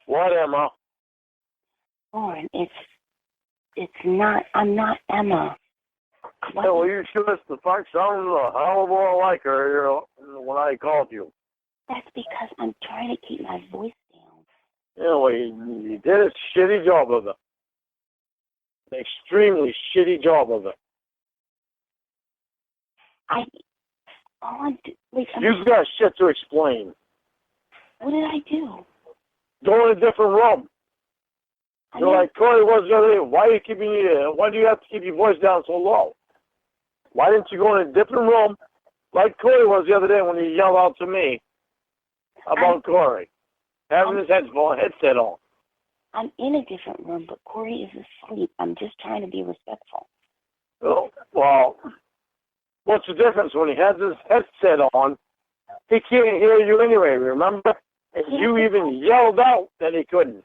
What, Emma? Lorne, it's not. I'm not Emma. Yeah, well, you should have the fuck sounded a hell of a lot like her when I called you. That's because I'm trying to keep my voice down. Yeah, well, you did a shitty job of it. An extremely shitty job of it. You've got shit to explain. What did I do? Go in a different room. You're like Corey was the other day. Why do you have to keep your voice down so low? Why didn't you go in a different room like Corey was the other day when he yelled out to me about Corey having his headset on? I'm in a different room, but Corey is asleep. I'm just trying to be respectful. Oh, well, what's the difference when he has his headset on? He can't hear you anyway, remember? And you even yelled out that he couldn't.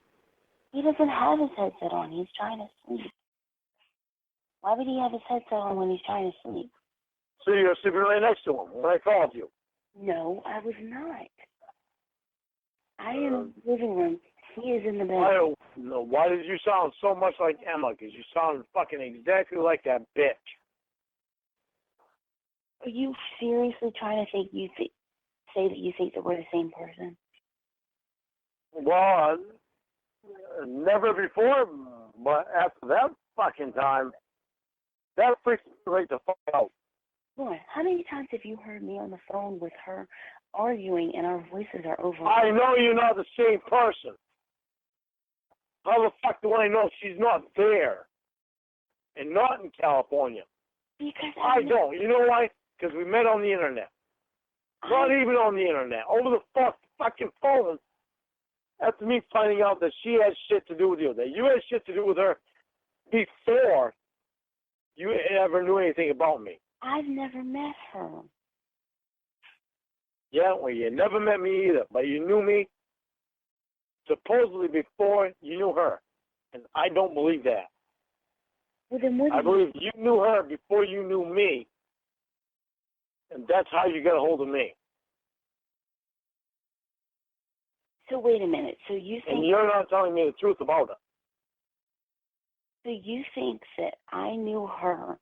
He doesn't have his headset on. He's trying to sleep. Why would he have his headset on when he's trying to sleep? So you're sleeping right next to him when I called you. No, I was not. I am in the living room. He is in the bed. Why did you sound so much like Emma? Because you sound fucking exactly like that bitch. Are you seriously trying to say that you think that we're the same person? Well, never before, but after that fucking time, that freaks me right the fuck out. Lord, how many times have you heard me on the phone with her arguing and our voices are over? I know you're not the same person. How the fuck do I know she's not there and not in California? Because I don't. You know why? Because we met on the internet. Not even on the internet. Over the fucking phone. After me finding out that she has shit to do with you, that you had shit to do with her before you ever knew anything about me. I've never met her. Yeah, well, you never met me either, but you knew me supposedly before you knew her. And I don't believe that. Well, then what I believe you knew her before you knew me, and that's how you got a hold of me. So wait a minute. So you think... And you're not telling me the truth about it. So you think that I knew her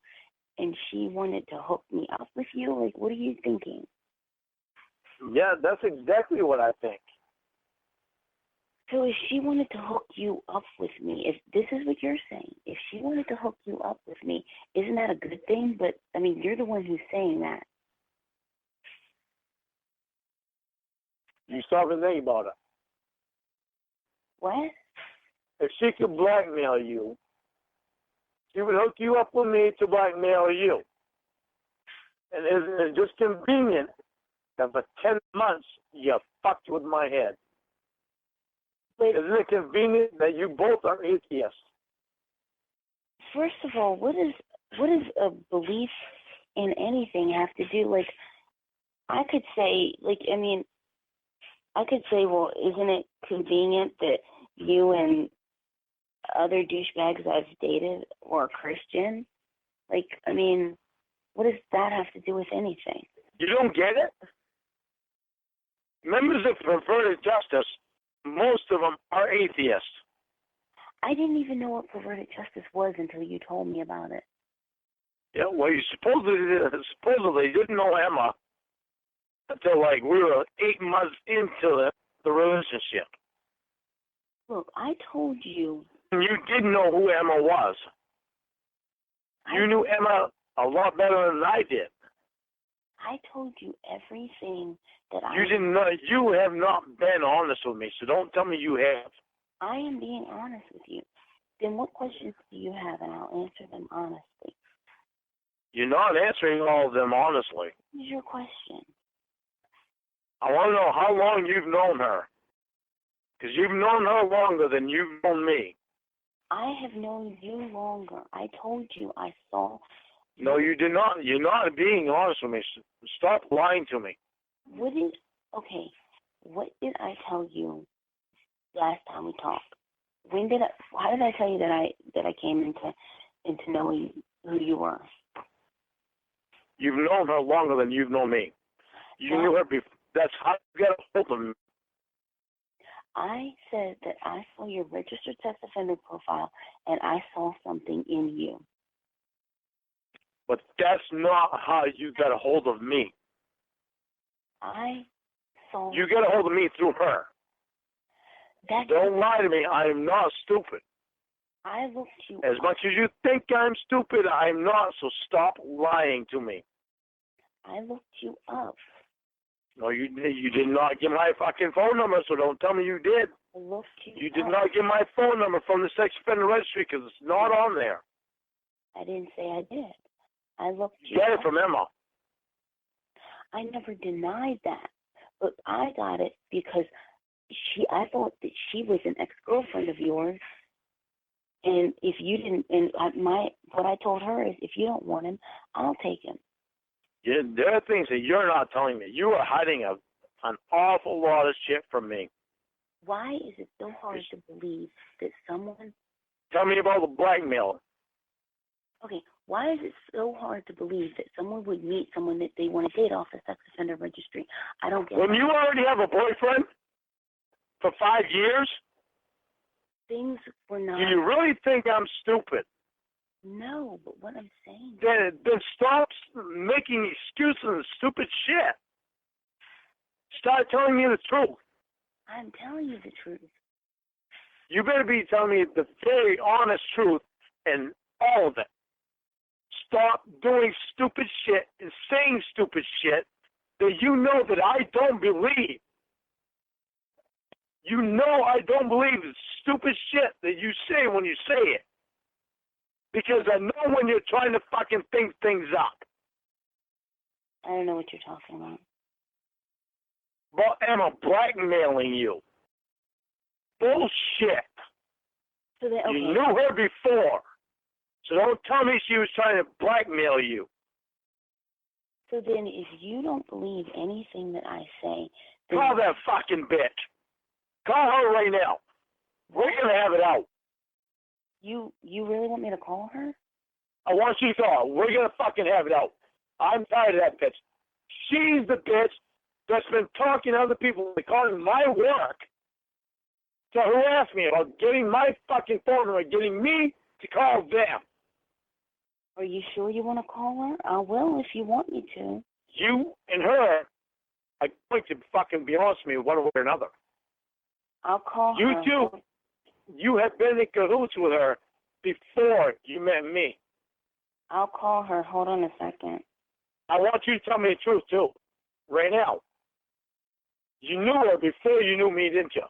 and she wanted to hook me up with you? Like, what are you thinking? Yeah, that's exactly what I think. So if she wanted to hook you up with me, if this is what you're saying, if she wanted to hook you up with me, isn't that a good thing? But, I mean, you're the one who's saying that. You stop and think about it. What? If she could blackmail you, she would hook you up with me to blackmail you. And isn't it just convenient that for 10 months you fucked with my head? But isn't it convenient that you both are atheists? First of all, what does a belief in anything have to do? Like, I could say, well, isn't it convenient that you and other douchebags I've dated were Christian? Like, I mean, what does that have to do with anything? You don't get it? Members of perverted justice, most of them are atheists. I didn't even know what perverted justice was until you told me about it. Yeah, well, you supposedly didn't know Emma until, like, we were 8 months into the relationship. Look, I told you. You didn't know who Emma was. You knew Emma a lot better than I did. I told you everything that I... You didn't know. You have not been honest with me, so don't tell me you have. I am being honest with you. Then what questions do you have, and I'll answer them honestly. You're not answering all of them honestly. What is your question? I want to know how long you've known her. Because you've known her longer than you've known me. I have known you longer. I told you I saw... No, you did not. You're not being honest with me. Stop lying to me. What did I tell you last time we talked? How did I tell you that I came into knowing who you were? You've known her longer than you've known me. You knew her before. That's how you got a hold of me. I said that I saw your registered sex offender profile and I saw something in you. But that's not how you got a hold of me. I saw... You got a hold of me through her. Don't lie to me. I am not stupid. I looked you As up. much as you think I'm stupid, I'm not, so stop lying to me. I looked you up. No, you did not get my fucking phone number, so don't tell me you did. I looked you You did up. not get my phone number from the sex offender registry because it's not on there. I didn't say I did. I looked you Get up. it from Emma. I never denied that. But I got it because I thought that she was an ex-girlfriend of yours. And if you didn't, what I told her is, if you don't want him, I'll take him. Yeah, there are things that you're not telling me. You are hiding an awful lot of shit from me. Why is it so hard to believe that someone... Tell me about the blackmail. Okay, why is it so hard to believe that someone would meet someone that they want to date off the sex offender registry? I don't get When that. you already have a boyfriend for 5 years, Things were not... do you really think I'm stupid? No, but what I'm saying... Then stop making excuses and stupid shit. Start telling me the truth. I'm telling you the truth. You better be telling me the very honest truth and all of it. Stop doing stupid shit and saying stupid shit that you know that I don't believe. You know I don't believe the stupid shit that you say when you say it. Because I know when you're trying to fucking think things up. I don't know what you're talking about. But Emma blackmailing you. Bullshit. So then, okay. You knew her before. So don't tell me she was trying to blackmail you. So then if you don't believe anything that I say... then Call that fucking bitch. Call her right now. We're going to have it out. You really want me to call her? I want you to call her. We're going to fucking have it out. I'm tired of that bitch. She's the bitch that's been talking to other people regarding my work to harass me about getting my fucking phone number, getting me to call them. Are you sure you want to call her? I will if you want me to. You and her are going to fucking be honest with me one way or another. I'll call her. You two, you have been in cahoots with her before you met me. I'll call her. Hold on a second. I want you to tell me the truth, too, right now. You knew her before you knew me, didn't you?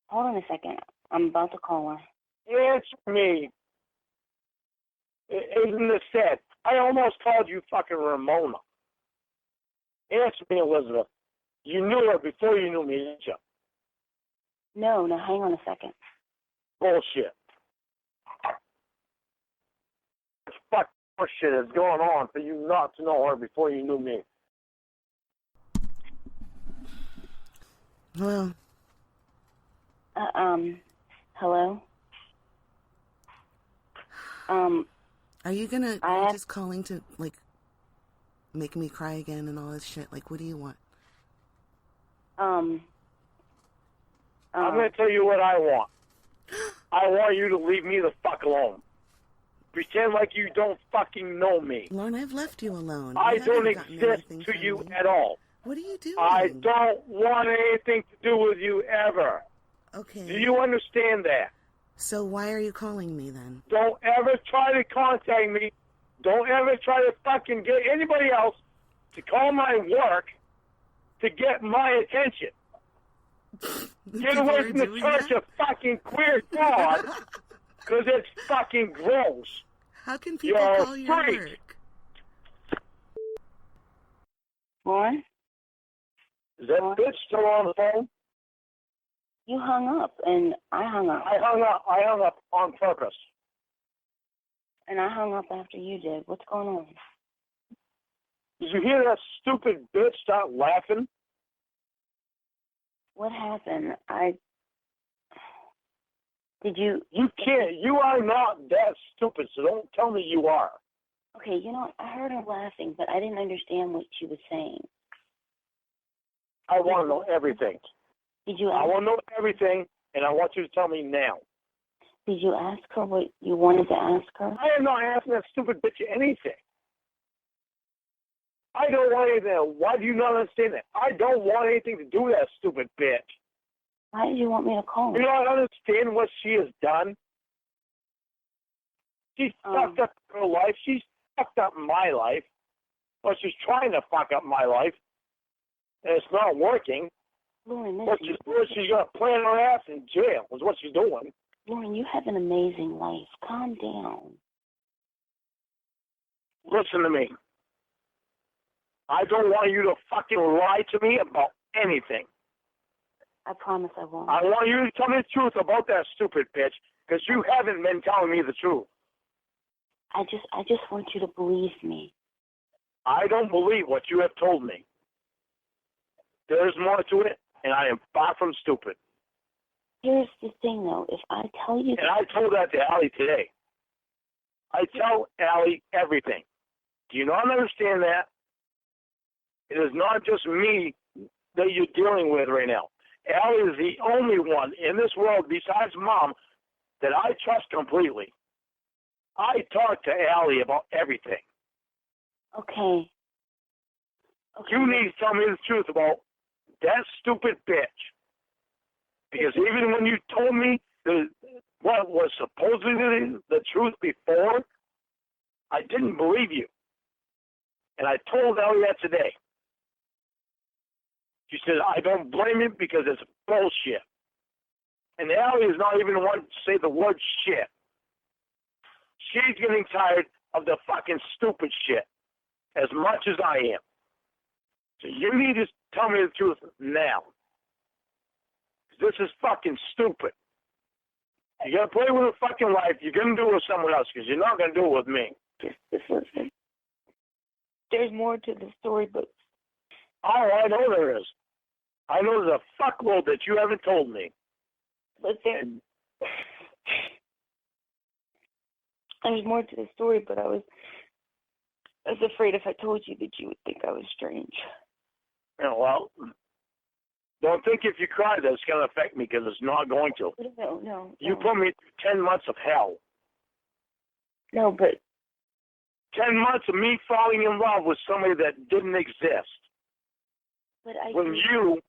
Hold on a second. I'm about to call her. Answer me. Isn't it sad? I almost called you fucking Ramona. Answer me, Elizabeth. You knew her before you knew me, didn't you? No, hang on a second. Bullshit. Fuck shit is going on for you not to know her before you knew me. Hello. Hello? Are you just calling to, like, make me cry again and all this shit? Like, what do you want? I'm going to tell you what I want. I want you to leave me the fuck alone. Pretend like you don't fucking know me. Lorne, I've left you alone. I don't exist to you at all. What are you doing? I don't want anything to do with you ever. Okay. Do you understand that? So why are you calling me then? Don't ever try to contact me. Don't ever try to fucking get anybody else to call my work to get my attention. Get away from the church of fucking queer God, because it's fucking gross. How can people call your work? Lorne? Is that bitch still on the phone? You hung up, and I hung up. I hung up on purpose. And I hung up after you did. What's going on? Did you hear that stupid bitch start laughing? What happened? Did you... You can't. You are not that stupid, so don't tell me you are. Okay, I heard her laughing, but I didn't understand what she was saying. I want to know everything. Did you I ask? want to know everything, and I want you to tell me now. Did you ask her what you wanted to ask her? I am not asking that stupid bitch anything. I don't want anything. Why do you not understand that? I don't want anything to do with that stupid bitch. Why did you want me to call her? You don't understand what she has done? She's fucked up her life. She's fucked up my life. Well, she's trying to fuck up my life, and it's not working. Lorne, What she's doing, she's going to plant her ass in jail, is what she's doing. Lorne, you have an amazing life. Calm down. Listen to me. I don't want you to fucking lie to me about anything. I promise I won't. I want you to tell me the truth about that stupid bitch, because you haven't been telling me the truth. I just want you to believe me. I don't believe what you have told me. There's more to it, and I am far from stupid. Here's the thing, though. If I tell you... And I told that to Allie today. I tell Allie everything. Do you not understand that? It is not just me that you're dealing with right now. Allie is the only one in this world besides Mom that I trust completely. I talk to Allie about everything. Okay. You need to tell me the truth about that stupid bitch. Because even when you told me what was supposedly the truth before, I didn't believe you. And I told Ellie that today. She said, I don't blame you because it's bullshit. And Ellie is not even the one to say the word shit. She's getting tired of the fucking stupid shit as much as I am. So you need to tell me the truth now. This is fucking stupid. You gotta play with a fucking life. You're gonna do it with someone else because you're not gonna do it with me. Just listen. There's more to the story, but... Oh, I know there is. I know there's a fuckload that you haven't told me. But there's more to the story, but I was afraid if I told you that you would think I was strange. Yeah, well, don't think if you cry that it's going to affect me because it's not going to. No. You put me through 10 months of hell. No, but... 10 months of me falling in love with somebody that didn't exist. But when you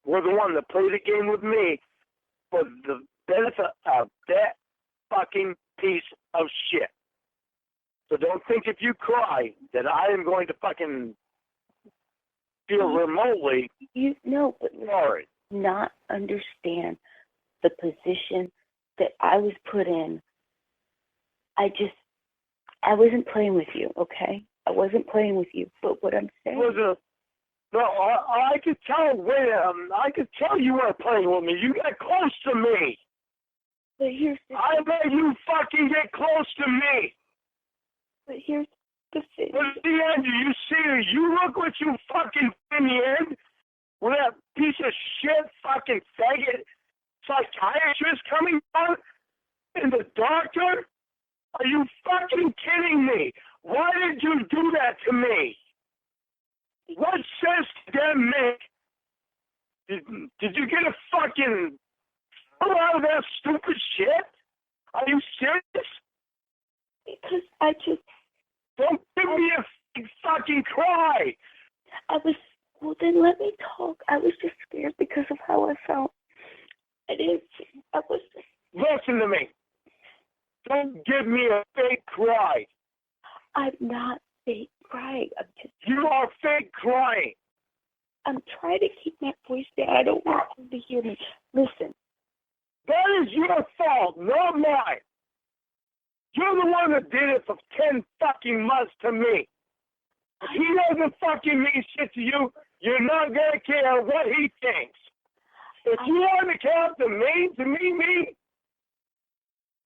were the one that played the game with me for the benefit of that fucking piece of shit. So don't think if you cry that I am going to fucking feel remotely sorry. Not understand the position that I was put in. I wasn't playing with you, okay? I wasn't playing with you, but what I'm saying... No, I could tell. I could tell you weren't playing with me. You got close to me. But here's the I made you fucking get close to me. But here's the thing. But at the end, you see, you look what you fucking in the end with that piece of shit fucking faggot psychiatrist coming out and the doctor. Are you fucking kidding me? Why did you do that to me? What sense did that make? Did you get a fucking throw out of that stupid shit? Are you serious? Because I just... Don't give me a fucking cry. Well, then let me talk. I was just scared because of how I felt. Listen to me. Don't give me a fake cry. I'm not fake crying. You are fake crying. I'm trying to keep my voice down. I don't want them to hear me. Listen. That is your fault, not mine. You're the one that did it for 10 fucking months to me. If he doesn't fucking mean shit to you, you're not going to care what he thinks. If you want to come to Maine to meet me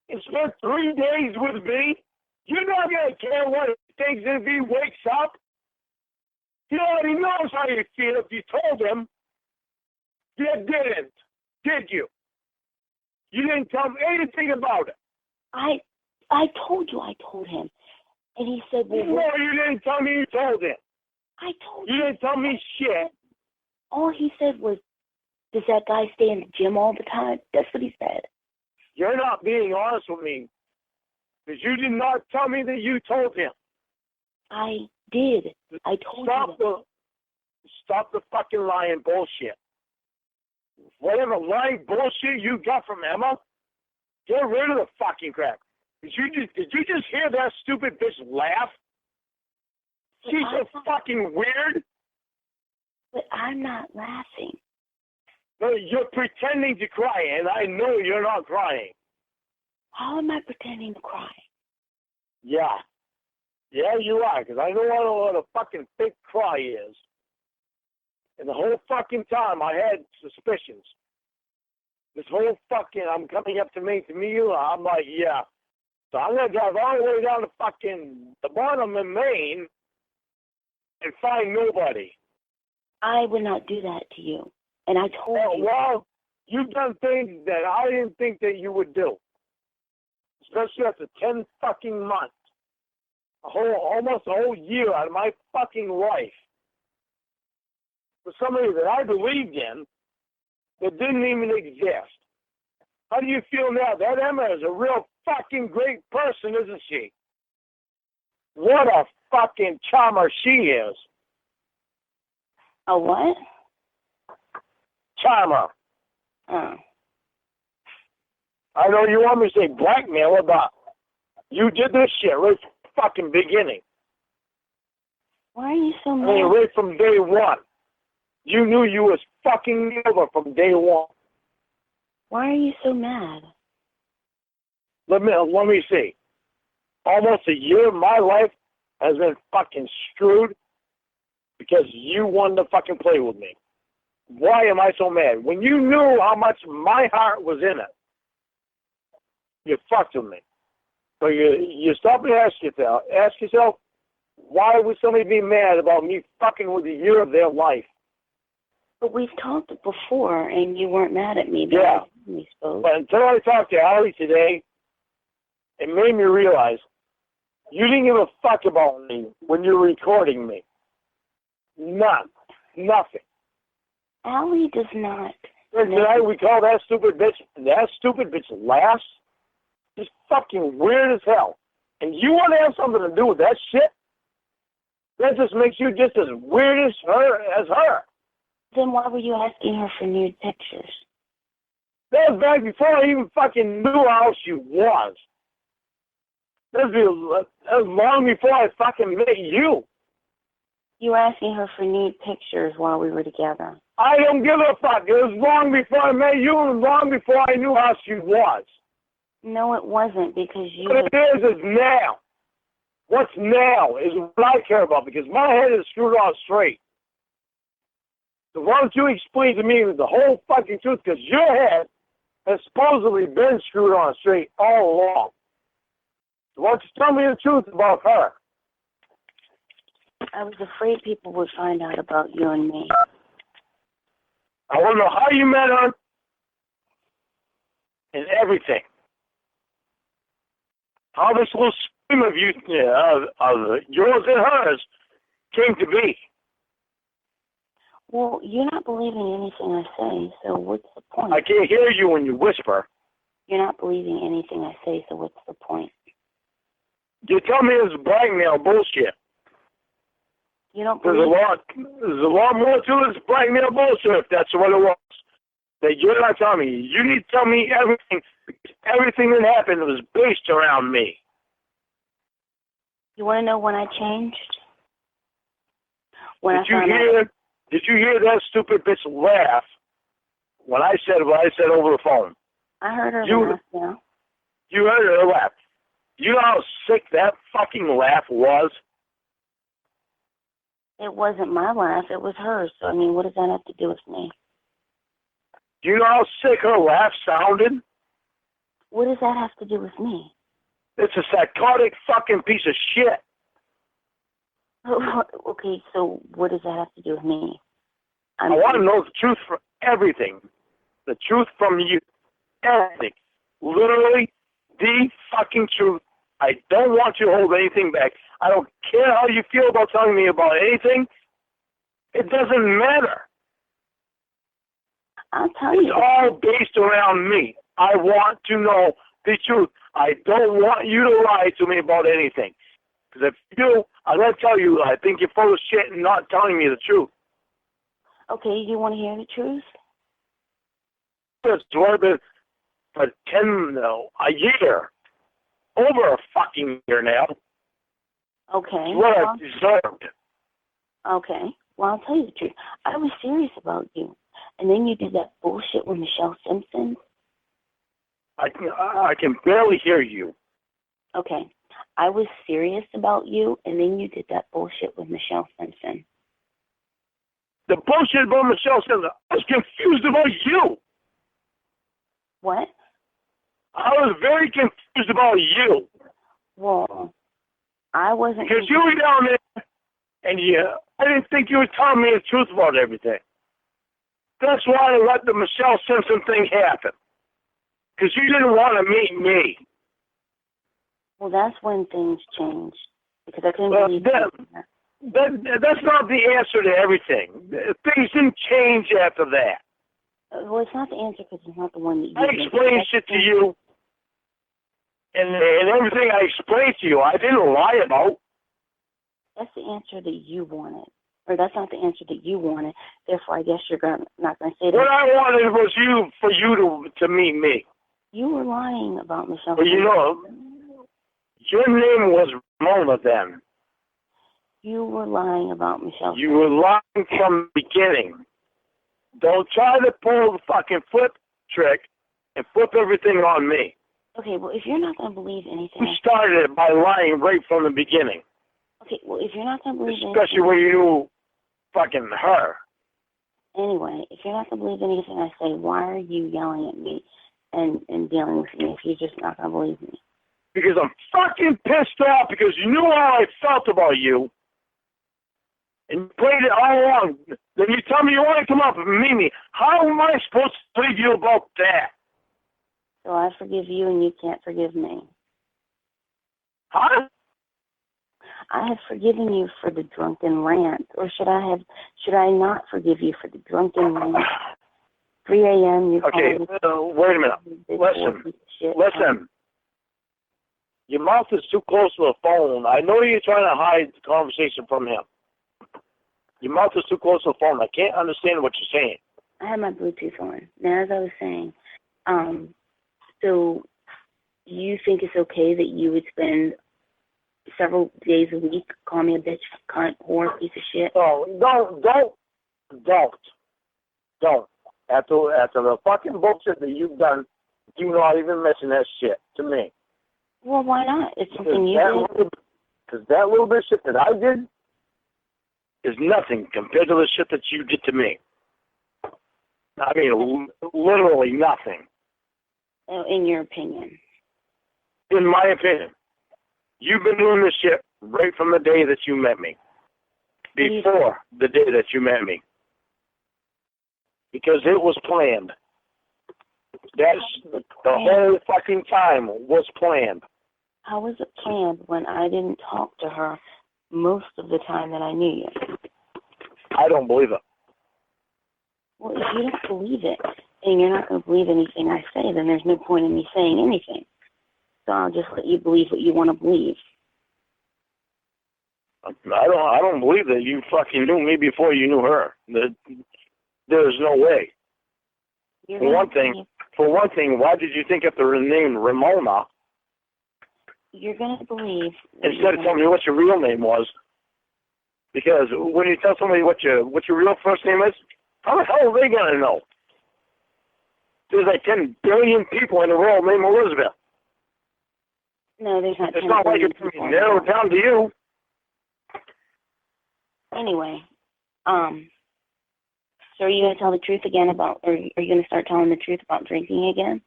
and spend 3 days with me, you're not going to care what he thinks if he wakes up. He already knows how you feel if you told him. You didn't, did you? You didn't tell him anything about it. I told you I told him. And he said, well, no, you didn't tell me you told him. I told you. You didn't tell me shit. All he said was, Does that guy stay in the gym all the time? That's what he said. You're not being honest with me. Because you did not tell me that you told him. I did. I told you. Stop the fucking lying bullshit. Whatever lying bullshit you got from Emma, get rid of the fucking crap. Did you just hear that stupid bitch laugh? She's so fucking weird. But I'm not laughing. No, you're pretending to cry, and I know you're not crying. How am I pretending to cry? Yeah. Yeah, you are, because I know what a fucking fake cry is. And the whole fucking time I had suspicions. This whole fucking, I'm coming up to Maine to meet you, I'm like, yeah. So I'm going to drive all the way down to fucking the bottom of Maine and find nobody. I would not do that to you. And I told you. Well, you've done things that I didn't think that you would do. Especially after 10 fucking months. Almost a whole year out of my fucking life. For somebody that I believed in that didn't even exist. How do you feel now? That Emma is a real fucking great person, isn't she? What a fucking charmer she is. A what? Charmer. Oh. I know you want me to say blackmailer, but you did this shit right from the fucking beginning. Why are you so mad? I mean, right from day one. You knew you was fucking me over from day one. Why are you so mad? Let me see. Almost a year of my life has been fucking screwed because you wanted to fucking play with me. Why am I so mad? When you knew how much my heart was in it, you fucked with me. So you stop and ask yourself, why would somebody be mad about me fucking with a year of their life? But we've talked before, and you weren't mad at me. Yeah. We spoke. But until I talked to Allie today, it made me realize you didn't give a fuck about me when you were recording me. None. Nothing. Allie does not. And tonight we call that stupid bitch last. She's fucking weird as hell. And you want to have something to do with that shit? That just makes you just as weird as her. Then why were you asking her for nude pictures? That was back before I even fucking knew how she was. That was long before I fucking met you. You were asking her for nude pictures while we were together. I don't give a fuck. It was long before I met you and long before I knew how she was. No, it wasn't, because you... What it is now. What's now is what I care about, because my head is screwed on straight. So why don't you explain to me the whole fucking truth, because your head has supposedly been screwed on straight all along. So why don't you tell me the truth about her? I was afraid people would find out about you and me. I want to know how you met her and everything. How this little scheme of you, of yours and hers, came to be. Well, you're not believing anything I say, so what's the point? I can't hear you when you whisper. You're not believing anything I say, so what's the point? You tell me it's blackmail bullshit. You don't believe... There's a lot more to this blackmail bullshit if that's what it was. That you're not telling me. You need to tell me everything. Everything that happened was based around me. You want to know when I changed? Did you hear that stupid bitch laugh when I said what I said over the phone? I heard her laugh, yeah. You heard her laugh. You know how sick that fucking laugh was? It wasn't my laugh, it was hers. So, I mean, what does that have to do with me? Do you know how sick her laugh sounded? What does that have to do with me? It's a psychotic fucking piece of shit. Okay, so what does that have to do with me? I want to know the truth for everything. The truth from you. Everything. Literally, the fucking truth. I don't want you to hold anything back. I don't care how you feel about telling me about anything. It doesn't matter. I'll tell you. It's all based around me. I want to know the truth. I don't want you to lie to me about anything. Because if you do, I'm going to tell you, I think you're full of shit and not telling me the truth. Okay, you want to hear the truth? It's been for a year. Over a fucking year now. Okay. What I deserved. Okay. Well, I'll tell you the truth. I was serious about you. And then you did that bullshit with Michelle Simpson. I can barely hear you. Okay. I was serious about you, and then you did that bullshit with Michelle Simpson. The bullshit about Michelle Simpson, I was confused about you. What? I was very confused about you. Well, I wasn't. Because you were down there, and I didn't think you were telling me the truth about everything. That's why I let the Michelle Simpson thing happen. Because you didn't want to meet me. Well, that's when things changed. Because I couldn't believe that's not the answer to everything. Things didn't change after that. Well, it's not the answer because it's not the one that you I explained shit to you. And everything I explained to you, I didn't lie about. That's the answer that you wanted. Or that's not the answer that you wanted. Therefore, I guess you're not going to say that. What I wanted was for you to meet me. You were lying about Michelle. Well, you know, your name was Ramona then. You were lying about Michelle. You were lying from the beginning. Don't try to pull the fucking flip trick and flip everything on me. Okay, well, if you're not going to believe anything... You started it by lying right from the beginning. Okay, well, if you're not going to believe anything... Especially when you knew fucking her. Anyway, if you're not going to believe anything I say, why are you yelling at me and dealing with me if you're just not going to believe me? Because I'm fucking pissed off because you knew how I felt about you. And you played it all along. Then you tell me you want to come up and meet me. How am I supposed to believe you about that? So I forgive you and you can't forgive me. Huh? I have forgiven you for the drunken rant. Or should I not forgive you for the drunken rant? 3 a.m. you Okay, wait a minute. Listen. Your mouth is too close to the phone. I know you're trying to hide the conversation from him. Your mouth is too close to the phone. I can't understand what you're saying. I have my Bluetooth on. Now, as I was saying, so you think it's okay that you would spend several days a week call me a bitch, cunt, whore, piece of shit? Oh, don't. After the fucking bullshit that you've done, do not even mention that shit to me. Well, why not? It's something you did. Because that little bit of shit that I did is nothing compared to the shit that you did to me. I mean, literally nothing. In your opinion? In my opinion. You've been doing this shit right from the day that you met me. Before the day that you met me. Because it was planned. The whole fucking time was planned. How was it planned when I didn't talk to her most of the time that I knew you? I don't believe it. Well, if you don't believe it, and you're not going to believe anything I say, then there's no point in me saying anything. So I'll just let you believe what you want to believe. I don't believe that you fucking knew me before you knew her. There's no way. For one thing, why did you think of the name Ramona? You're going to believe. Instead of telling me what your real name was. Because when you tell somebody what your real first name is, how the hell are they going to know? There's like 10 billion people in the world named Elizabeth. No, there's not 10 billion. It's not like it's narrowed down to you. Anyway, so are you going to tell the truth again or are you going to start telling the truth about drinking again?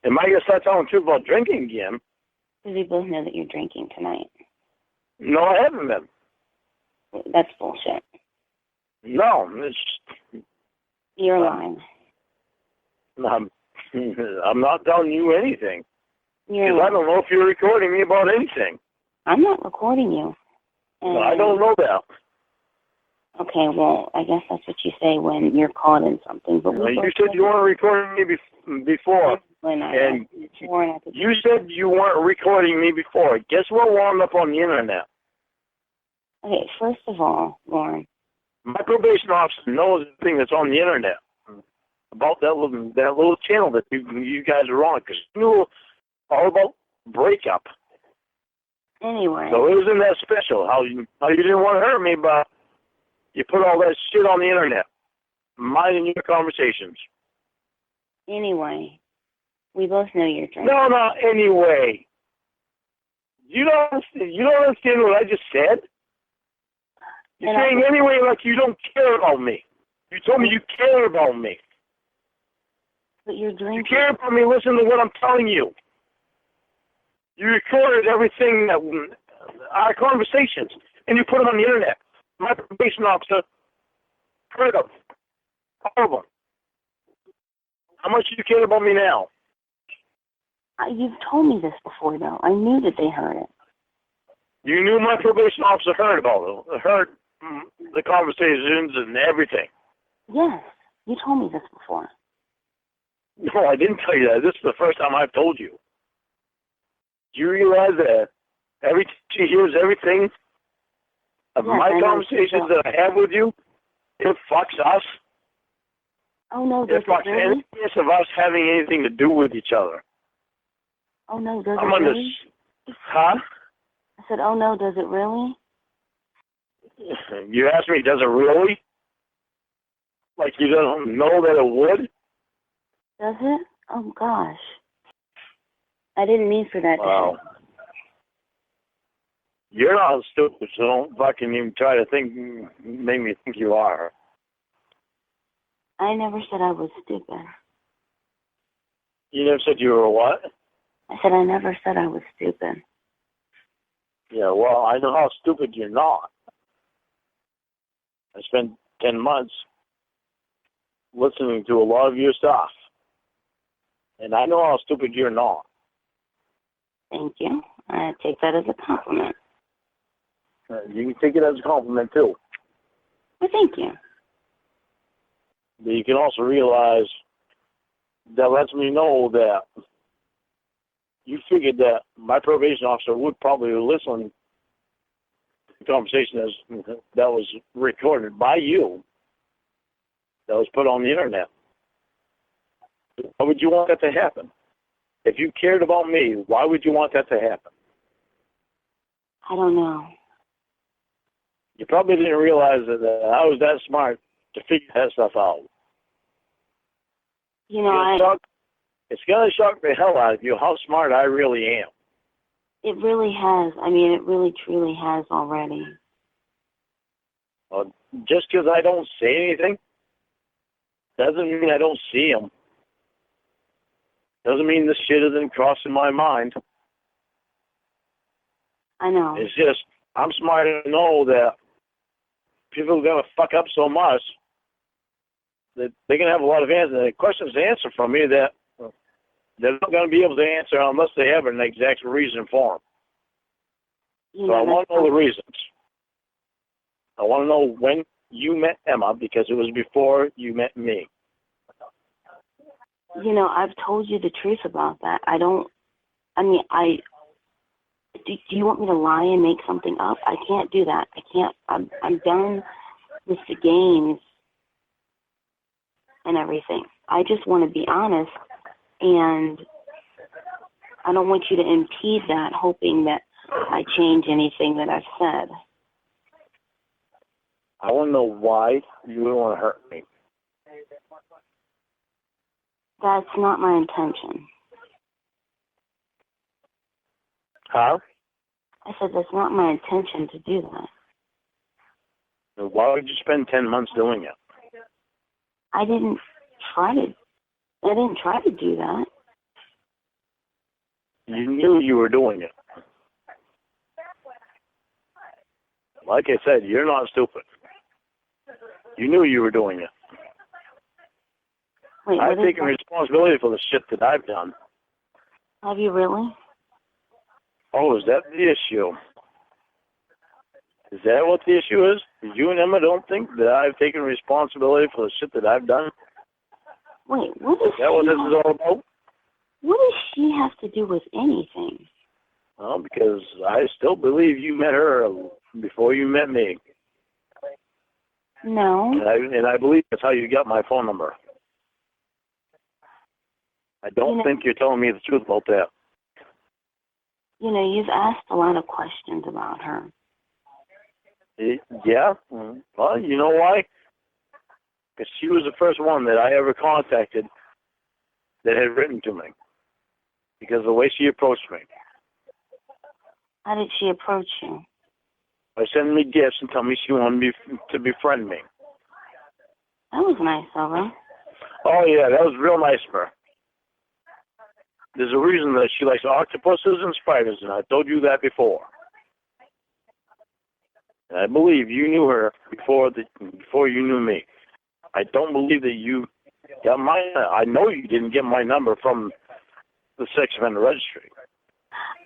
Am I going to start telling the truth about drinking again? Because we both know that you're drinking tonight. No, I haven't been. That's bullshit. No, you're lying. I'm not telling you anything. Because I don't know if you're recording me about anything. I'm not recording you. No, I don't know that. Okay, well, I guess that's what you say when you're caught in something. But you said you weren't recording me before, and you said you weren't recording me before. Guess what wound up on the internet? Okay, first of all, Lorne. My probation officer knows the thing that's on the internet about that little channel that you guys are on, because you knew all about breakup. Anyway. So it wasn't that special. How you didn't want to hurt me, but you put all that shit on the internet, minding your conversations. Anyway, we both know you're drinking. No, anyway. You don't understand what I just said? You're saying anyway like you don't care about me. You told me you care about me. But you're drinking. You care about me, listen to what I'm telling you. You recorded everything, our conversations, and you put them on the internet. My probation officer heard them. All of them. How much do you care about me now? You've told me this before, though. I knew that they heard it. You knew my probation officer heard about it. Heard the conversations and everything. Yes. You told me this before. No, I didn't tell you that. This is the first time I've told you. Do you realize that she hears everything of my conversations that I have with you? It fucks us. Oh, no, does it fucks any chance of us having anything to do with each other. Oh, no, does it really? Huh? I said, oh, no, does it really? You asked me, does it really? Like you don't know that it would? Does it? Oh, gosh. I didn't mean for that to happen. You're not stupid, so don't fucking even try to make me think you are. I never said I was stupid. You never said you were what? I said I never said I was stupid. Yeah, well, I know how stupid you're not. I spent 10 months listening to a lot of your stuff. And I know how stupid you're not. Thank you. I take that as a compliment. You can take it as a compliment, too. Well, thank you. But you can also realize that lets me know that you figured that my probation officer would probably listen to the conversation that was recorded by you, that was put on the internet. Why would you want that to happen? If you cared about me, why would you want that to happen? I don't know. You probably didn't realize that I was that smart to figure that stuff out. You know, it's going to shock the hell out of you how smart I really am. It really has. I mean, it really, truly has already. Well, just because I don't say anything doesn't mean I don't see them. Doesn't mean this shit isn't crossing my mind. I know. It's just, I'm smart enough to know that people are going to fuck up so much that they're going to have a lot of questions to answer from me that they're not going to be able to answer unless they have an exact reason for them. So I want to know the reasons. I want to know when you met Emma, because it was before you met me. You know, I've told you the truth about that. Do you want me to lie and make something up? I can't do that. I can't. I'm done with the games and everything. I just want to be honest, and I don't want you to impede that, hoping that I change anything that I've said. I want to know why you would want to hurt me. That's not my intention. Huh? I said that's not my intention to do that. Why would you spend 10 months doing it? I didn't try to do that. You knew you were doing it. Like I said, you're not stupid. You knew you were doing it. Wait, I've taken responsibility for the shit that I've done. Have you really? Oh, is that the issue? Is that what the issue is? You and Emma don't think that I've taken responsibility for the shit that I've done? Wait, what is that what this is all about? What does she have to do with anything? Well, because I still believe you met her before you met me. No. And I believe that's how you got my phone number. I don't think you're telling me the truth about that. You know, you've asked a lot of questions about her. Yeah? Well, you know why? Because she was the first one that I ever contacted that had written to me. Because of the way she approached me. How did she approach you? By sending me gifts and telling me she wanted me to befriend me. That was nice of her. Oh, yeah, that was real nice of her. There's a reason that she likes octopuses and spiders, and I told you that before. And I believe you knew her before you knew me. I don't believe that you got I know you didn't get my number from the sex offender registry.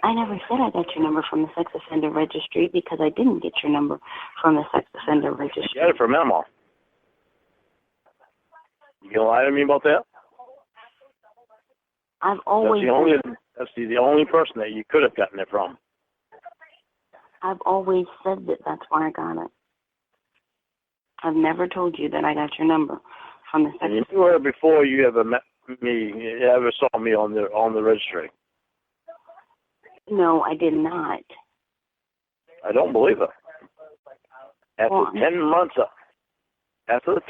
I never said I got your number from the sex offender registry because I didn't get your number from the sex offender registry. You got it from Emma. You gonna lie to me about that? I've always that's the only person that you could have gotten it from. I've always said that that's where I got it. I've never told you that I got your number from the sex. And you knew her before you ever met me, you ever saw me on the registry. No, I did not. I don't believe her. After the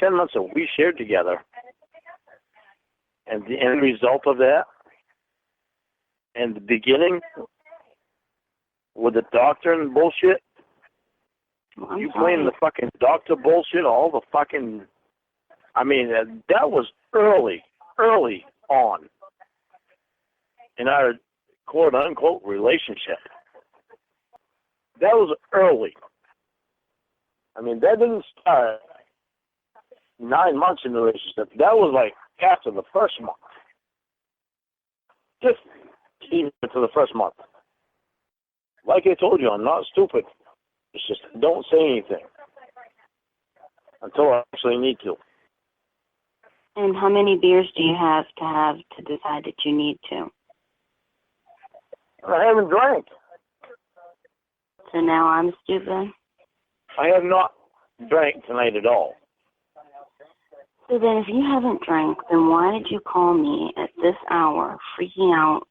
10 months that we shared together, and the end result of that, and the beginning with the doctor and bullshit, you playing the fucking doctor bullshit, all the fucking, I mean, that was early on in our quote-unquote relationship. That was early. I mean, that didn't start 9 months in the relationship. That was like after the first month. Just even to the first month. Like I told you, I'm not stupid. It's just don't say anything until I actually need to. And how many beers do you have to decide that you need to? I haven't drank. So now I'm stupid? I have not drank tonight at all. So then if you haven't drank, then why did you call me at this hour, freaking out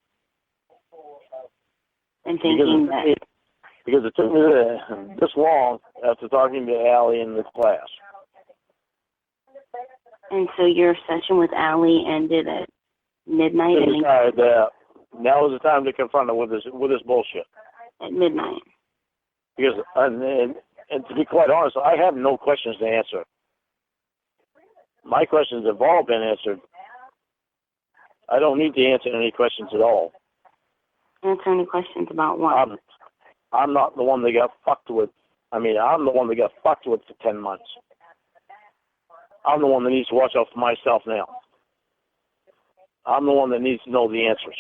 and thinking because it took me this long after talking to Allie in the class. And so your session with Allie ended at midnight? Now is the time to confront her with this bullshit. At midnight. Because, and to be quite honest, I have no questions to answer. My questions have all been answered. I don't need to answer any questions at all. Answer any questions about what? I'm not the one that got fucked with. I mean, I'm the one that got fucked with for 10 months. I'm the one that needs to watch out for myself now. I'm the one that needs to know the answers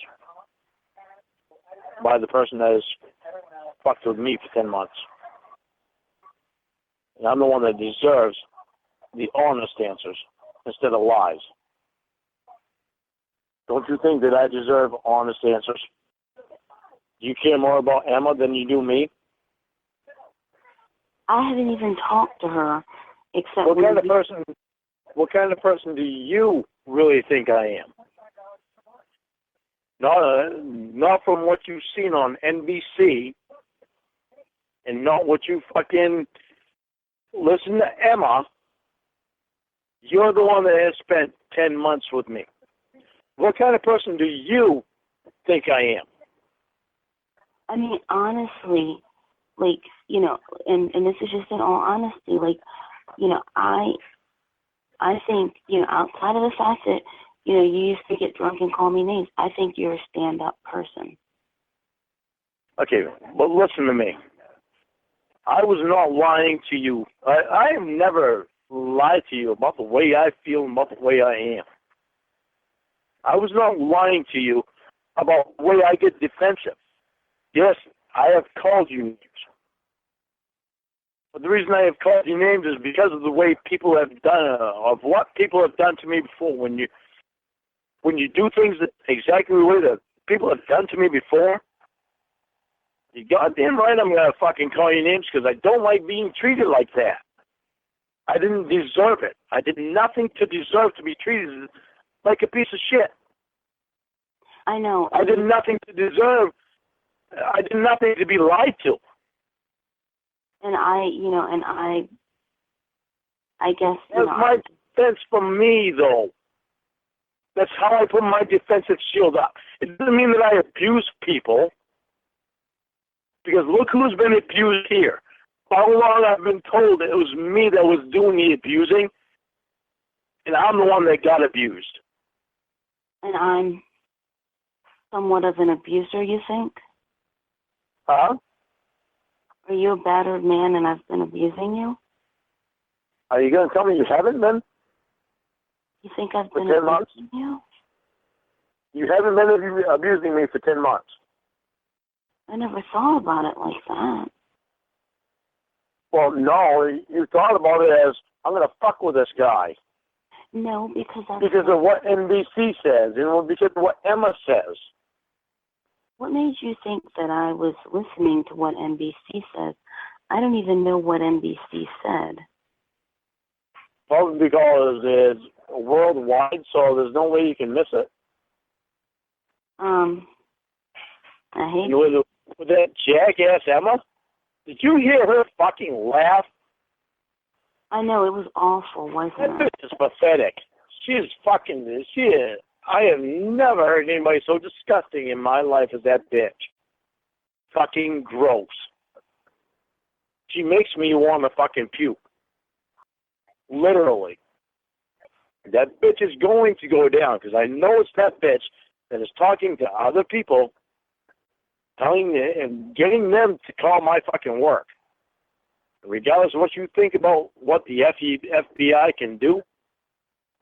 by the person that has fucked with me for 10 months. And I'm the one that deserves the honest answers instead of lies. Don't you think that I deserve honest answers? Do you care more about Emma than you do me? I haven't even talked to her except What kind of person do you really think I am? Not from what you've seen on NBC, and not what you fucking listen to Emma. You're the one that has spent 10 months with me. What kind of person do you think I am? I mean, honestly, like, you know, and this is just in all honesty, like, you know, I think, you know, outside of the fact that, you know, you used to get drunk and call me names, I think you're a stand-up person. Okay, but listen to me. I was not lying to you. I have never lied to you about the way I feel and about the way I am. I was not lying to you about the way I get defensive. Yes, I have called you names. But the reason I have called you names is because of the way people have done, of what people have done to me before. When you do things exactly the way that people have done to me before, you goddamn right I'm going to fucking call you names because I don't like being treated like that. I didn't deserve it. I did nothing to deserve to be treated like a piece of shit. I know. I did nothing to deserve. I did nothing to be lied to. And I guess, That's my defense for me, though. That's how I put my defensive shield up. It doesn't mean that I abuse people, because look who's been abused here. All along I've been told it was me that was doing the abusing, and I'm the one that got abused. And I'm somewhat of an abuser, you think? Huh? Are you a battered man and I've been abusing you? Are you going to tell me you haven't been? You think I've For been 10 months? abusing you? You haven't been abusing me for 10 months. I never thought about it like that. Well, no, you thought about it as, I'm going to fuck with this guy. No, because of what NBC says, because of what Emma says. What made you think that I was listening to what NBC says? I don't even know what NBC said. Probably because it's worldwide, so there's no way you can miss it. I hate you. With that jackass Emma? Did you hear her fucking laugh? I know, it was awful, wasn't That it? bitch is pathetic. I have never heard anybody so disgusting in my life as that bitch. Fucking gross. She makes me want to fucking puke. Literally. That bitch is going to go down, because I know it's that bitch that is talking to other people, telling them and getting them to call my fucking work. Regardless of what you think about what the FBI can do,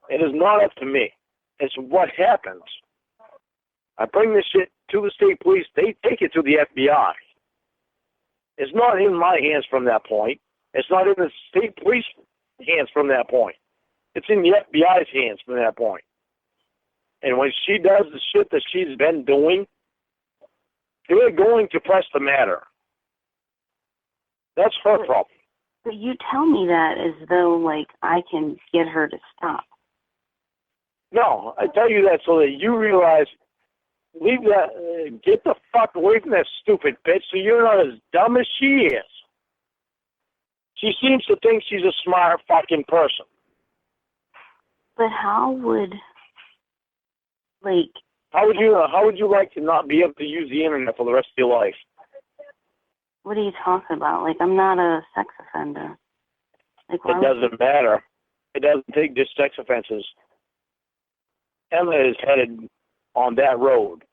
it is not up to me. It's what happens. I bring this shit to the state police. They take it to the FBI. It's not in my hands from that point. It's not in the state police hands from that point. It's in the FBI's hands from that point. And when she does the shit that she's been doing, they're going to press the matter. That's her problem. But you tell me that as though, like, I can get her to stop. No, I tell you that so that you realize, leave that, get the fuck away from that stupid bitch so you're not as dumb as she is. She seems to think she's a smart fucking person. But how would you like to not be able to use the internet for the rest of your life? What are you talking about? Like, I'm not a sex offender. Like, it doesn't matter. It doesn't take just sex offenses. Emma is headed on that road.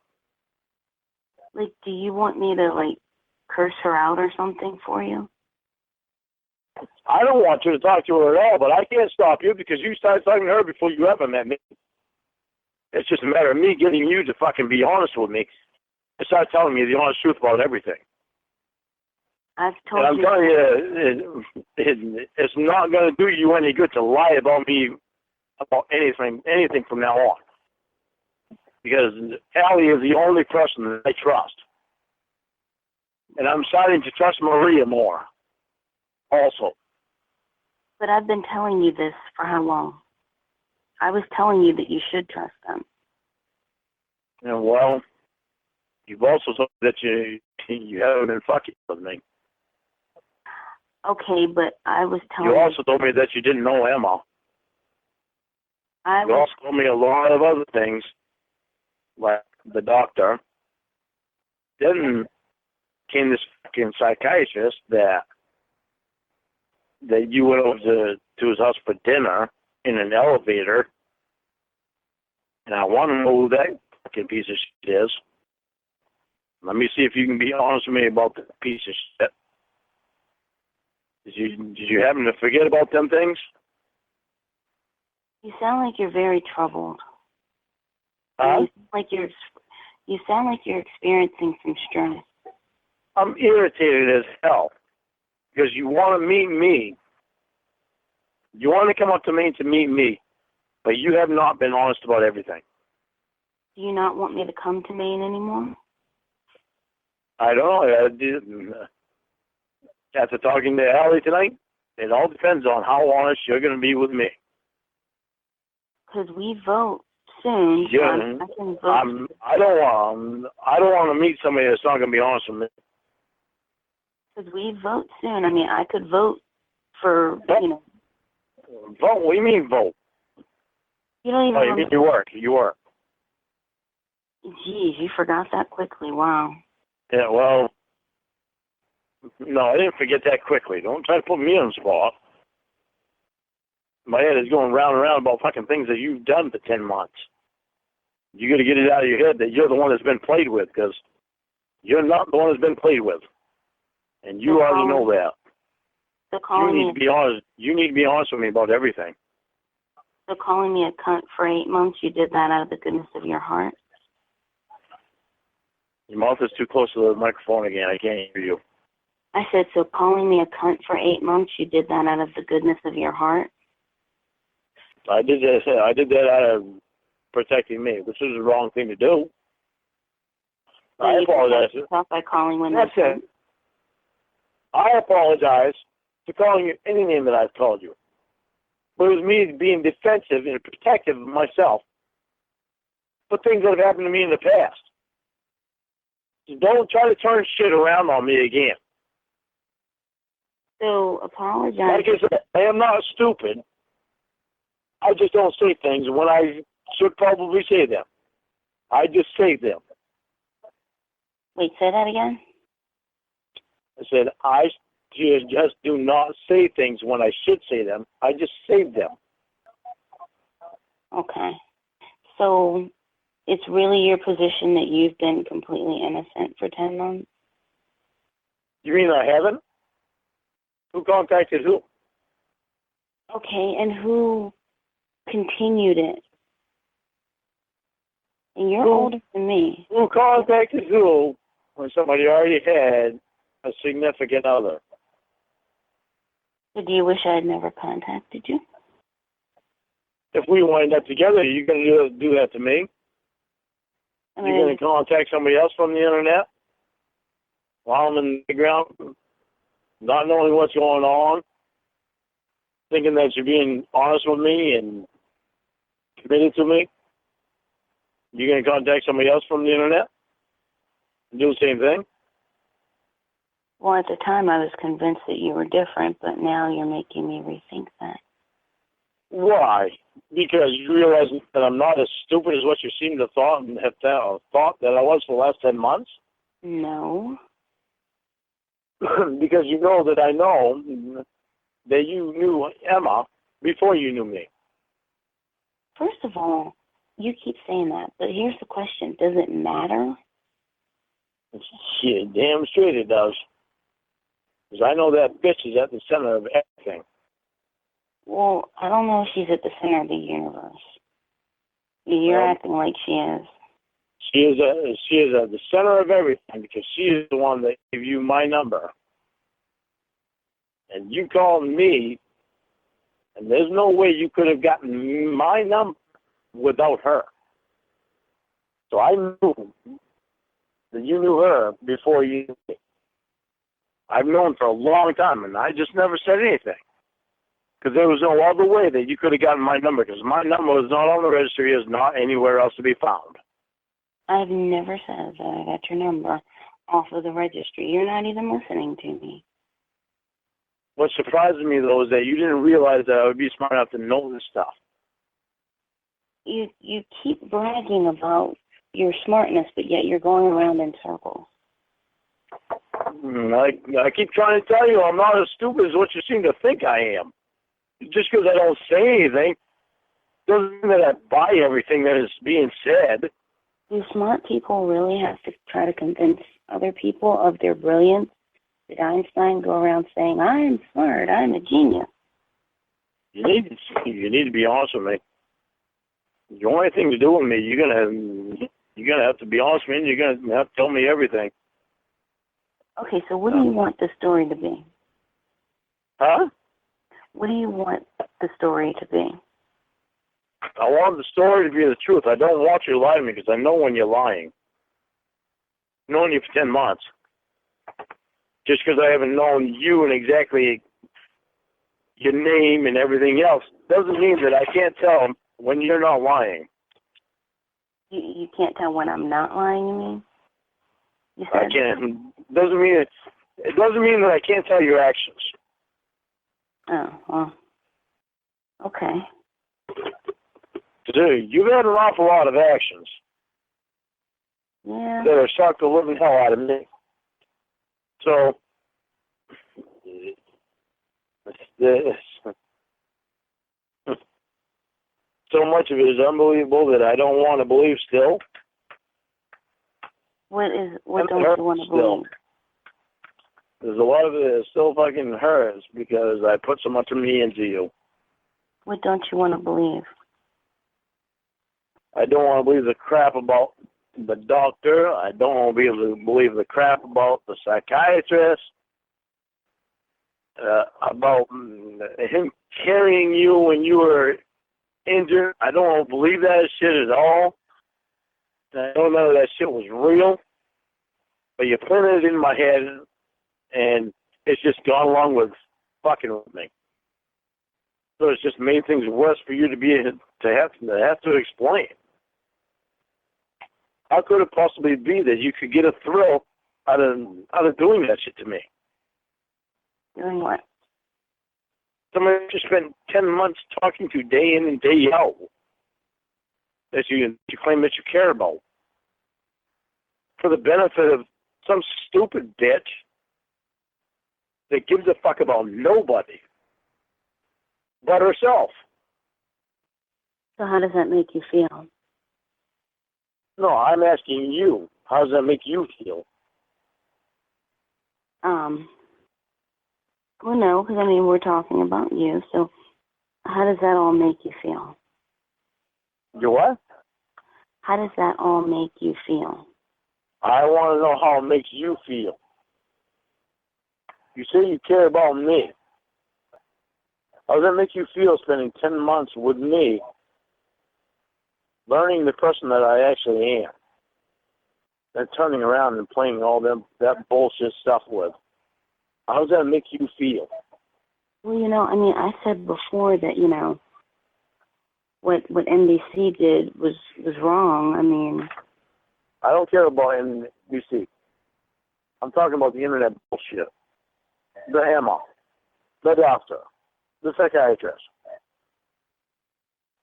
Like, do you want me to, like, curse her out or something for you? I don't want you to talk to her at all, but I can't stop you because you started talking to her before you ever met me. It's just a matter of me getting you to fucking be honest with me and start telling me the honest truth about everything. I've told you. And I'm telling you, it's not going to do you any good to lie about me about anything from now on. Because Allie is the only person that I trust. And I'm starting to trust Maria more also. But I've been telling you this for how long? I was telling you that you should trust them. And well, you've also told me that you haven't been fucking with me. Okay, but I was telling you. You also told me that you didn't know Emma. You also told me a lot of other things, like the doctor. Then came this fucking psychiatrist that you went over to his house for dinner in an elevator. And I want to know who that fucking piece of shit is. Let me see if you can be honest with me about the piece of shit. Did you happen to forget about them things? You sound like you're very troubled. Huh? You sound like you're experiencing some stress. I'm irritated as hell. because you want to meet me. You want to come up to Maine to meet me, but you have not been honest about everything. Do you not want me to come to Maine anymore? I don't know. After talking to Allie tonight, it all depends on how honest you're going to be with me. Because we vote soon. Yeah, I can vote. I don't want to meet somebody that's not going to be honest with me. Because we vote soon. I mean, I could vote for, Vote? What do you mean vote? You don't even you mean you work. You work. Geez, you forgot that quickly. Wow. Yeah, well, no, I didn't forget that quickly. Don't try to put me on the spot. My head is going round and round about fucking things that you've done for 10 months. You got to get it out of your head that you're the one that's been played with, because you're not the one that's been played with. And you already know that. You need to be honest. You need to be honest with me about everything. So calling me a cunt for 8 months, you did that out of the goodness of your heart? Your mouth is too close to the microphone again. I can't hear you. I said, so calling me a cunt for 8 months, you did that out of the goodness of your heart? I did that out of protecting me, which is the wrong thing to do. So I apologize. By calling women. That's it. I apologize for calling you any name that I've called you. But it was me being defensive and protective of myself for things that have happened to me in the past. So don't try to turn shit around on me again. So apologize. Like I said, I am not stupid. I just don't say things when I should probably say them. I just say them. Wait, say that again? I said, I just do not say things when I should say them. I just say them. Okay. So it's really your position that you've been completely innocent for 10 months? You mean I haven't? Who contacted who? Okay, and who continued it? And you're older than me. Who contacted who when somebody already had a significant other? So do you wish I had never contacted you? If we wind up together, you're going to do that to me? You're going to contact somebody else from the internet while I'm in the ground, not knowing what's going on, thinking that you're being honest with me and committed to me? You're going to contact somebody else from the internet and do the same thing? Well, at the time I was convinced that you were different, but now you're making me rethink that. Why? Because you realize that I'm not as stupid as what you seem to have thought that I was for the last 10 months? No. Because you know that I know that you knew Emma before you knew me. First of all, you keep saying that, but here's the question. Does it matter? Shit, damn straight it does. Because I know that bitch is at the center of everything. Well, I don't know if she's at the center of the universe. You're acting like she is. She is at the center of everything because she is the one that gave you my number. And you called me, and there's no way you could have gotten my number without her. So I knew that you knew her before you knew me. I've known for a long time, and I just never said anything. Because there was no other way that you could have gotten my number, because my number is not on the registry, is not anywhere else to be found. I've never said that I got your number off of the registry. You're not even listening to me. What surprises me, though, is that you didn't realize that I would be smart enough to know this stuff. You keep bragging about your smartness, but yet you're going around in circles. I keep trying to tell you I'm not as stupid as what you seem to think I am. Just because I don't say anything doesn't mean that I buy everything that is being said. Do smart people really have to try to convince other people of their brilliance? Did Einstein go around saying, I'm smart, I'm a genius? You need to be honest with me. The only thing to do with me, you're gonna have to be honest with me, and you're gonna have to tell me everything. Okay, so what do you want the story to be? Huh? What do you want the story to be? I want the story to be the truth. I don't want you to lie to me because I know when you're lying. I've known you for 10 months. Just because I haven't known you and exactly your name and everything else doesn't mean that I can't tell when you're not lying. You can't tell when I'm not lying, you mean? You said? I can't. It doesn't mean that I can't tell your actions. Oh, well. Okay. Dude, you've had an awful lot of actions. Yeah. That have shocked the living hell out of me. So, so much of it is unbelievable that I don't want to believe still. What don't you want to believe? There's a lot of it that still fucking hurts because I put so much of me into you. What don't you want to believe? I don't want to believe the crap about the doctor. I don't want to believe the crap about the psychiatrist. About him carrying you when you were injured. I don't want to believe that shit at all. I don't know that shit was real. But you planted it in my head, and it's just gone along with fucking with me. So it's just made things worse for you to have to explain. How could it possibly be that you could get a thrill out of doing that shit to me? Doing what? Somebody you spent 10 months talking to day in and day out that you claim that you care about for the benefit of some stupid bitch that gives a fuck about nobody but herself. So how does that make you feel? No, I'm asking you. How does that make you feel? Well, no, because, we're talking about you, so how does that all make you feel? You what? How does that all make you feel? I want to know how it makes you feel. You say you care about me. How does that make you feel spending 10 months with me, learning the person that I actually am, and turning around and playing all that bullshit stuff with? How does that make you feel? Well, I said before that, what NBC did was wrong. I don't care about NBC. I'm talking about the internet bullshit. The Emma, the doctor, the psychiatrist.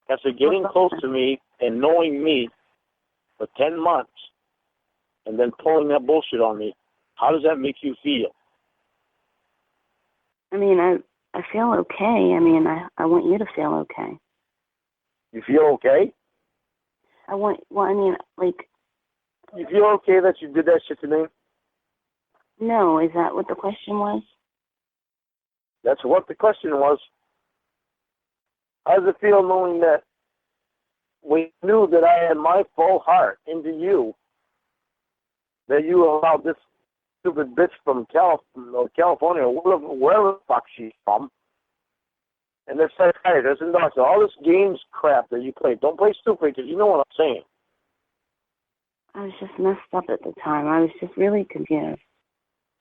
After getting close to me and knowing me for 10 months and then pulling that bullshit on me, how does that make you feel? I feel okay. I want you to feel okay. You feel okay? You feel okay that you did that shit to me? No, is that what the question was? That's what the question was. How does it feel knowing that we knew that I had my full heart into you, that you allowed this stupid bitch from California, or wherever the fuck she's from, and this psychiatrist and doctor, all this games crap that you play. Don't play stupid because you know what I'm saying. I was just messed up at the time. I was just really confused.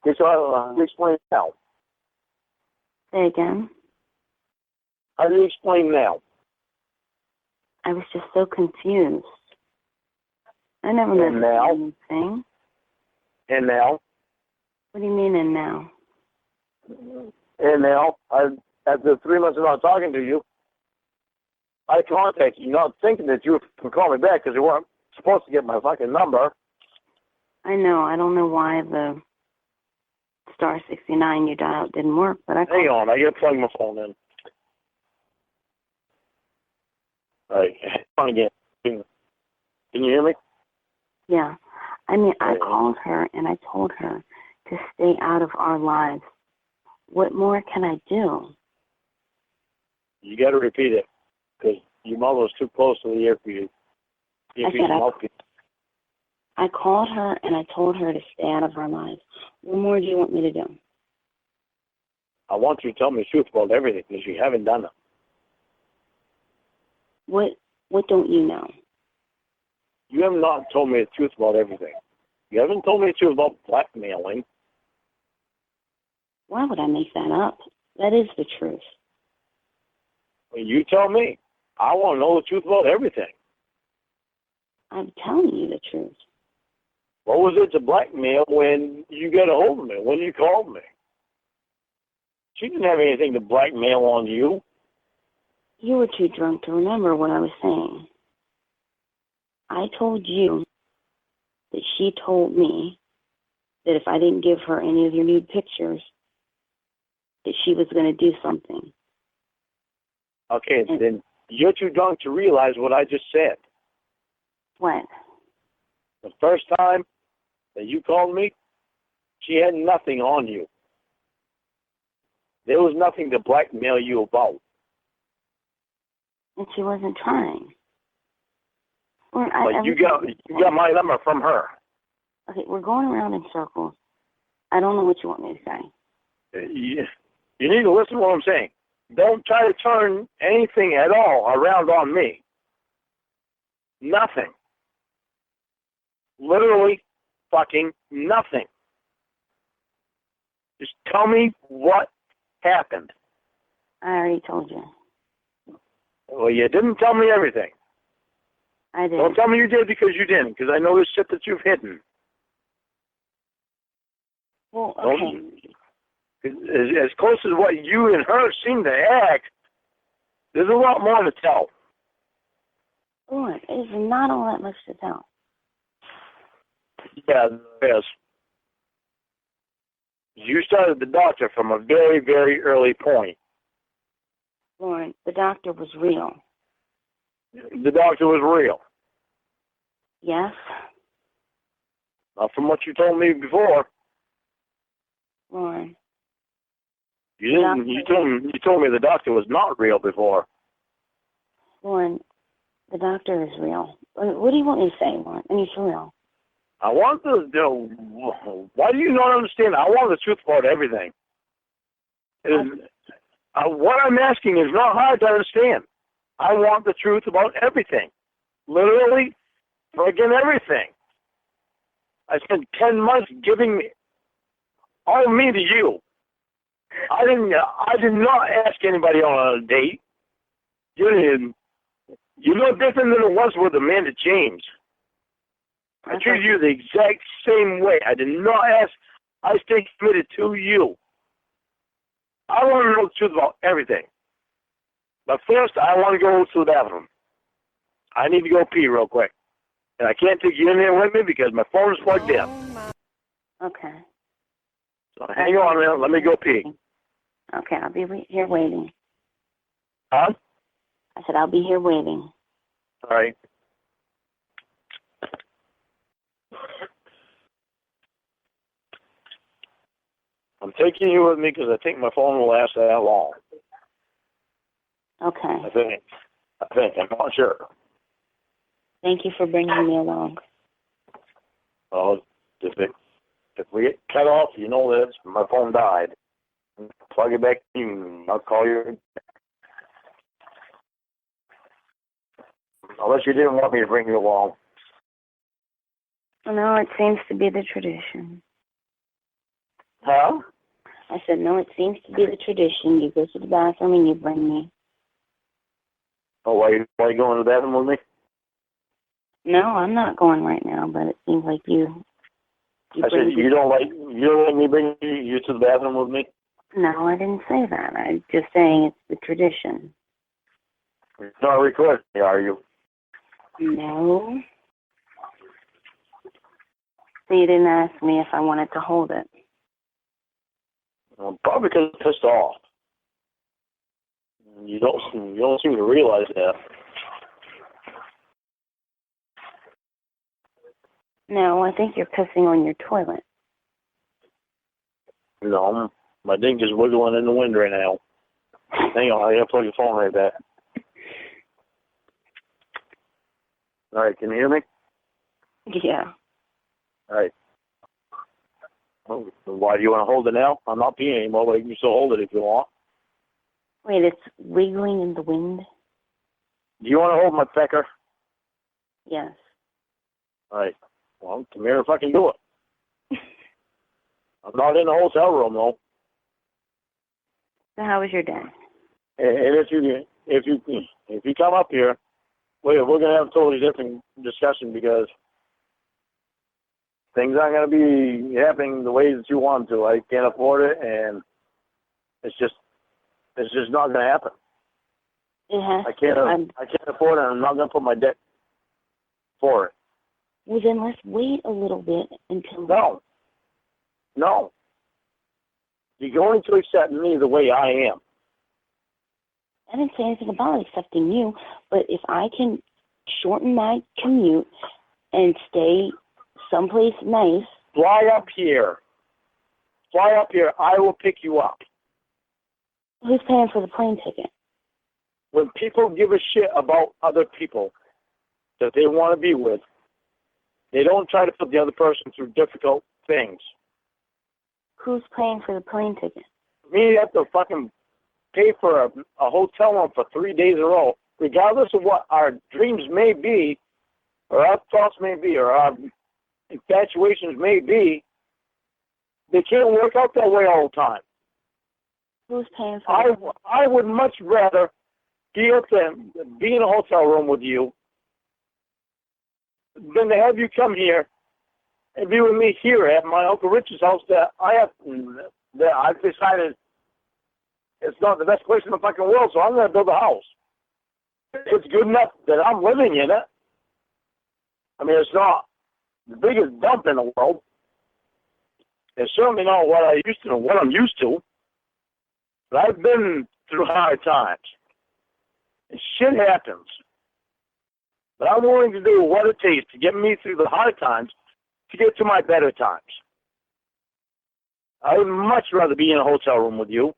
Okay, so I'll explain now. Say again? How do you explain now? I was just so confused. I never meant anything. And now? What do you mean, and now? And now, after 3 months of not talking to you, I contacted you, not thinking that you would call me back because you weren't supposed to get my fucking number. I know. I don't know why the star 69 you dialed didn't work, but Hang on, I gotta plug my phone in. All right, on again. Can you hear me? Yeah. I called her and I told her to stay out of our lives. What more can I do? You got to repeat it because your mother was too close to the ear for you. I called her and I told her to stay out of our lives. What more do you want me to do? I want you to tell me the truth about everything because you haven't done it. What don't you know? You have not told me the truth about everything. You haven't told me the truth about blackmailing. Why would I make that up? That is the truth. Well, you tell me. I want to know the truth about everything. I'm telling you the truth. What was it to blackmail when you got a hold of me, when you called me? She didn't have anything to blackmail on you. You were too drunk to remember what I was saying. I told you that she told me that if I didn't give her any of your nude pictures, that she was going to do something. Okay, then you're too drunk to realize what I just said. What? The first time that you called me, she had nothing on you. There was nothing to blackmail you about. And she wasn't trying. Well, But you got my number from her. Okay, we're going around in circles. I don't know what you want me to say. You need to listen to what I'm saying. Don't try to turn anything at all around on me. Nothing. Literally fucking nothing. Just tell me what happened. I already told you. Well, you didn't tell me everything. I did. Don't tell me you did because you didn't, because I know there's shit that you've hidden. Well, okay. As close as what you and her seem to act, there's a lot more to tell. Lord, there's not all that much to tell. Yeah, there is. You started the doctor from a very, very early point. Lorne, the doctor was real. The doctor was real. Yes? Not from what you told me before. Lorne. You didn't. You told me the doctor was not real before. Lorne, the doctor is real. What do you want me to say, Lorne? And he's real. I want why do you not understand? I want the truth about everything. What I'm asking is not hard to understand. I want the truth about everything. Literally, friggin' everything. I spent 10 months giving all of me to you. I did not ask anybody on a date. You're no different than it was with Amanda James. I treated you the exact same way. I did not ask. I stayed committed to you. I want to know the truth about everything. But first, I want to go to the bathroom. I need to go pee real quick. And I can't take you in there with me because my phone is plugged in. Okay. So hang on a minute. Let me go pee. Okay, I'll be here waiting. Huh? I said I'll be here waiting. All right. I'm taking you with me because I think my phone will last that long. Okay. I think. I'm not sure. Thank you for bringing me along. Well, if we get cut off, you know that my phone died. Plug it back in. I'll call you. Unless you didn't want me to bring you along. No, it seems to be the tradition. Huh? I said, no, it seems to be the tradition. You go to the bathroom and you bring me. Oh, why you going to the bathroom with me? No, I'm not going right now, but it seems like you I said, you don't let me bring you to the bathroom with me? No, I didn't say that. I'm just saying it's the tradition. You're not recording me, are you? No. So you didn't ask me if I wanted to hold it. Well, probably because I'm pissed off. You don't seem to realize that. No, I think you're pissing on your toilet. No, my ding is wiggling in the wind right now. Hang on, I gotta plug your phone right back. All right, can you hear me? Yeah. All right. Oh, why do you want to hold it now? I'm not peeing anymore, but you can still hold it if you want. Wait, it's wiggling in the wind? Do you want to hold my pecker? Yes. All right. Well, come here and fucking do it. I'm not in the hotel room, though. So how was your day? And if you come up here, we're gonna have a totally different discussion because things aren't gonna be happening the way that you want to. I can't afford it, and it's just not gonna happen. It has I can't afford it. And I'm not gonna put my debt for it. Well, then let's wait a little bit until... No. You're going to accept me the way I am. I didn't say anything about accepting you, but if I can shorten my commute and stay someplace nice... Fly up here. I will pick you up. Who's paying for the plane ticket? When people give a shit about other people that they want to be with, they don't try to put the other person through difficult things. Who's paying for the plane ticket? Me have to fucking pay for a hotel room for 3 days in a row, regardless of what our dreams may be, or our thoughts may be, or our infatuations may be. They can't work out that way all the time. Who's paying for it? I would much rather be able to be in a hotel room with you than to have you come here and be with me here at my Uncle Rich's house that I've decided it's not the best place in the fucking world, so I'm going to build a house. It's good enough that I'm living in it. I mean, it's not the biggest dump in the world. It's certainly not what I used to, what I'm used to. But I've been through hard times. And shit happens. But I'm willing to do what it takes to get me through the hard times to get to my better times. I would much rather be in a hotel room with you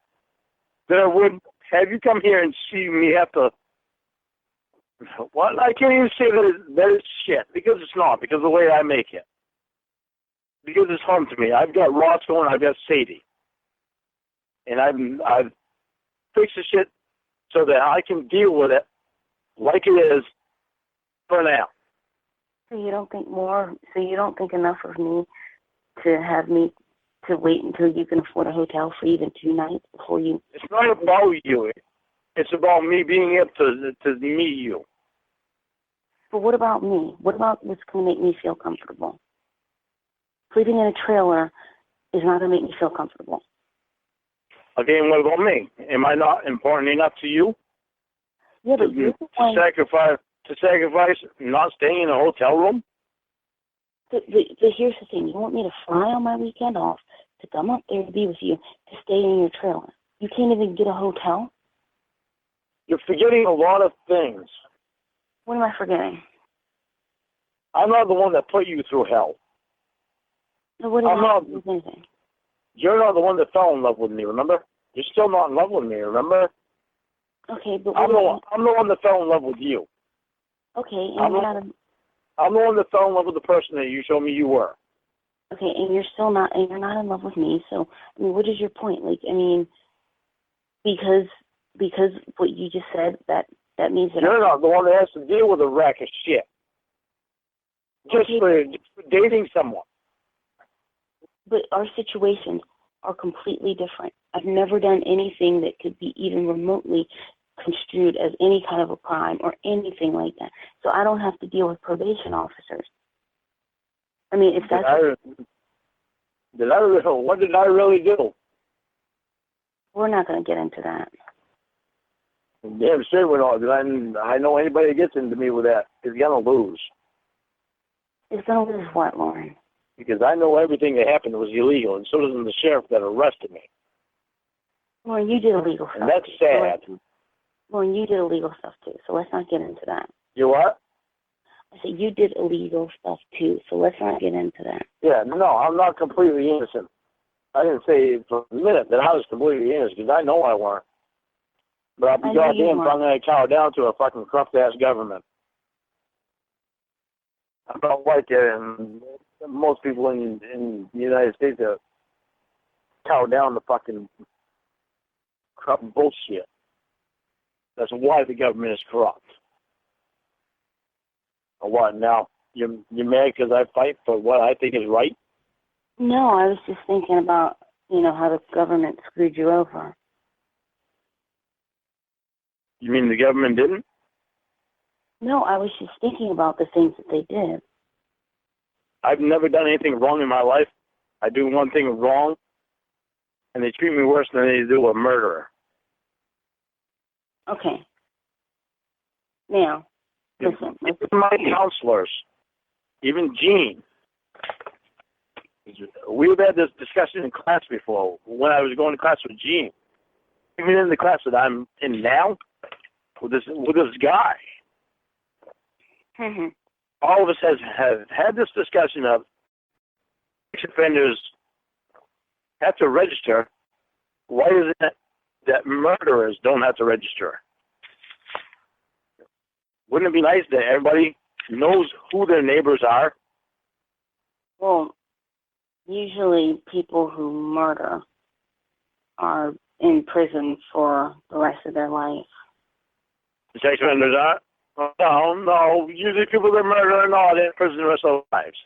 than I would have you come here and see me have to... Well, I can't even say that it's shit, because it's not, because of the way I make it. Because it's home to me. I've got Roscoe and I've got Sadie. And I've fixed the shit so that I can deal with it like it is for now. So you don't think enough of me to have me to wait until you can afford a hotel for even 2 nights before you... It's not about you. It's about me being able to meet you. But what about me? What about what's going to make me feel comfortable? Sleeping in a trailer is not going to make me feel comfortable. Okay, and what about me? Am I not important enough to you? Yeah, but to sacrifice not staying in a hotel room? But here's the thing. You want me to fly on my weekend off, to come up there to be with you, to stay in your trailer. You can't even get a hotel? You're forgetting a lot of things. What am I forgetting? I'm not the one that put you through hell. So what am I forgetting? You're not the one that fell in love with me, remember? You're still not in love with me, remember? Okay, but I'm the one that fell in love with you. Okay, and I'm the one that fell in love with the person that you showed me you were. Okay, and you're not in love with me, so, I mean, what is your point? Like, I mean, because what you just said, that means that... You're not the one that has to deal with a rack of shit. Just for dating someone. But our situations are completely different. I've never done anything that could be even remotely construed as any kind of a crime or anything like that. So I don't have to deal with probation officers. I mean, if that's... What did I really do? We're not going to get into that. Damn straight we're not, because I know anybody that gets into me with that is going to lose. It's going to lose what, Lauren? Because I know everything that happened was illegal, and so does the sheriff that arrested me. Lauren, you did illegal stuff. And that's sad. Lauren, you did illegal stuff too, so let's not get into that. You what? I said you did illegal stuff too, so let's not get into that. Yeah, no, I'm not completely innocent. I didn't say for a minute that I was completely innocent, because I know I weren't. But I'll be goddamn if I'm going to cower down to a fucking corrupt-ass government. I don't like it, and most people in the United States cow down the fucking corrupt bullshit. That's why the government is corrupt. Or what, now? You're mad because I fight for what I think is right? No, I was just thinking about, how the government screwed you over. You mean the government didn't? No, I was just thinking about the things that they did. I've never done anything wrong in my life. I do one thing wrong, and they treat me worse than they do a murderer. Okay. Now, listen. Even my counselors, even Gene, we've had this discussion in class before, when I was going to class with Gene. Even in the class that I'm in now, with this guy, Mm-hmm. all of us have had this discussion of offenders have to register. Why is it that murderers don't have to register? Wouldn't it be nice that everybody knows who their neighbors are? Well, usually people who murder are in prison for the rest of their life. The sex offenders are? No. Usually people that murder are not in prison the rest of their lives.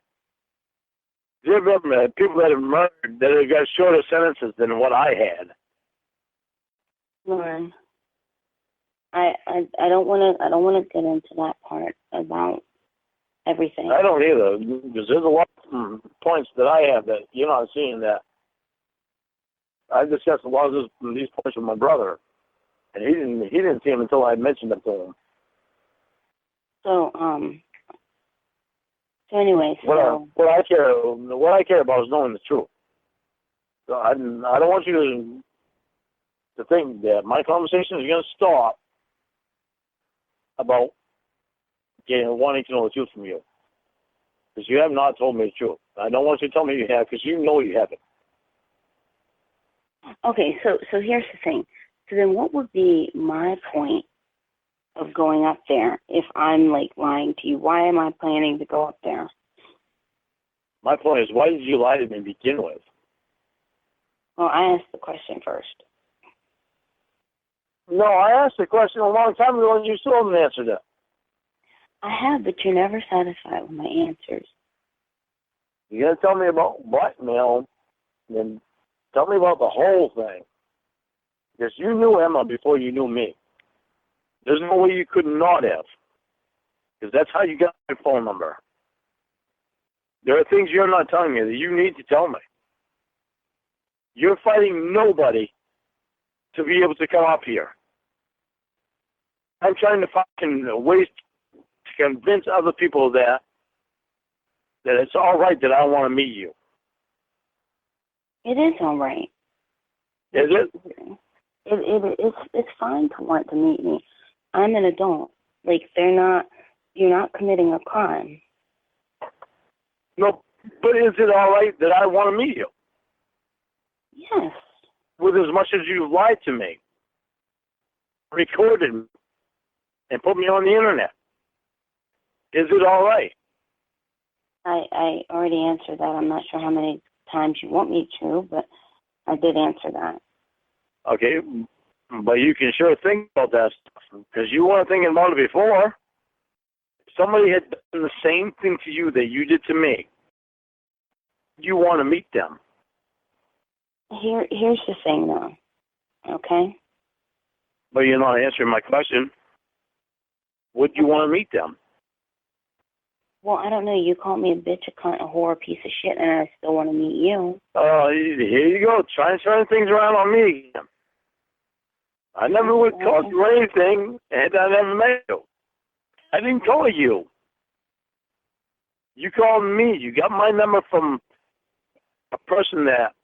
There have been people that have murdered that have got shorter sentences than what I had. Lorne, I don't want to get into that part about everything. I don't either, because there's a lot of points that I have that you're not seeing that. I discussed a lot of these points with my brother, and he didn't see them until I mentioned them to him. So anyway, what I care about is knowing the truth. So I don't want you to think that my conversation is going to stop about wanting to know the truth from you, because you have not told me the truth. I don't want you to tell me you have, because you know you haven't. Okay, so here's the thing. So then what would be my point of going up there if I'm, lying to you? Why am I planning to go up there? My point is, why did you lie to me to begin with? Well, I asked the question first. No, I asked the question a long time ago, and you still haven't answered it. I have, but you're never satisfied with my answers. You're going to tell me about blackmail, then tell me about the whole thing. Because you knew Emma before you knew me. There's no way you could not have. Because that's how you got my phone number. There are things you're not telling me that you need to tell me. You're fighting nobody to be able to come up here. I'm trying to find ways to convince other people that it's all right that I want to meet you. It is all right. Is it? It's fine to want to meet me. I'm an adult. You're not committing a crime. No, but is it all right that I want to meet you? Yes. With as much as you've lied to me, recorded me, and put me on the internet. Is it all right? I already answered that. I'm not sure how many times you want me to, but I did answer that. Okay, but you can sure think about that stuff, because you weren't thinking about it before. If somebody had done the same thing to you that you did to me, you want to meet them. Here's the thing, though, okay? But you're not answering my question. Would you want to meet them? Well, I don't know. You called me a bitch, a cunt, a whore, a piece of shit, and I still want to meet you. Oh, here you go, trying to turn things around on me again. I never would call you anything, and I never met you. I didn't call you. You called me. You got my number from a person that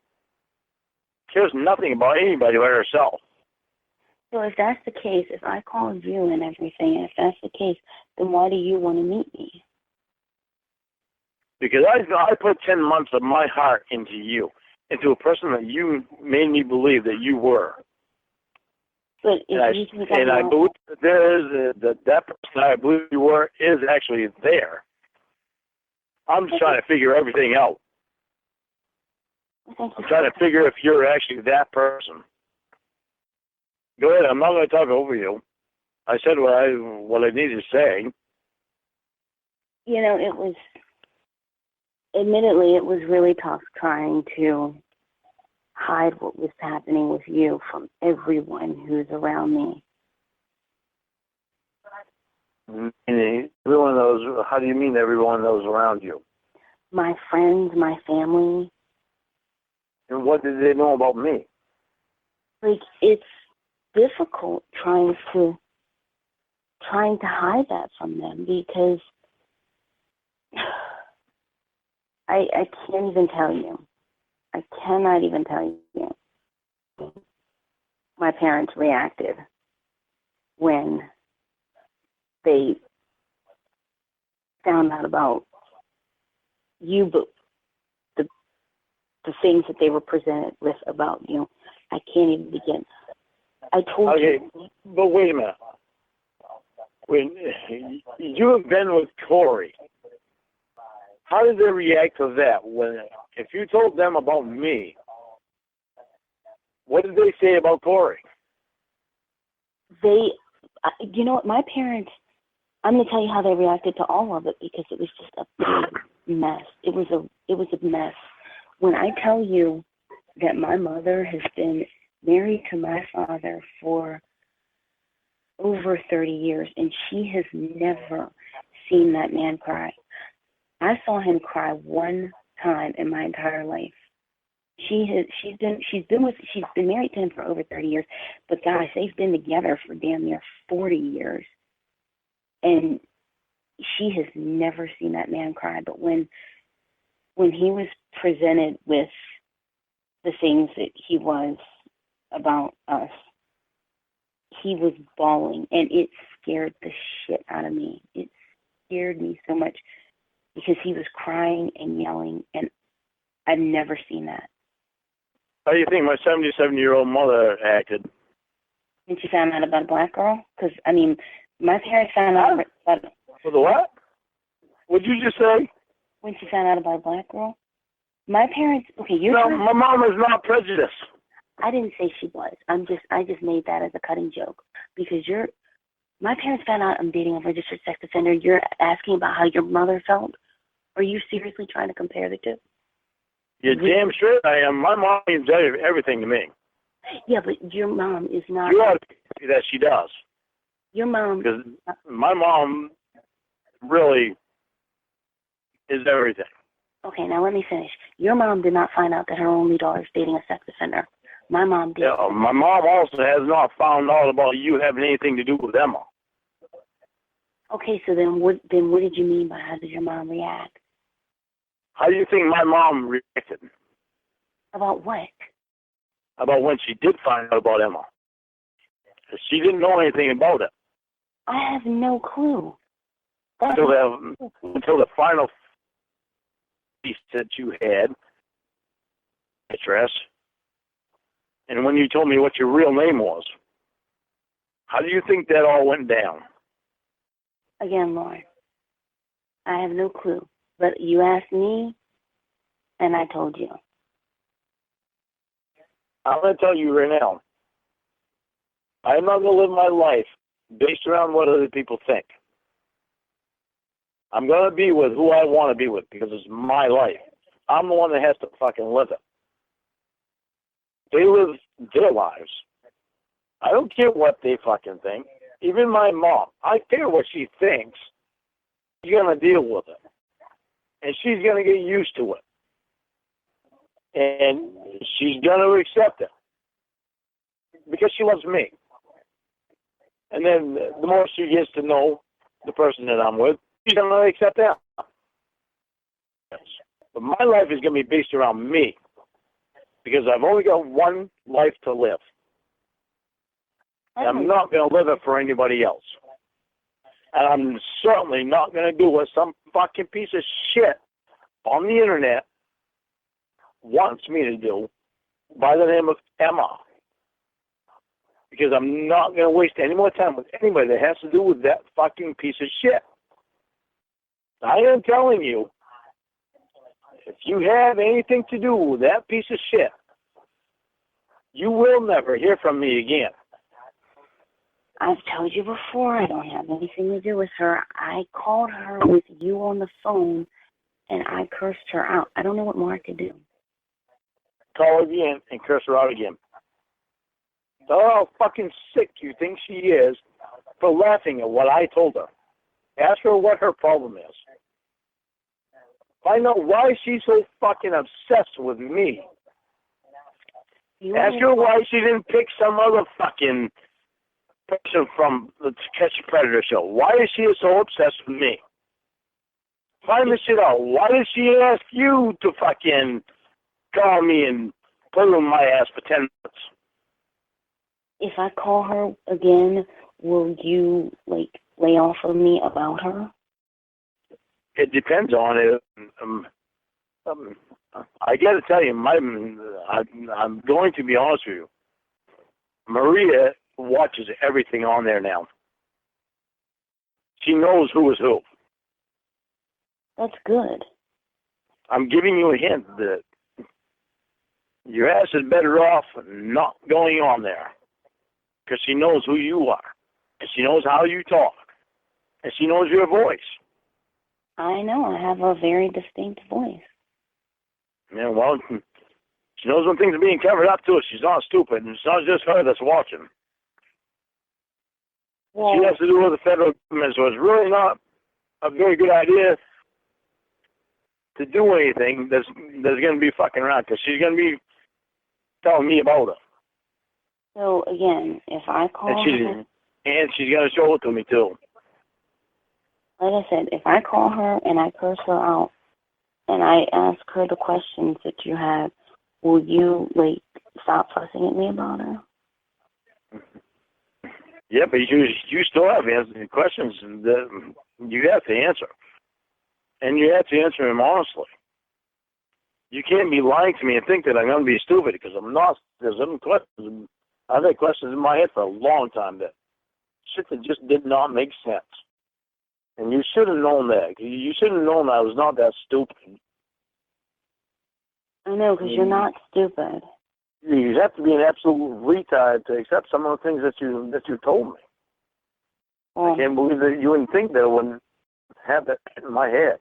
cares nothing about anybody but herself. So if that's the case, if I called you and everything, and if that's the case, then why do you want to meet me? Because I put 10 months of my heart into you, into a person that you made me believe that you were. But if I believe that person I believe you were is actually there. I'm just trying to figure everything out. Thank you. I'm trying to figure if you're actually that person. Go ahead. I'm not going to talk over you. I said what I needed to say. You know, admittedly, it was really tough trying to hide what was happening with you from everyone who's around me. Everyone knows. How do you mean everyone knows around you? My friends, my family. And what did they know about me? Like, it's difficult trying to hide that from them because I can't even tell you. I cannot even tell you. My parents reacted when they found out about you, but the things that they were presented with about you, I can't even begin. I told you. But wait a minute. When you have been with Corey, how did they react to that? If you told them about me, what did they say about Corey? You know what, my parents, I'm going to tell you how they reacted to all of it because it was just a big mess. It was a mess. When I tell you that my mother has been married to my father for over 30 years, and she has never seen that man cry. I saw him cry one time in my entire life. She's been married to him for over 30 years, but guys, they've been together for damn near 40 years, and she has never seen that man cry. But when he was presented with the things that he was about us, he was bawling, and it scared the shit out of me. It scared me so much because he was crying and yelling, and I've never seen that. How do you think my 77-year-old mother acted? When she found out about a black girl? Because, I mean, my parents found out about... For the what? What'd you just say? When she found out about a black girl? My parents... Okay, my mom is not prejudiced. I didn't say she was. I just made that as a cutting joke. Because my parents found out I'm dating a registered sex offender. You're asking about how your mother felt? Are you seriously trying to compare the two? You're damn straight I am. My mom can tell you everything to me. Yeah, but your mom is not... You ought to see that she does. Your mom... Because my mom really is everything. Okay, now let me finish. Your mom did not find out that her only daughter is dating a sex offender. My mom did. Yeah, my mom also has not found out about you having anything to do with Emma. Okay, so then what did you mean by how did your mom react? How do you think my mom reacted? About what? About when she did find out about Emma. She didn't know anything about it. I have no clue. Until the final piece that you had, address, and when you told me what your real name was. How do you think that all went down? Again, Lorne, I have no clue. But you asked me, and I told you. I'm going to tell you right now, I'm not going to live my life based around what other people think. I'm going to be with who I want to be with because it's my life. I'm the one that has to fucking live it. They live their lives. I don't care what they fucking think. Even my mom, I care what she thinks. She's going to deal with it. And she's going to get used to it. And she's going to accept it. Because she loves me. And then the more she gets to know the person that I'm with, she's going to accept that. But my life is going to be based around me. Because I've only got one life to live. And I'm not going to live it for anybody else. And I'm certainly not going to do what some fucking piece of shit on the internet wants me to do by the name of Emma. Because I'm not going to waste any more time with anybody that has to do with that fucking piece of shit. I am telling you, if you have anything to do with that piece of shit, you will never hear from me again. I've told you before, I don't have anything to do with her. I called her with you on the phone, and I cursed her out. I don't know what more I could do. Call her again and curse her out again. Tell her how fucking sick you think she is for laughing at what I told her. Ask her what her problem is. Find out why she's so fucking obsessed with me. Ask her why she didn't pick some other fucking person from the Catch a Predator show. Why is she so obsessed with me? Find this shit out. Why did she ask you to fucking call me and pull on my ass for 10 minutes? If I call her again, will you, like, lay off of me about her? It depends on it. I got to tell you, I'm going to be honest with you. Maria watches everything on there now. She knows who is who. That's good. I'm giving you a hint that your ass is better off not going on there, because she knows who you are, and she knows how you talk, and she knows your voice. I know. I have a very distinct voice. Yeah, well, she knows when things are being covered up, too. She's not stupid, and it's not just her that's watching. Well, she has to do with the federal government, so it's really not a very good idea to do anything that's going to be fucking around, because she's going to be telling me about it. So, again, if I call her... And she's going to show it to me, too. Like I said, if I call her and I curse her out and I ask her the questions that you have, will you, like, stop fussing at me about her? Yeah, but you still have the questions that you have to answer. And you have to answer them honestly. You can't be lying to me and think that I'm going to be stupid, because I'm not. There's some questions. I've had questions in my head for a long time that shit that just did not make sense. And you should have known that. You should have known I was not that stupid. I know, because you're not stupid. You have to be an absolute retard to accept some of the things that you told me. I can't believe that you wouldn't think that I wouldn't have that in my head.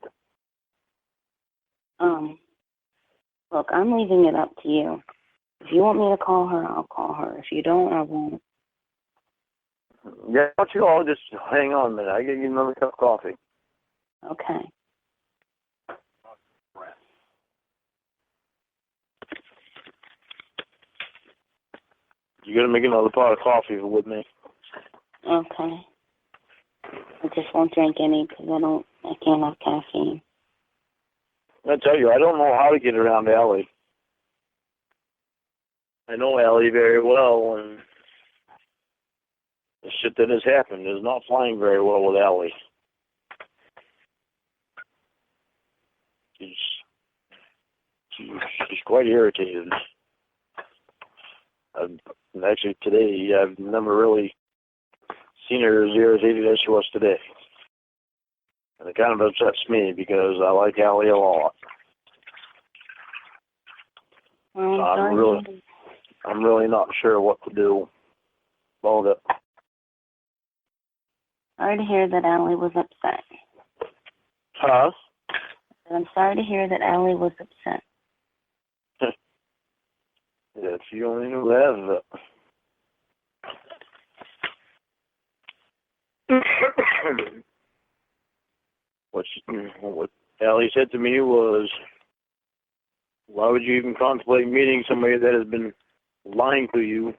Look, I'm leaving it up to you. If you want me to call her, I'll call her. If you don't, I won't. Yeah, why don't you all just hang on a minute? I'll get you another cup of coffee. Okay. You got to make another pot of coffee with me. Okay. I just won't drink any because I can't have caffeine. I tell you, I don't know how to get around Allie. I know Allie very well, and the shit that has happened is not flying very well with Allie. She's quite irritated. Actually, today, I've never really seen her as irritated as she was today. And it kind of upsets me because I like Allie a lot. Well, I'm really not sure what to do about it. Sorry to hear that Allie was upset. Huh? I'm sorry to hear that Allie was upset. Yeah, if you only knew that. What Allie said to me was, why would you even contemplate meeting somebody that has been lying to you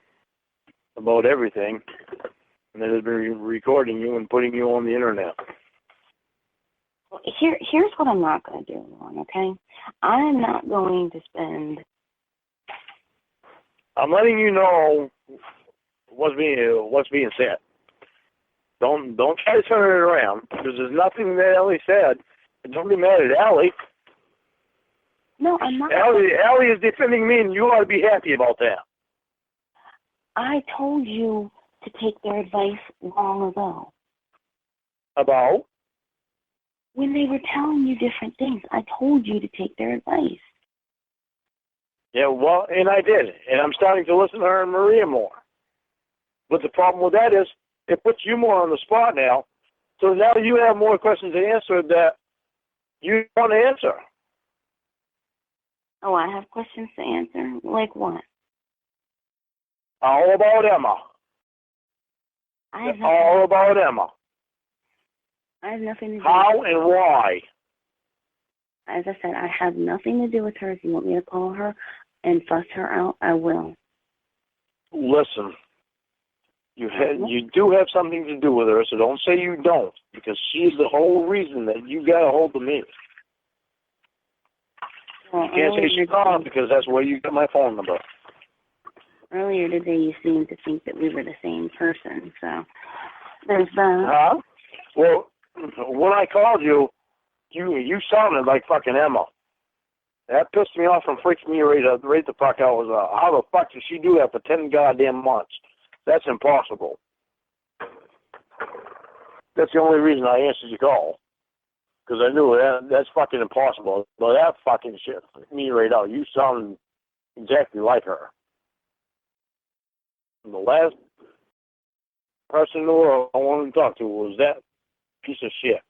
about everything and that has been recording you and putting you on the internet? Here's what I'm not going to do, Lorne, okay? I'm not going to spend... I'm letting you know what's being said. Don't try to turn it around, because there's nothing that Allie said. Don't be mad at Allie. No, I'm not. Allie is defending me, and you ought to be happy about that. I told you to take their advice long ago. About? when they were telling you different things, I told you to take their advice. Yeah, well, and I did. And I'm starting to listen to her and Maria more. But the problem with that is it puts you more on the spot now. So now you have more questions to answer that you want to answer. Oh, I have questions to answer? Like what? All about Emma. All about Emma. I have nothing to do How with her. and why? As I said, I have nothing to do with her. If you want me to call her and fuss her out, I will. Listen, you do have something to do with her, so don't say you don't, because she's the whole reason that you got a hold of me. Well, you can't say she's not, because that's where you got my phone number. Earlier today, you seemed to think that we were the same person, so there's that. Huh? Well, when I called you, you sounded like fucking Emma. That pissed me off and freaked me right the fuck out. How the fuck did she do that for 10 goddamn months? That's impossible. That's the only reason I answered your call. Because I knew that's fucking impossible. But that fucking shit freaked me right out. You sound exactly like her. And the last person in the world I wanted to talk to was that piece of shit.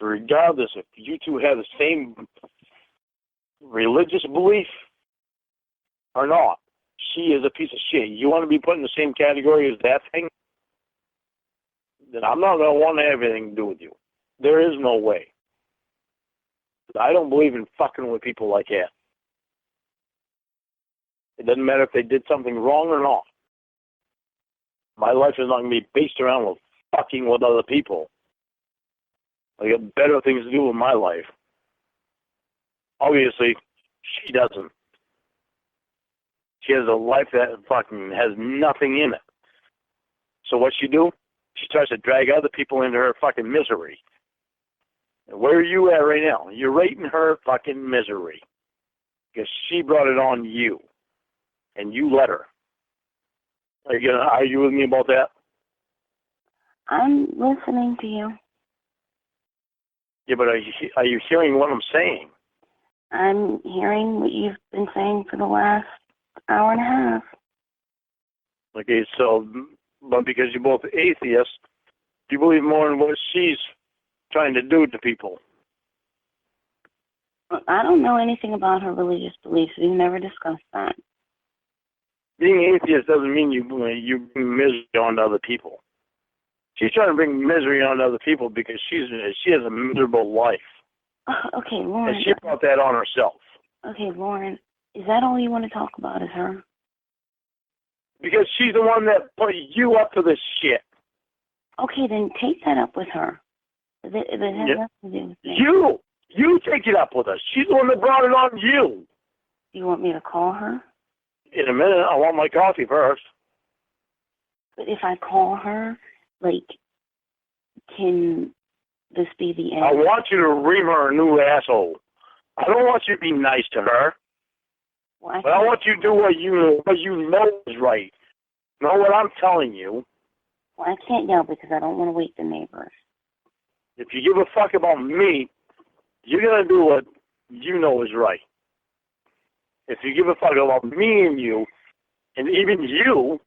Regardless if you two have the same religious belief or not, she is a piece of shit. You want to be put in the same category as that thing? Then I'm not going to want to have anything to do with you. There is no way. I don't believe in fucking with people like that. It doesn't matter if they did something wrong or not. My life is not going to be based around with fucking with other people. I got better things to do with my life. Obviously, she doesn't. She has a life that fucking has nothing in it. So what she do? She tries to drag other people into her fucking misery. And where are you at right now? You're right in her fucking misery. Because she brought it on you. And you let her. Are you gonna argue with me about that? I'm listening to you. Yeah, but are you hearing what I'm saying? I'm hearing what you've been saying for the last hour and a half. Okay, so, but because you're both atheists, you believe more in what she's trying to do to people. I don't know anything about her religious beliefs. We've never discussed that. Being atheist doesn't mean you bring misery on other people. She's trying to bring misery on other people because she has a miserable life. Okay, Lauren. And she brought that on herself. Okay, Lauren, is that all you want to talk about is her? Because she's the one that put you up to this shit. Okay, then take that up with her. It has nothing to do with me. You take it up with her. She's the one that brought it on you. You want me to call her? In a minute, I want my coffee first. But if I call her, like, can this be the end? I want you to ream her a new asshole. I don't want you to be nice to her. Well, but I want you to do what you know is right. Know what I'm telling you. Well, I can't yell because I don't want to wake the neighbors. If you give a fuck about me, you're going to do what you know is right. If you give a fuck about me and you, and even you,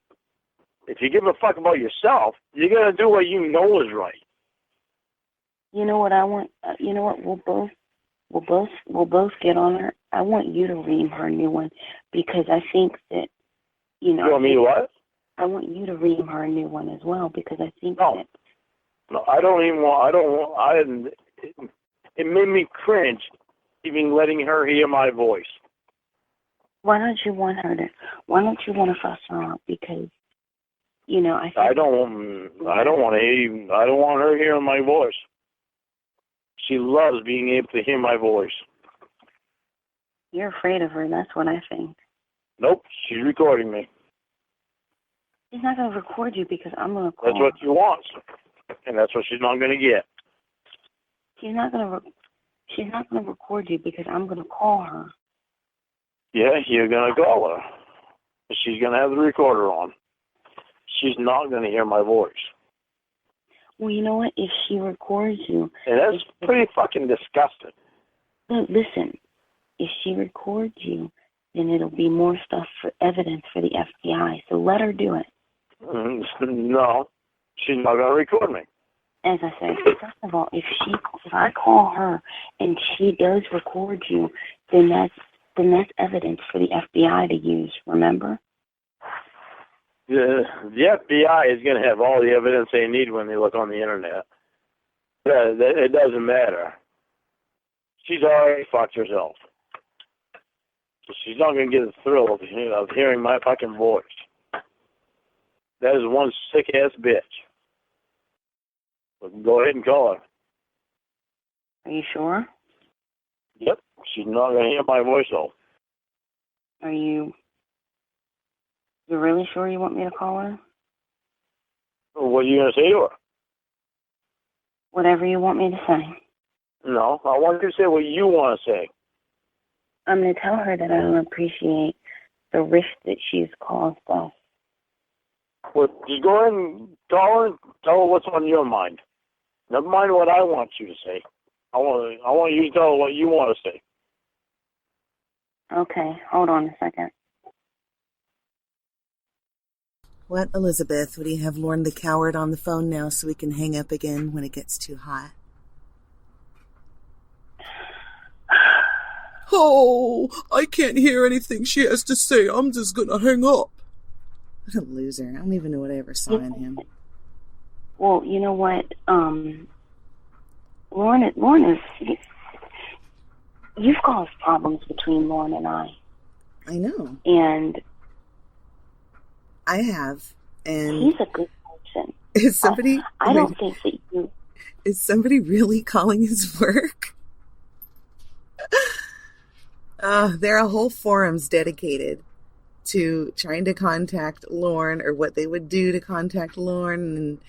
if you give a fuck about yourself, you're going to do what you know is right. You know what I want? You know what? We'll both get on her. I want you to ream her a new one because I think that, you know. You want me to what? I want you to ream her a new one as well because I think that. No, I don't even want. It made me cringe even letting her hear my voice. Why don't you want to fuss her out? Because, you know, I don't want her hearing my voice. She loves being able to hear my voice. You're afraid of her, that's what I think. Nope, she's recording me. She's not going to record you because I'm going to call That's what she wants, and that's what she's not going to get. She's not going to record you because I'm going to call her. Yeah, you're going to call her. She's going to have the recorder on. She's not going to hear my voice. Well, you know what? If she records you... And that's pretty fucking disgusting. Look, listen. If she records you, then it'll be more stuff for evidence for the FBI. So let her do it. No, she's not going to record me. As I said, first of all, if I call her and she does record you, then that's evidence for the FBI to use. Remember? The FBI is going to have all the evidence they need when they look on the internet. It doesn't matter. She's already fucked herself. So she's not going to get the thrill of hearing my fucking voice. That is one sick-ass bitch. So go ahead and call her. Are you sure? Yep. She's not going to hear my voice, though. Are you... You're really sure you want me to call her? What are you going to say to her? Whatever you want me to say. No, I want you to say what you want to say. I'm going to tell her that I don't appreciate the risk that she's caused us. Well, just go ahead and call her and tell her what's on your mind. Never mind what I want you to say. I want you to tell her what you want to say. Okay, hold on a second. What, Elizabeth? Would you have Lorne the coward on the phone now so we can hang up again when it gets too hot? Oh, I can't hear anything she has to say. I'm just gonna hang up. What a loser. I don't even know what I ever saw in him. Well, you know what? Lorne is... You've caused problems between Lorne and I. I know. And... I have. And he's a good person. Is somebody... I don't think that you... Is somebody really calling his work? There are whole forums dedicated to trying to contact Lorne or what they would do to contact Lorne,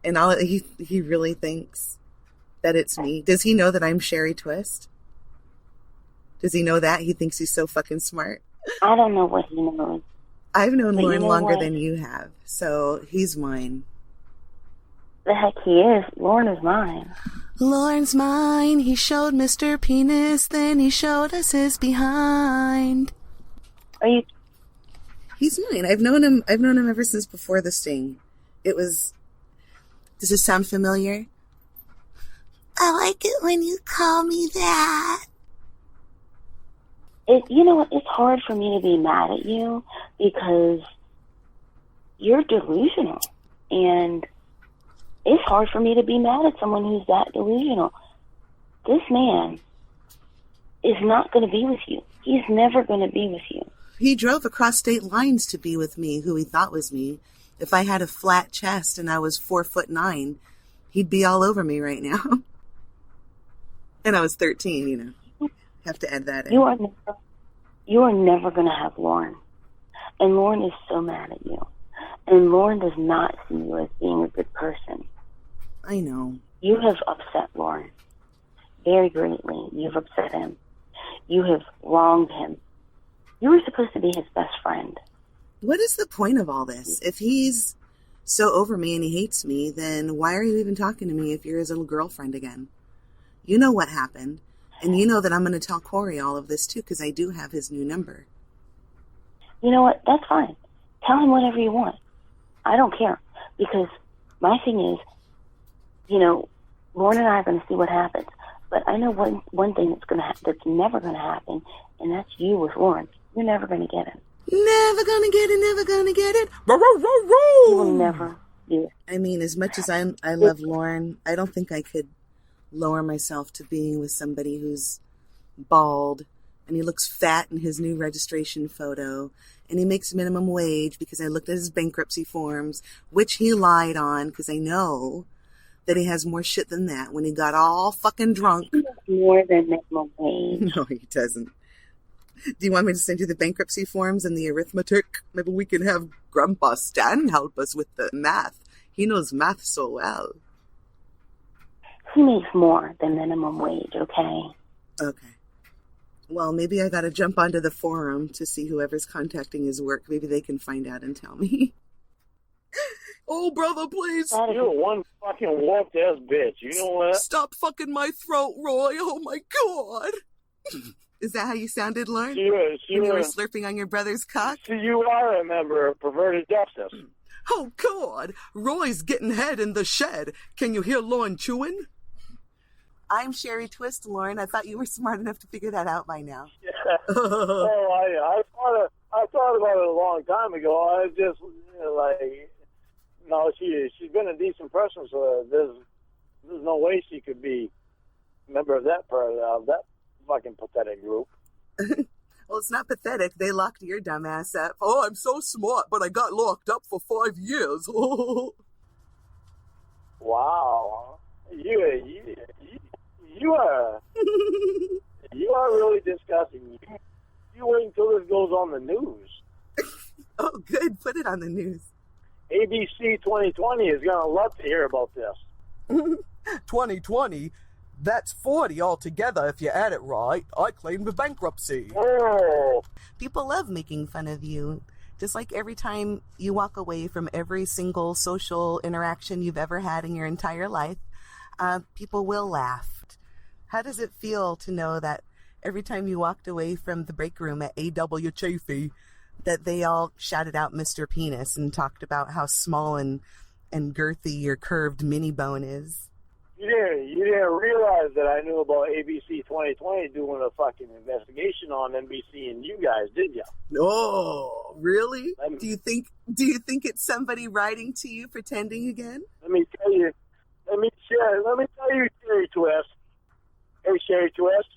and all. He really thinks that it's me. Does he know that I'm Sherry Twist? Does he know that? He thinks he's so fucking smart. I don't know what he knows. I've known Lorne longer than you have, so he's mine. The heck he is. Lorne is mine. Lorne's mine. He showed Mr. Penis, then he showed us his behind. Are you? He's mine. I've known him ever since before the sting. It was... Does this sound familiar? I like it when you call me that. You know what? It's hard for me to be mad at you because you're delusional. And it's hard for me to be mad at someone who's that delusional. This man is not going to be with you. He's never going to be with you. He drove across state lines to be with me, who he thought was me. If I had a flat chest and I was 4'9", he'd be all over me right now. And I was 13, you know. Have to add that in. You are never going to have Lorne. And Lorne is so mad at you. And Lorne does not see you as being a good person. I know. You have upset Lorne very greatly. You've upset him. You have wronged him. You were supposed to be his best friend. What is the point of all this? If he's so over me and he hates me, then why are you even talking to me if you're his little girlfriend again? You know what happened. And you know that I'm going to tell Corey all of this, too, because I do have his new number. You know what? That's fine. Tell him whatever you want. I don't care. Because my thing is, you know, Lorne and I are going to see what happens. But I know one thing that's never going to happen, and that's you with Lorne. You're never going to get him. Never going to get it, never going to get it. You will never do it. I mean, as much as I love Lorne, I don't think I could lower myself to being with somebody who's bald and he looks fat in his new registration photo and he makes minimum wage because I looked at his bankruptcy forms, which he lied on because I know that he has more shit than that when he got all fucking drunk. More than minimum wage. No, he doesn't. Do you want me to send you the bankruptcy forms and the arithmetic? Maybe we can have Grandpa Stan help us with the math. He knows math so well. He makes more than minimum wage, okay? Okay. Well, maybe I gotta jump onto the forum to see whoever's contacting his work. Maybe they can find out and tell me. Oh, brother, please. That is You're one fucking warped ass bitch. You know what? Stop fucking my throat, Roy. Oh, my God. Is that how you sounded, Lorne? You When you were slurping on your brother's cock? See, you are a member of Perverted Justice. Oh, God. Roy's getting head in the shed. Can you hear Lorne chewing? I'm Sherry Twist, Lorne. I thought you were smart enough to figure that out by now. Yeah. Oh, I thought about it a long time ago. I just like, no, she's been a decent person, so there's no way she could be a member of that fucking pathetic group. Well, it's not pathetic. They locked your dumb ass up. Oh, I'm so smart, but I got locked up for 5 years. Wow, you are really disgusting. You wait until this goes on the news. Oh, good. Put it on the news. ABC 2020 is gonna love to hear about this. 2020? That's 40 altogether if you add it right. I claimed bankruptcy. Oh, People love making fun of you. Just like every time you walk away from every single social interaction you've ever had in your entire life, people will laugh. How does it feel to know that every time you walked away from the break room at A.W. Chafee, that they all shouted out Mr. Penis and talked about how small and girthy your curved mini bone is? you didn't realize that I knew about ABC 2020 doing a fucking investigation on NBC and you guys, did you? Oh, really? I'm- Do you think it's somebody writing to you pretending again? Let me tell you, Sherry Twist. Hey, Sherry Twist,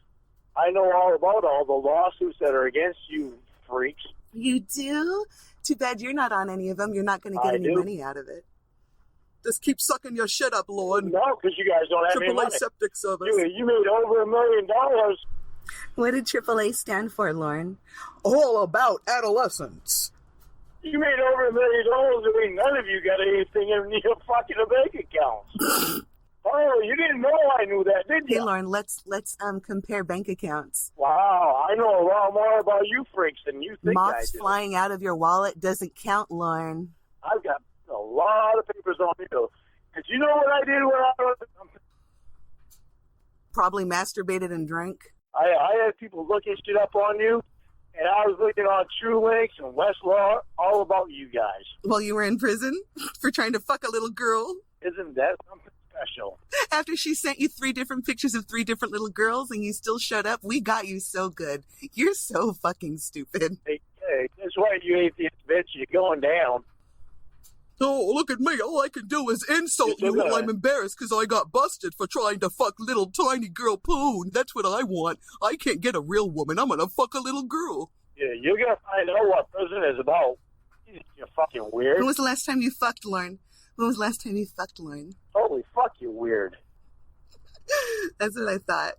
I know all about all the lawsuits that are against you freaks. You do? Too bad you're not on any of them. You're not going to get I any do. money out of it. Just keep sucking your shit up, Lorne. No, because you guys don't have any AAA money. septic service. You made over $1 million. What did AAA stand for, Lorne? All about adolescence. You made over $1 million, and none of you got anything in your fucking bank accounts. Oh, you didn't know I knew that, did Hey, you? Lorne, let's compare bank accounts. Wow, I know a lot more about you freaks than you think I Moths do. flying out of your wallet doesn't count, Lorne. I've got a lot of papers on you. Did you know what I did when I was... Probably masturbated and drank. I had people looking shit up on you, and I was looking on True Links and Westlaw all about you guys. While you were in prison for trying to fuck a little girl. Isn't that something special? After she sent you 3 different pictures of 3 different little girls and you still shut up, we got you so good. You're so fucking stupid. Hey, that's right, you atheist bitch. You're going down. Oh, look at me. All I can do is insult You're you while gonna- I'm embarrassed because I got busted for trying to fuck little tiny girl poon. That's what I want. I can't get a real woman. I'm gonna fuck a little girl. Yeah, you're going to find out what prison is about. You're fucking weird. When was the last time you fucked, Lorne? When was the last time you fucked, Lorne? Holy fuck, you're weird. That's what I thought.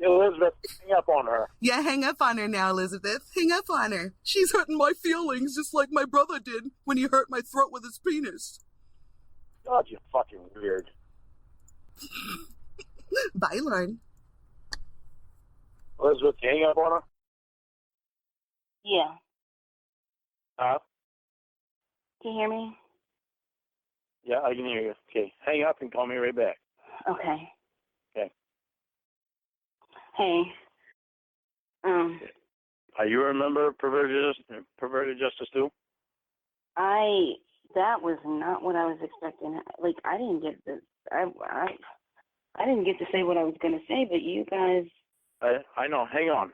Elizabeth, hang up on her. Yeah, hang up on her now, Elizabeth. Hang up on her. She's hurting my feelings just like my brother did when he hurt my throat with his penis. God, you're fucking weird. Bye, Lorne. Elizabeth, hang up on her? Yeah. Huh? Can you hear me? Yeah, I can hear you. Okay, hang up and call me right back. Okay. Okay. Hey. Are you a member of Perverted Justice too? That was not what I was expecting. Like, I didn't get to say what I was going to say, but you guys... I know. Hang on.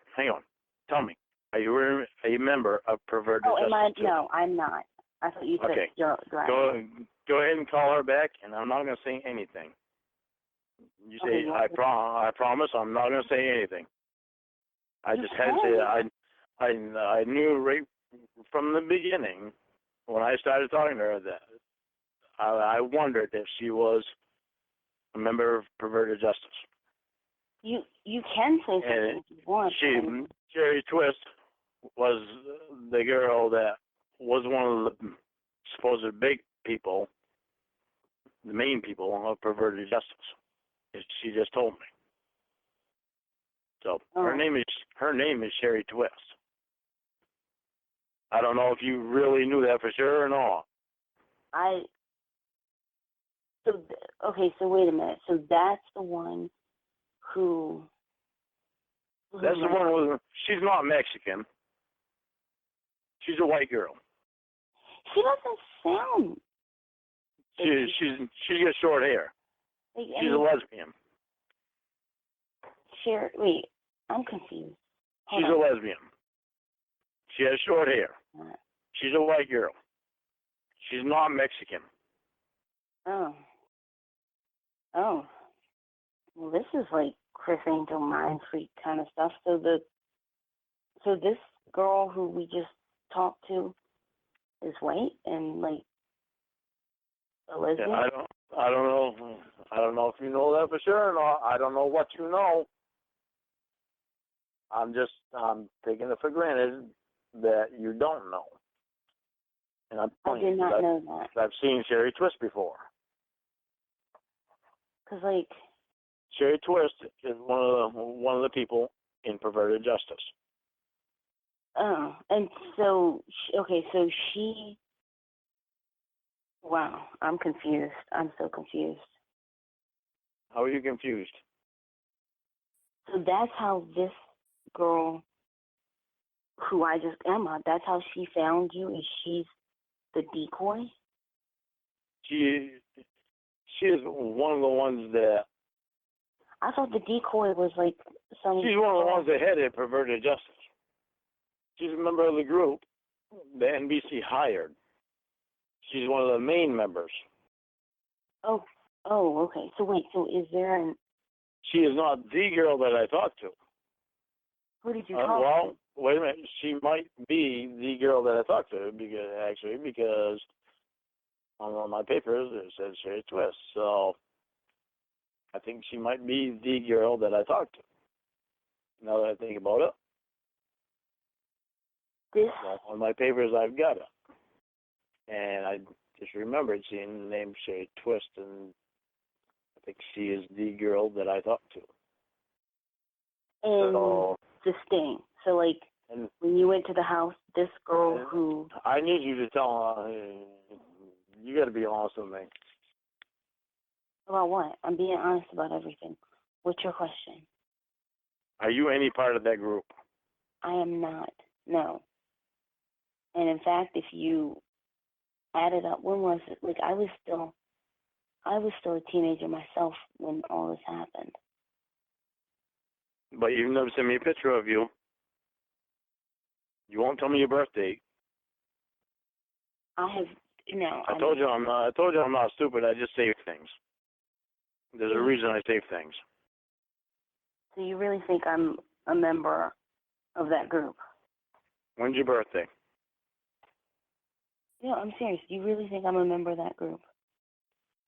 Tell me. Are you a member of Perverted Oh, Justice am I? too? No, I'm not. I thought you said Okay. Go ahead and call her back, and I'm not going to say anything. You say, Okay, I promise I'm not going to say anything. I just had to say, I knew right from the beginning when I started talking to her that I wondered if she was a member of Perverted Justice. You can say something if you want. Sherry Twist was the girl that was one of the supposed big people, the main people of Perverted Justice. She just told me. So her name is Sherry Twist. I don't know if you really knew that for sure or not. Okay, so wait a minute. So that's the one who That's the one who, she's not Mexican. She's a white girl. She doesn't sound. She got short hair. Like, She's a lesbian. Wait, I'm confused. She's a lesbian. She has short hair. She's a white girl. She's not Mexican. Oh. Oh. Well, this is like Chris Angel mind freak kind of stuff. So this girl who we just talked to is white and like a lesbian? Yeah, I don't know. I don't know if you know that for sure or not. I don't know what you know. I'm taking it for granted that you don't know. And I did not know that. I've seen Sherry Twist before. Cause like Sherry Twist is one of the people in Perverted Justice. Oh, and so so she. Wow, I'm confused. I'm so confused. How are you confused? So that's how this girl, who I just Emma, that's how she found you, is she's the decoy? She is one of the ones that. I thought the decoy was like some. She's one of the ones that headed Perverted Justice. She's a member of the group the NBC hired. She's one of the main members. Oh, okay. So wait, so is there an... She is not the girl that I talked to. Who did you talk to? Well, wait a minute. She might be the girl that I talked to because on one of my papers it says Sherry Twist. So I think she might be the girl that I talked to. Now that I think about it. On my papers, I've got it. And I just remembered seeing the name Sherry Twist, and I think she is the girl that I talked to. And so, the sting. So, like, when you went to the house, this girl who... I need you to tell her, you got to be honest with me. About what? I'm being honest about everything. What's your question? Are you any part of that group? I am not. No. And in fact, if you add it up, when was it? Like, I was still a teenager myself when all this happened. But you've never sent me a picture of you. You won't tell me your birthday. I have I told you I'm not stupid. I just save things. There's a reason I save things. So you really think I'm a member of that group? When's your birthday? Yeah, I'm serious. Do you really think I'm a member of that group?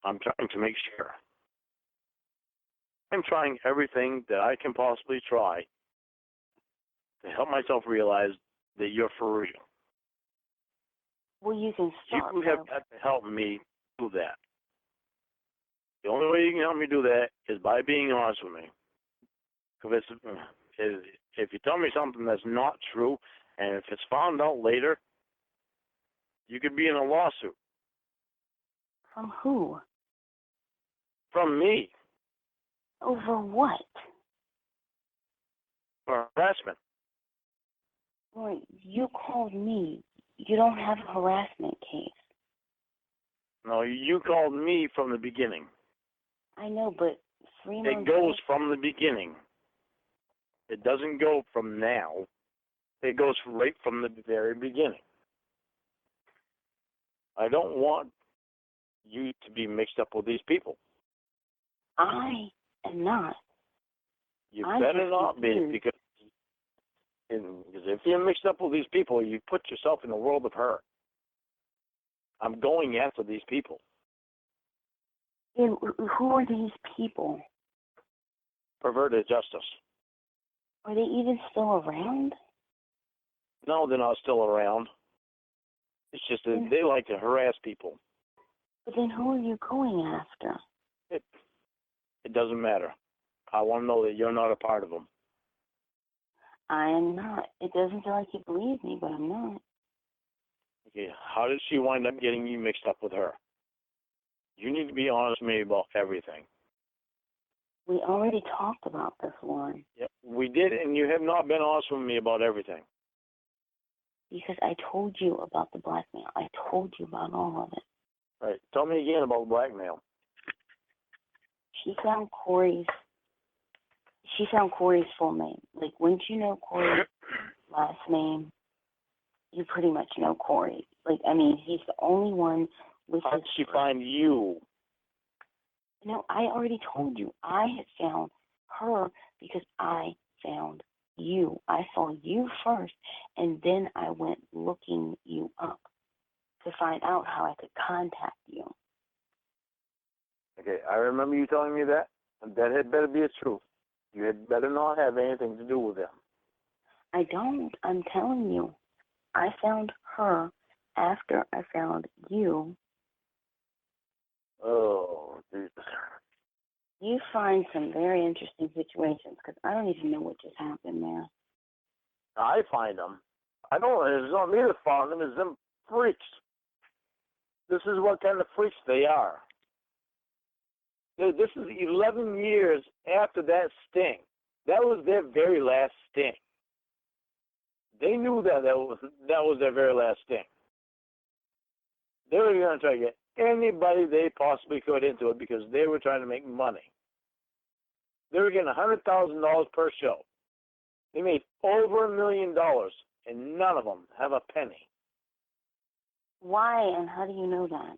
I'm trying to make sure. I'm trying everything that I can possibly try to help myself realize that you're for real. Well, you can start. You have got to help me do that. The only way you can help me do that is by being honest with me. If you tell me something that's not true, and if it's found out later, you could be in a lawsuit. From who? From me. Over what? For harassment. Well, you called me. You don't have a harassment case. No, you called me from the beginning. I know, but 3 months... It goes from the beginning. It doesn't go from now. It goes right from the very beginning. I don't want you to be mixed up with these people. I am not. You better not be, because if you're mixed up with these people, you put yourself in a world of hurt. I'm going after these people. And who are these people? Perverted Justice. Are they even still around? No, they're not still around. It's just that they like to harass people. But then who are you going after? It doesn't matter. I want to know that you're not a part of them. I am not. It doesn't feel like you believe me, but I'm not. Okay, how did she wind up getting you mixed up with her? You need to be honest with me about everything. We already talked about this, Lorne. Yep, we did, and you have not been honest with me about everything. Because I told you about the blackmail. I told you about all of it. All right, tell me again about blackmail. She found Corey's full name. Like, once you know Corey's last name, you pretty much know Corey. Like, I mean, he's the only one with How did she find you? No, I already told you. I had found her because I found you. I saw you first, and then I went looking you up to find out how I could contact you. Okay, I remember you telling me that. And that had better be the truth. You had better not have anything to do with them. I don't. I'm telling you. I found her after I found you. Oh, Jesus. You find some very interesting situations because I don't even know what just happened there. I find them. I don't. It's not me that found them. It's them freaks. This is what kind of freaks they are. This is 11 years after that sting. That was their very last sting. They knew that was their very last sting. They were going to try to get anybody they possibly could into it because they were trying to make money. They were getting $100,000 per show. They made over $1 million, and none of them have a penny. Why and how do you know that?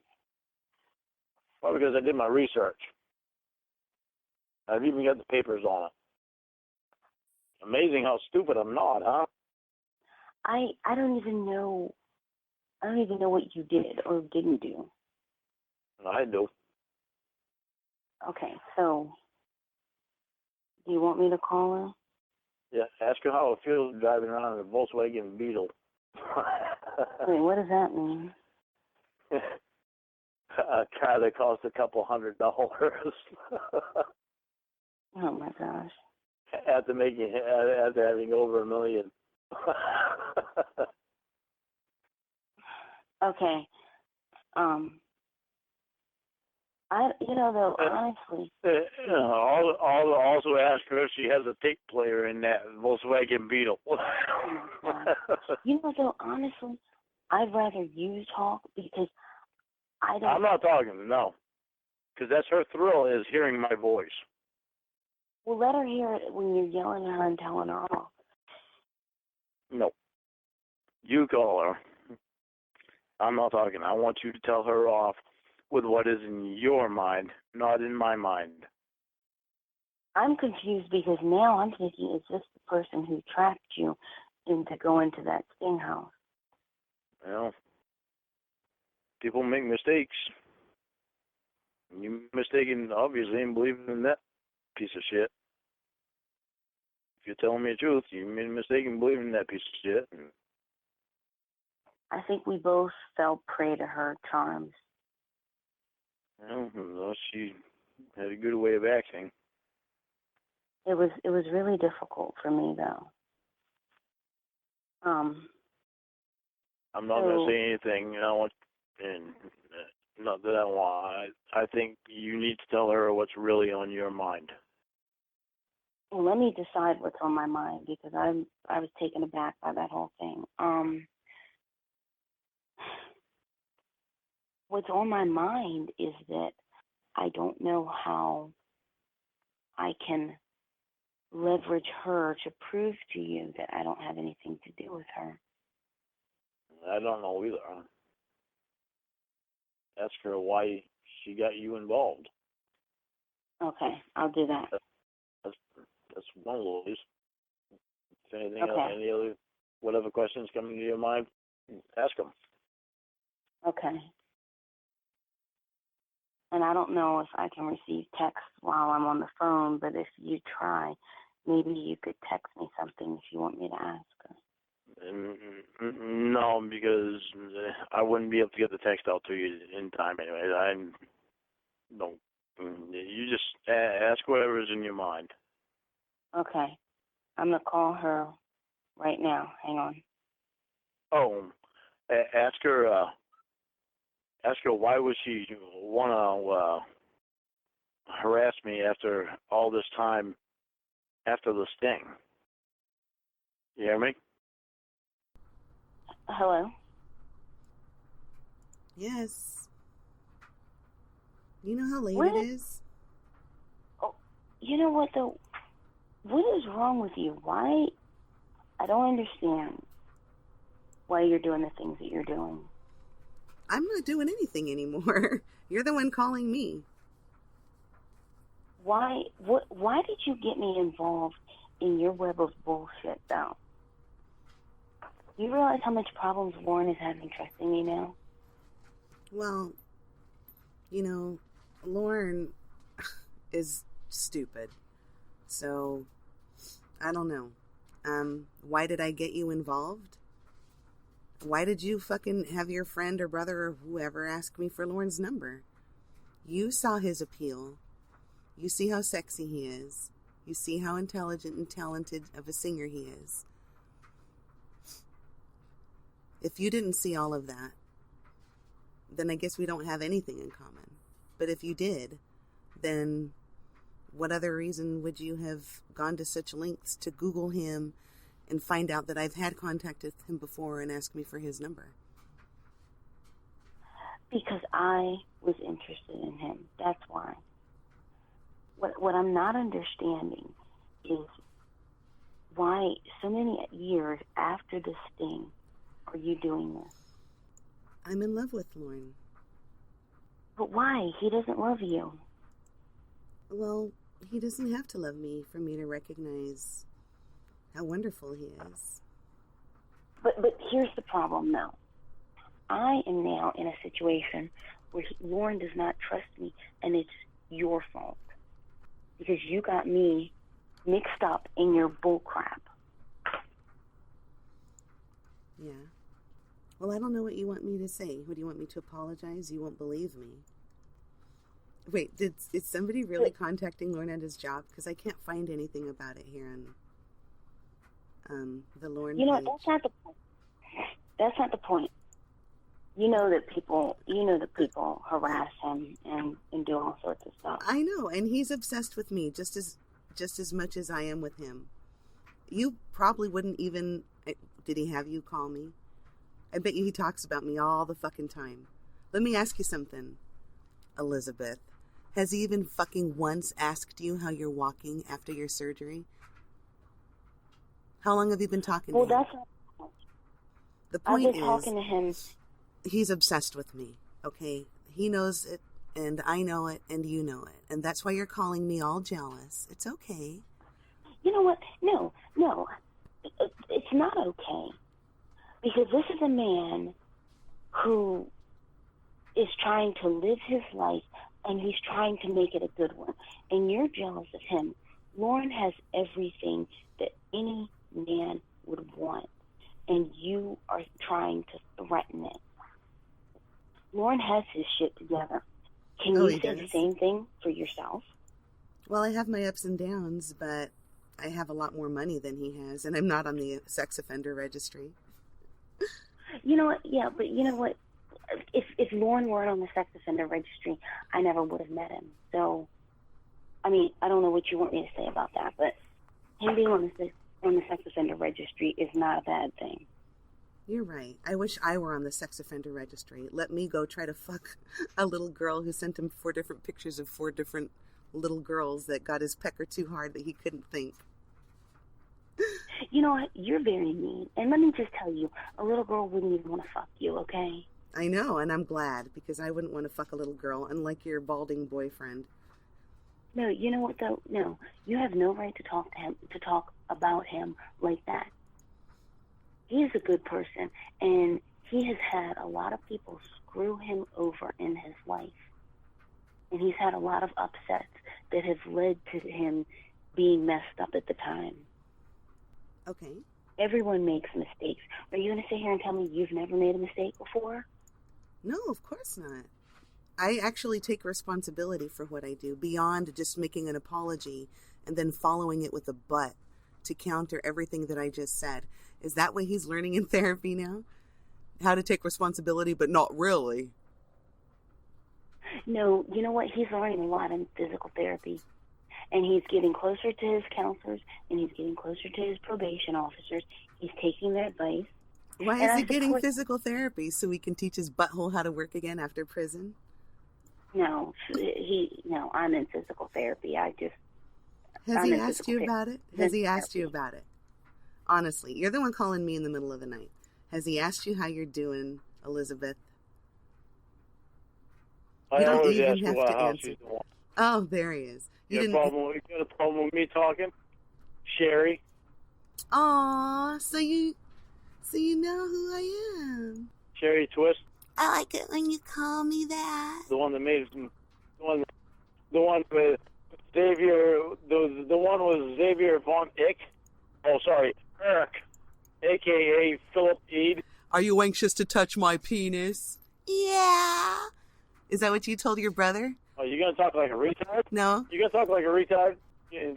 Well, because I did my research. I've even got the papers on it. Amazing how stupid I'm not, huh? I don't even know what you did or didn't do. I do. Okay, so do you want me to call her? Yeah, ask her how it feels driving around in a Volkswagen Beetle. Wait, what does that mean? A car that costs a couple $100. Oh my gosh. After having over $1 million. Okay. Though, honestly. Also ask her if she has a tape player in that Volkswagen Beetle. Though, honestly, I'd rather you talk because I don't. I'm not talking, no. Because that's her thrill, is hearing my voice. Well, let her hear it when you're yelling at her and telling her off. No. You call her. I'm not talking. I want you to tell her off with what is in your mind, not in my mind. I'm confused because now I'm thinking, is this the person who trapped you into going to that sting house? Well, people make mistakes. You're mistaken, obviously, in believing in that piece of shit. If you're telling me the truth, you made a mistake in believing in that piece of shit. I think we both fell prey to her charms. Well, she had a good way of acting. It was really difficult for me, though. I'm not going to say anything. Not that I want. I think you need to tell her what's really on your mind. Well, let me decide what's on my mind because I was taken aback by that whole thing. What's on my mind is that I don't know how I can leverage her to prove to you that I don't have anything to do with her. I don't know either. Ask her why she got you involved. Okay, I'll do that. That's one of those. If anything Okay. else, any other, whatever questions come into your mind, ask them. Okay. And I don't know if I can receive text while I'm on the phone, but if you try, maybe you could text me something if you want me to ask her. No, because I wouldn't be able to get the text out to you in time anyway. You just ask whatever's in your mind. Okay. I'm going to call her right now. Hang on. Oh, Ask her. Ask her why would she want to harass me after all this time after the sting. You hear me? Hello? Yes. You know how late What? it is? Oh, you know what, though? What is wrong with you? Why? I don't understand why you're doing the things that you're doing. I'm not doing anything anymore. You're the one calling me. Why did you get me involved in your web of bullshit, though? You realize how much problems Lorne is having trusting me now? Well, you know, Lorne is stupid. So, I don't know. Why did I get you involved? Why did you fucking have your friend or brother or whoever ask me for Lorne's number? You saw his appeal. You see how sexy he is. You see how intelligent and talented of a singer he is. If you didn't see all of that, then I guess we don't have anything in common. But if you did, then what other reason would you have gone to such lengths to Google him and find out that I've had contact with him before and ask me for his number? Because I was interested in him. That's why. What I'm not understanding is why so many years after the sting are you doing this? I'm in love with Lorne. But why? He doesn't love you. Well, he doesn't have to love me for me to recognize how wonderful he is. But here's the problem, though. I am now in a situation where Lorne does not trust me, and it's your fault. Because you got me mixed up in your bullcrap. Yeah. Well, I don't know what you want me to say. What, do you want me to apologize? You won't believe me. Wait, is somebody really contacting Lorne at his job? Because I can't find anything about it here on the Lorne page. That's not the point. That's not the point. You know that people harass him and do all sorts of stuff. I know, and he's obsessed with me just as much as I am with him. You probably wouldn't even... Did he have you call me? I bet you he talks about me all the fucking time. Let me ask you something, Elizabeth. Has he even fucking once asked you how you're walking after your surgery? How long have you been talking to him? Well, that's not the point. The point I've been talking to him. He's obsessed with me, okay? He knows it, and I know it, and you know it. And that's why you're calling me all jealous. It's okay. You know what? No. It's not okay. Because this is a man who is trying to live his life, and he's trying to make it a good one. And you're jealous of him. Lorne has everything that any man would want, and you are trying to threaten it. Lorne has his shit together. Can you say the same thing for yourself? Well, I have my ups and downs, but I have a lot more money than he has, and I'm not on the sex offender registry. You know what? Yeah, but you know what? If Lorne weren't on the sex offender registry, I never would have met him. So, I mean, I don't know what you want me to say about that, but him being on the sex offender registry is not a bad thing. You're right. I wish I were on the sex offender registry. Let me go try to fuck a little girl who sent him 4 different pictures of 4 different little girls that got his pecker too hard that he couldn't think. You know what? You're very mean. And let me just tell you, a little girl wouldn't even want to fuck you, okay? I know, and I'm glad, because I wouldn't want to fuck a little girl, unlike your balding boyfriend. No, you know what, though? No, you have no right to talk to him, to talk about him like that. He is a good person, and he has had a lot of people screw him over in his life. And he's had a lot of upsets that have led to him being messed up at the time. Okay. Everyone makes mistakes. Are you going to sit here and tell me you've never made a mistake before? No, of course not. I actually take responsibility for what I do, beyond just making an apology and then following it with a but to counter everything that I just said. Is that what he's learning in therapy now? how to take responsibility, but not really. No, you know what? He's learning a lot in physical therapy. And he's getting closer to his counselors, and he's getting closer to his probation officers. He's taking their advice. Why is he getting physical therapy? So he can teach his butthole how to work again after prison? No, I'm in physical therapy. Has he asked you about it? Has he asked you about it? Honestly, you're the one calling me in the middle of the night. Has he asked you how you're doing, Elizabeth? You don't even have to answer. Oh, there he is. You got a problem with me talking? Sherry? Aw, so you know who I am. Sherry Twist? I like it when you call me that. The one that made the one with Xavier, the one with Xavier Von Ick. Oh, sorry, Eric, a.k.a. Philip Eid. Are you anxious to touch my penis? Yeah. Is that what you told your brother? Oh, you gonna talk like a retard? No. You gonna talk like a retard? You're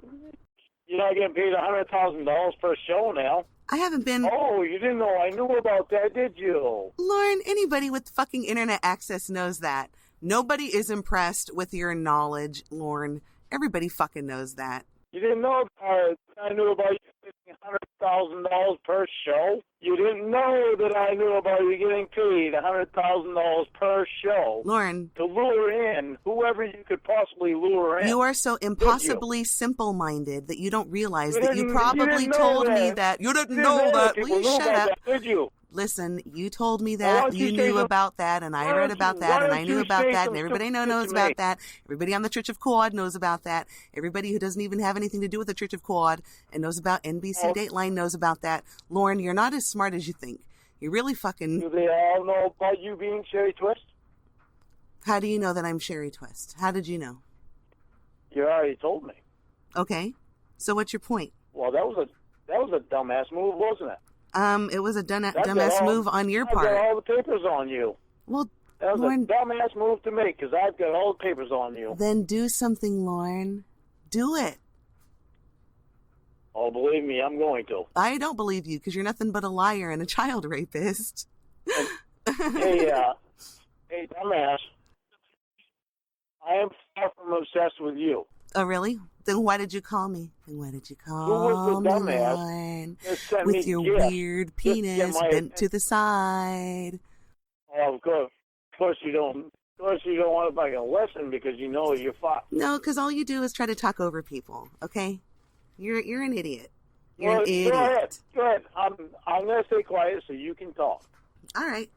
not getting paid $100,000 per show now. I haven't been... Oh, you didn't know I knew about that, did you? Lorne, anybody with fucking internet access knows that. Nobody is impressed with your knowledge, Lorne. Everybody fucking knows that. You didn't know I knew about you getting $100,000 per show? You didn't know that I knew about you getting paid $100,000 per show. Lorne. To lure in whoever you could possibly lure in. You are so impossibly simple-minded that you don't realize that you probably told me that. You didn't know that. Will you shut up? Did you? Listen, you told me that, you knew about that, and I read about that, and I knew about that, and everybody knows about that. Everybody on the Church of Quad knows about that. Everybody who doesn't even have anything to do with the Church of Quad and knows about NBC Dateline knows about that. Lorne, you're not as smart as you think. You're really fucking... Do they all know about you being Sherry Twist? How do you know that I'm Sherry Twist? How did you know? You already told me. Okay. So what's your point? Well, that was a dumbass move, wasn't it? It was a dumbass move on your part. I've got all the papers on you. Well, that was Lorne, a dumbass move to make because I've got all the papers on you. Then do something, Lorne. Do it. Oh, believe me, I'm going to. I don't believe you because you're nothing but a liar and a child rapist. Hey, dumbass. I am far from obsessed with you. Oh, really? Then why did you call me? Who was the dumbass Lorne? With your weird penis bent to the side. Oh, of course you don't. Of course you don't want to make a lesson because you know you're fucked. No, because all you do is try to talk over people. Okay, you're an idiot. You're an idiot. Go ahead. I'm gonna stay quiet so you can talk. All right.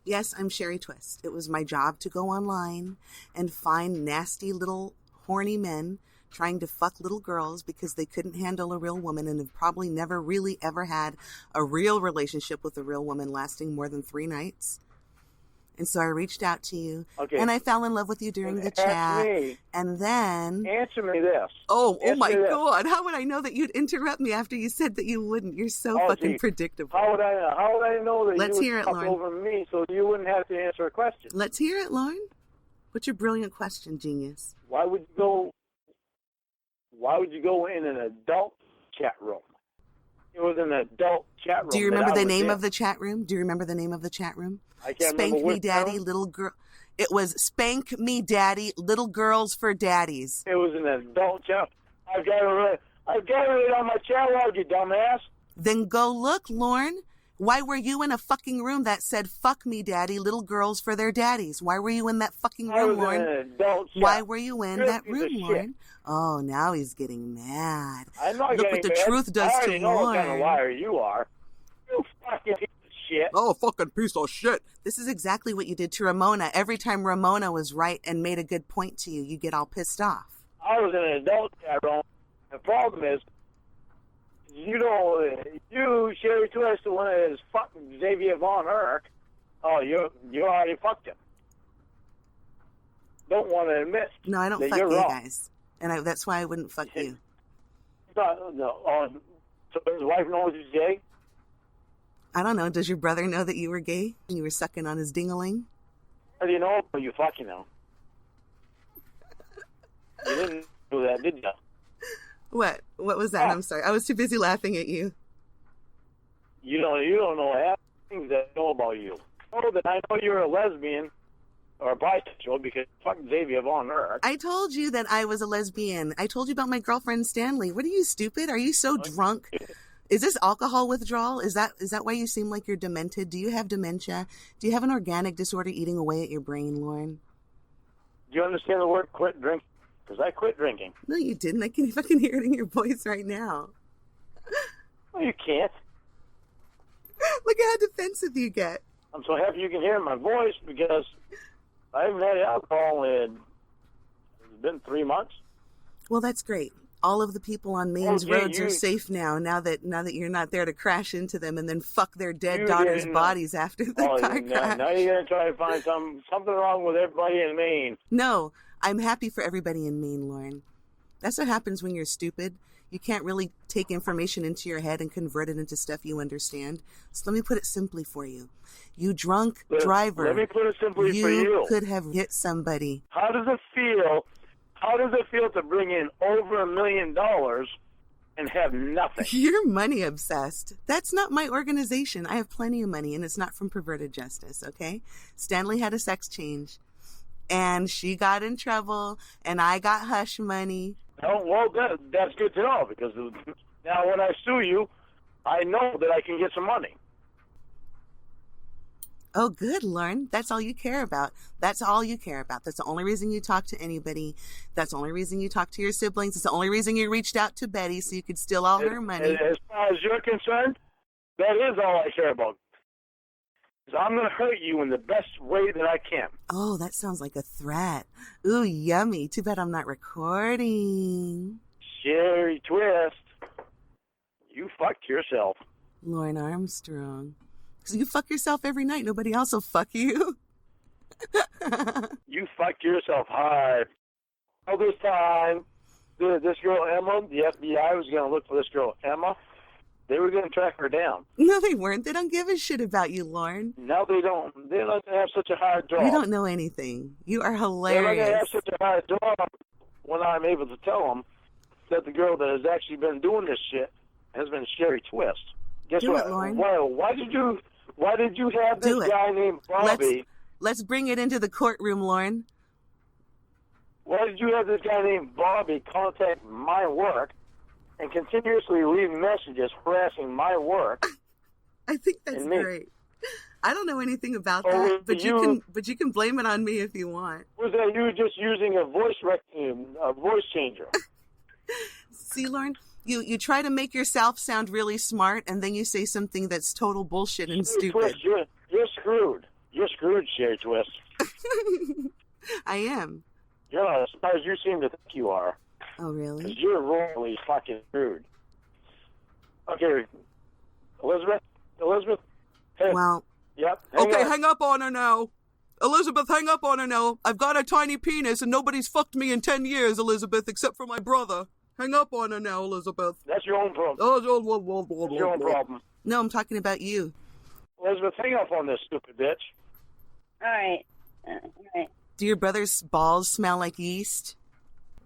Yes, I'm Sherry Twist. It was my job to go online and find nasty little horny men trying to fuck little girls because they couldn't handle a real woman and have probably never really ever had a real relationship with a real woman lasting more than 3 nights. And so I reached out to you, and I fell in love with you during the chat. And then... Answer me this. Oh my God. How would I know that you'd interrupt me after you said that you wouldn't? You're so fucking predictable. How would I know that Let's you would talk over me so you wouldn't have to answer a question? Let's hear it, Lorne. What's your brilliant question, genius? Why would you go in an adult chat room? It was an adult chat room. Do you remember the name of the chat room? I can't Spank remember Me Daddy, Little Girl. It was Spank Me Daddy, Little Girls for Daddies. It was an adult chat. I've got it on my chat log, you dumbass. Then go look, Lorne. Why were you in a fucking room that said, fuck me, daddy, little girls for their daddies? Why were you in that fucking room, Lorne? Why were you in that room, Lorne? Oh, now he's getting mad. I'm not Look what the truth does to Lorne. I already know what kind of liar you are. You fucking piece of shit. Oh, fucking piece of shit. This is exactly what you did to Ramona. Every time Ramona was right and made a good point to you, you get all pissed off. I was in an adult chat room. The problem is, you, Sherry Twist, the one that is fucking Xavier Von Erck. Oh, you already fucked him. Don't want to admit. No, I don't fuck you guys, and that's why I wouldn't fuck you. So his wife knows he's gay? I don't know. Does your brother know that you were gay and you were sucking on his ding-a-ling? How do you know you fucking him? You didn't do that, did you? What? What was that? I'm sorry. I was too busy laughing at you. You don't know what happened. things that I know about you. I know you're a lesbian or a bisexual because fuck Xavier Von Erck. I told you that I was a lesbian. I told you about my girlfriend Stanley. What are you, stupid? Are you so drunk? Is this alcohol withdrawal? Is that why you seem like you're demented? Do you have dementia? Do you have an organic disorder eating away at your brain, Lorne? Do you understand the word quit drinking? Because I quit drinking. No, you didn't. I can hear it in your voice right now. Well, you can't. Look at how defensive you get. I'm so happy you can hear my voice because I haven't had alcohol in, it's been 3 months. Well, that's great. All of the people on Maine's roads are safe now that you're not there to crash into them and then fuck their dead daughters' bodies after the car crash. Now you're going to try to find something wrong with everybody in Maine. No, I'm happy for everybody in Maine, Lorne. That's what happens when you're stupid. You can't really take information into your head and convert it into stuff you understand. So let me put it simply for you. You drunk driver. Let me put it simply for you. You could have hit somebody. How does it feel to bring in over $1 million and have nothing? You're money obsessed. That's not my organization. I have plenty of money, and it's not from Perverted Justice, okay? Stanley had a sex change, and she got in trouble, and I got hush money. Oh, well, that's good to know, because now when I sue you, I know that I can get some money. Oh, good, Lorne. That's all you care about. That's all you care about. That's the only reason you talk to anybody. That's the only reason you talk to your siblings. It's the only reason you reached out to Betty so you could steal all her money. As far as you're concerned, that is all I care about. So I'm going to hurt you in the best way that I can. Oh, that sounds like a threat. Ooh, yummy. Too bad I'm not recording. Sherry Twist, you fucked yourself. Lorne Armstrong. Because you fuck yourself every night. Nobody else will fuck you. You fucked yourself hard. All this time, this girl Emma, the FBI was going to look for this girl Emma. They were going to track her down. No, they weren't. They don't give a shit about you, Lorne. No, they don't. They don't have such a hard job. You don't know anything. You are hilarious. They're not going to have such a hard job when I'm able to tell them that the girl that has actually been doing this shit has been Sherry Twist. Guess Do what? it, Lorne. Why did you have this guy named Bobby? Let's bring it into the courtroom, Lorne. Why did you have this guy named Bobby contact my work and continuously leave messages harassing my work? I think that's great. I don't know anything about that, but you can blame it on me if you want. Was that you just using a voice changer? See, Lorne, you try to make yourself sound really smart, and then you say something that's total bullshit and stupid. Twist, you're screwed. You're screwed, Sherry Twist. I am. You're not as smart as you seem to think you are. Oh, really? Because you're royally fucking screwed. Okay, Elizabeth. Hey. Well. Yep. Hang up on her now. Elizabeth, hang up on her now. I've got a tiny penis and nobody's fucked me in 10 years, Elizabeth, except for my brother. Hang up on her now, Elizabeth. That's your own problem. That's your own problem. No, I'm talking about you. Elizabeth, hang up on this stupid bitch. All right. Do your brother's balls smell like yeast?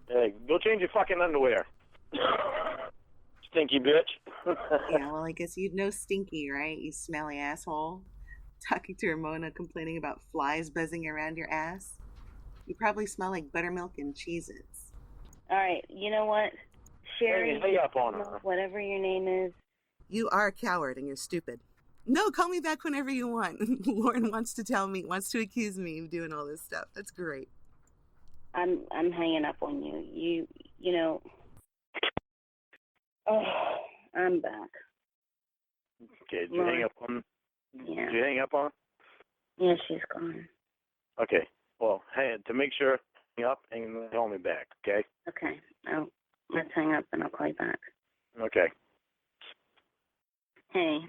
Hey, go change your fucking underwear. Stinky bitch. Yeah, well, I guess you'd know stinky, right? You smelly asshole. Talking to Ramona, complaining about flies buzzing around your ass. You probably smell like buttermilk and Cheez-Its. All right. You know what? Sherry, hang up on her. Whatever your name is. You are a coward and you're stupid. No, call me back whenever you want. Lorne wants to accuse me of doing all this stuff. That's great. I'm hanging up on you. You know. Oh, I'm back. Okay, did you hang up on? Yeah. Did you hang up on? Yeah, she's gone. Okay. Well, hey, to make sure, hang up and call me back. Okay. Okay. Let's hang up and I'll call you back. Okay. Hey.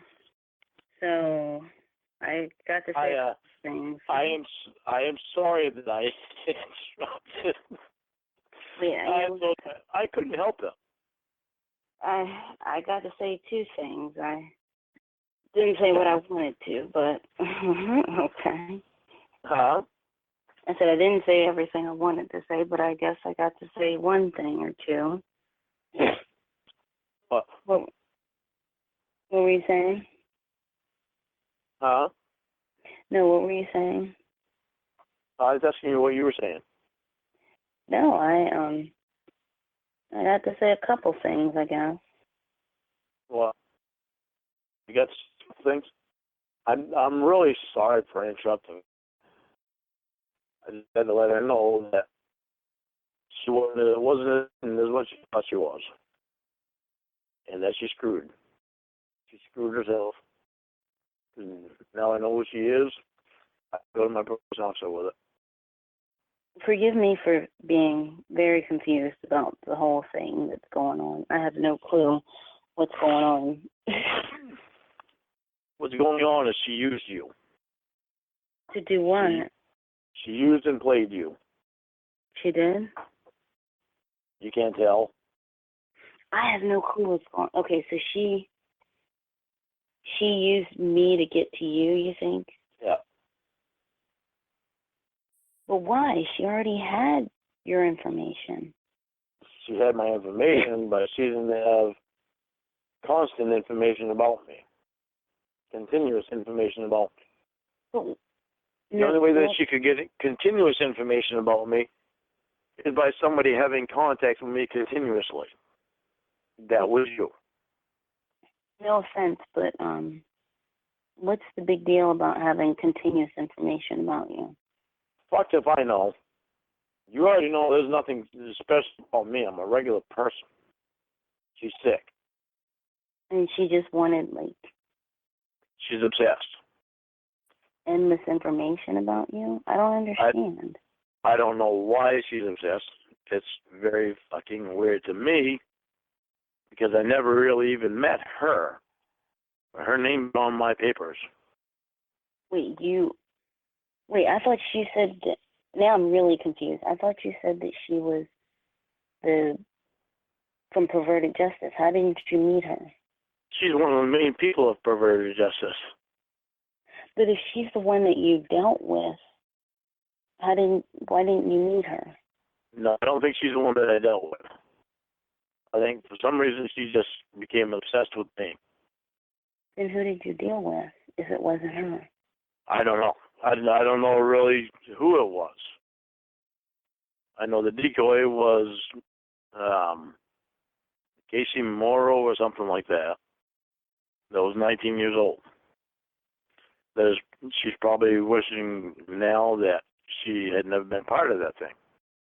So, I got to say things. I am sorry that I interrupted. Yeah, I couldn't help it. I got to say two things. I didn't say what I wanted to, but okay. Huh? I said I didn't say everything I wanted to say, but I guess I got to say one thing or two. What? What were you saying? Huh? No, what were you saying? I was asking you what you were saying. No, I had to say a couple things, I guess. Well, you got things? I'm really sorry for interrupting. I just had to let her know that she wasn't as much she thought she was. And that she screwed. She screwed herself. And now I know who she is. I go to my brother's house with it. Forgive me for being very confused about the whole thing that's going on. I have no clue what's going on. What's going on is she used you. To do what? She used and played you. She did? You can't tell. I have no clue what's going on. Okay, so she used me to get to you think? Yeah. But why? She already had your information. She had my information, but she didn't have constant information about me. Continuous information about me. But, The only way that she could get continuous information about me is by somebody having contact with me continuously. That was you. No offense, but what's the big deal about having continuous information about you? Fuck if I know. You already know there's nothing special about me. I'm a regular person. She's sick. And she just wanted, She's obsessed. endless information about you? I don't understand. I don't know why she's obsessed. It's very fucking weird to me because I never really even met her. Her name's on my papers. Wait, I thought she said that, now I'm really confused. I thought you said that she was from Perverted Justice. How didn't you meet her? She's one of the main people of Perverted Justice. But if she's the one that you dealt with, why didn't you meet her? No, I don't think she's the one that I dealt with. I think for some reason she just became obsessed with me. Then who did you deal with if it wasn't her? I don't know. I don't know really who it was. I know the decoy was Casey Morrow or something like that. That was 19 years old. She's probably wishing now that she had never been part of that thing.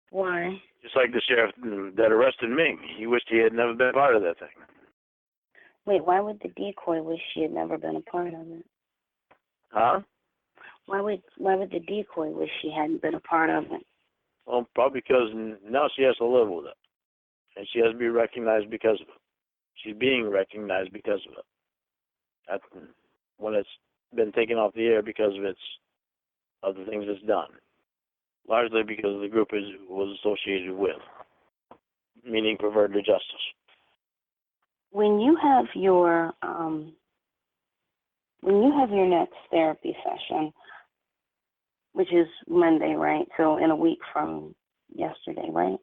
Why? Just like the sheriff that arrested me. He wished he had never been part of that thing. Wait, why would the decoy wish she had never been a part of it? Huh? Why would the decoy wish she hadn't been a part of it? Well, probably because now she has to live with it. And she has to be recognized because of it. She's being recognized because of it. When it's been taken off the air because of the things it's done. Largely because the group was associated with, meaning Perverted Justice. When you have your next therapy session, which is Monday, right? So in a week from yesterday, right?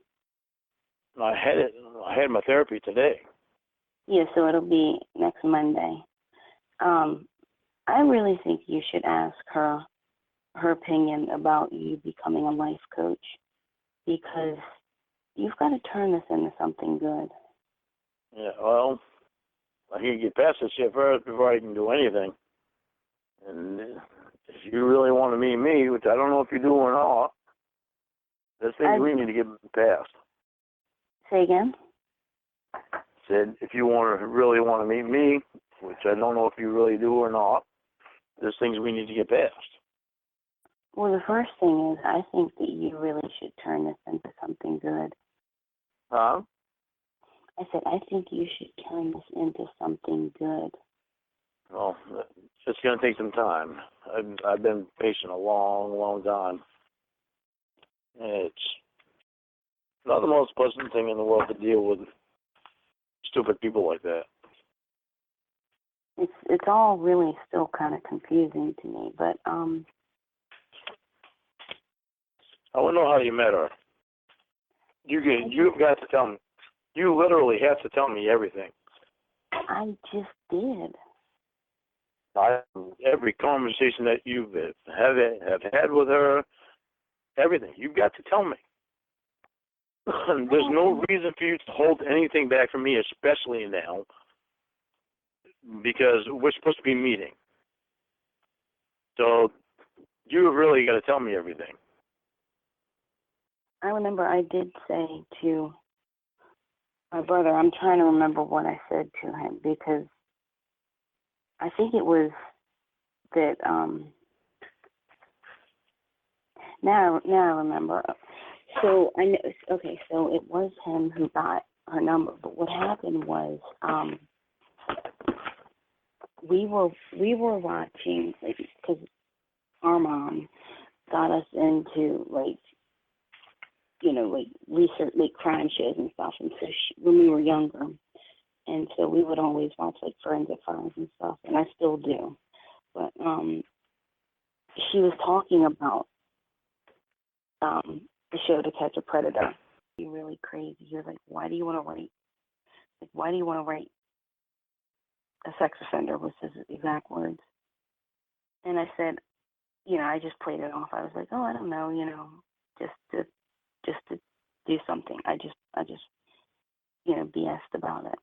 I had my therapy today. Yeah, so it'll be next Monday. I really think you should ask her opinion about you becoming a life coach, because you've got to turn this into something good. Yeah, well, I can get past this shit first before I can do anything. And if you really want to meet me, which I don't know if you do or not, there's things we need to get past. Say again? Said, if you really want to meet me, which I don't know if you really do or not, there's things we need to get past. Well, the first thing is, I think that you really should turn this into something good. Huh? I said, I think you should turn this into something good. Well, it's going to take some time. I've been patient a long, long time. And it's not the most pleasant thing in the world to deal with stupid people like that. It's all really still kind of confusing to me, but I want to know how you met her. You've got to tell me. You literally have to tell me everything. I just did. every conversation that you have had with her, everything. You've got to tell me. There's no reason for you to hold anything back from me, especially now, because we're supposed to be meeting. So you really got to tell me everything. I remember I did say to my brother, I'm trying to remember what I said to him, because I think it was that, now I remember. So I know, okay, so it was him who got her number, but what happened was, we were watching, like, because our mom got us into, like, you know, like research, like crime shows and stuff, and so when we were younger, and so we would always watch like Forensic Files and stuff, and I still do, but she was talking about the show To Catch a Predator. He was really crazy. He was like, why do you want to write a sex offender, was his exact words. And I said, you know, I just played it off. I was like, oh, I don't know, you know, just to do something. I just, you know, BS'd about it.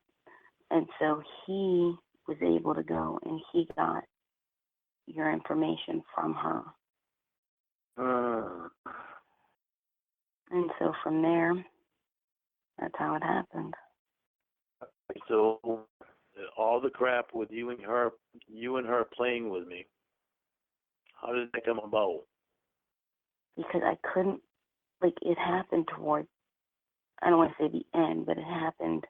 And so he was able to go and he got your information from her. And so from there, that's how it happened. So all the crap with you and her playing with me, how did that come about? Because I couldn't, like, it happened toward, I don't want to say the end, but it happened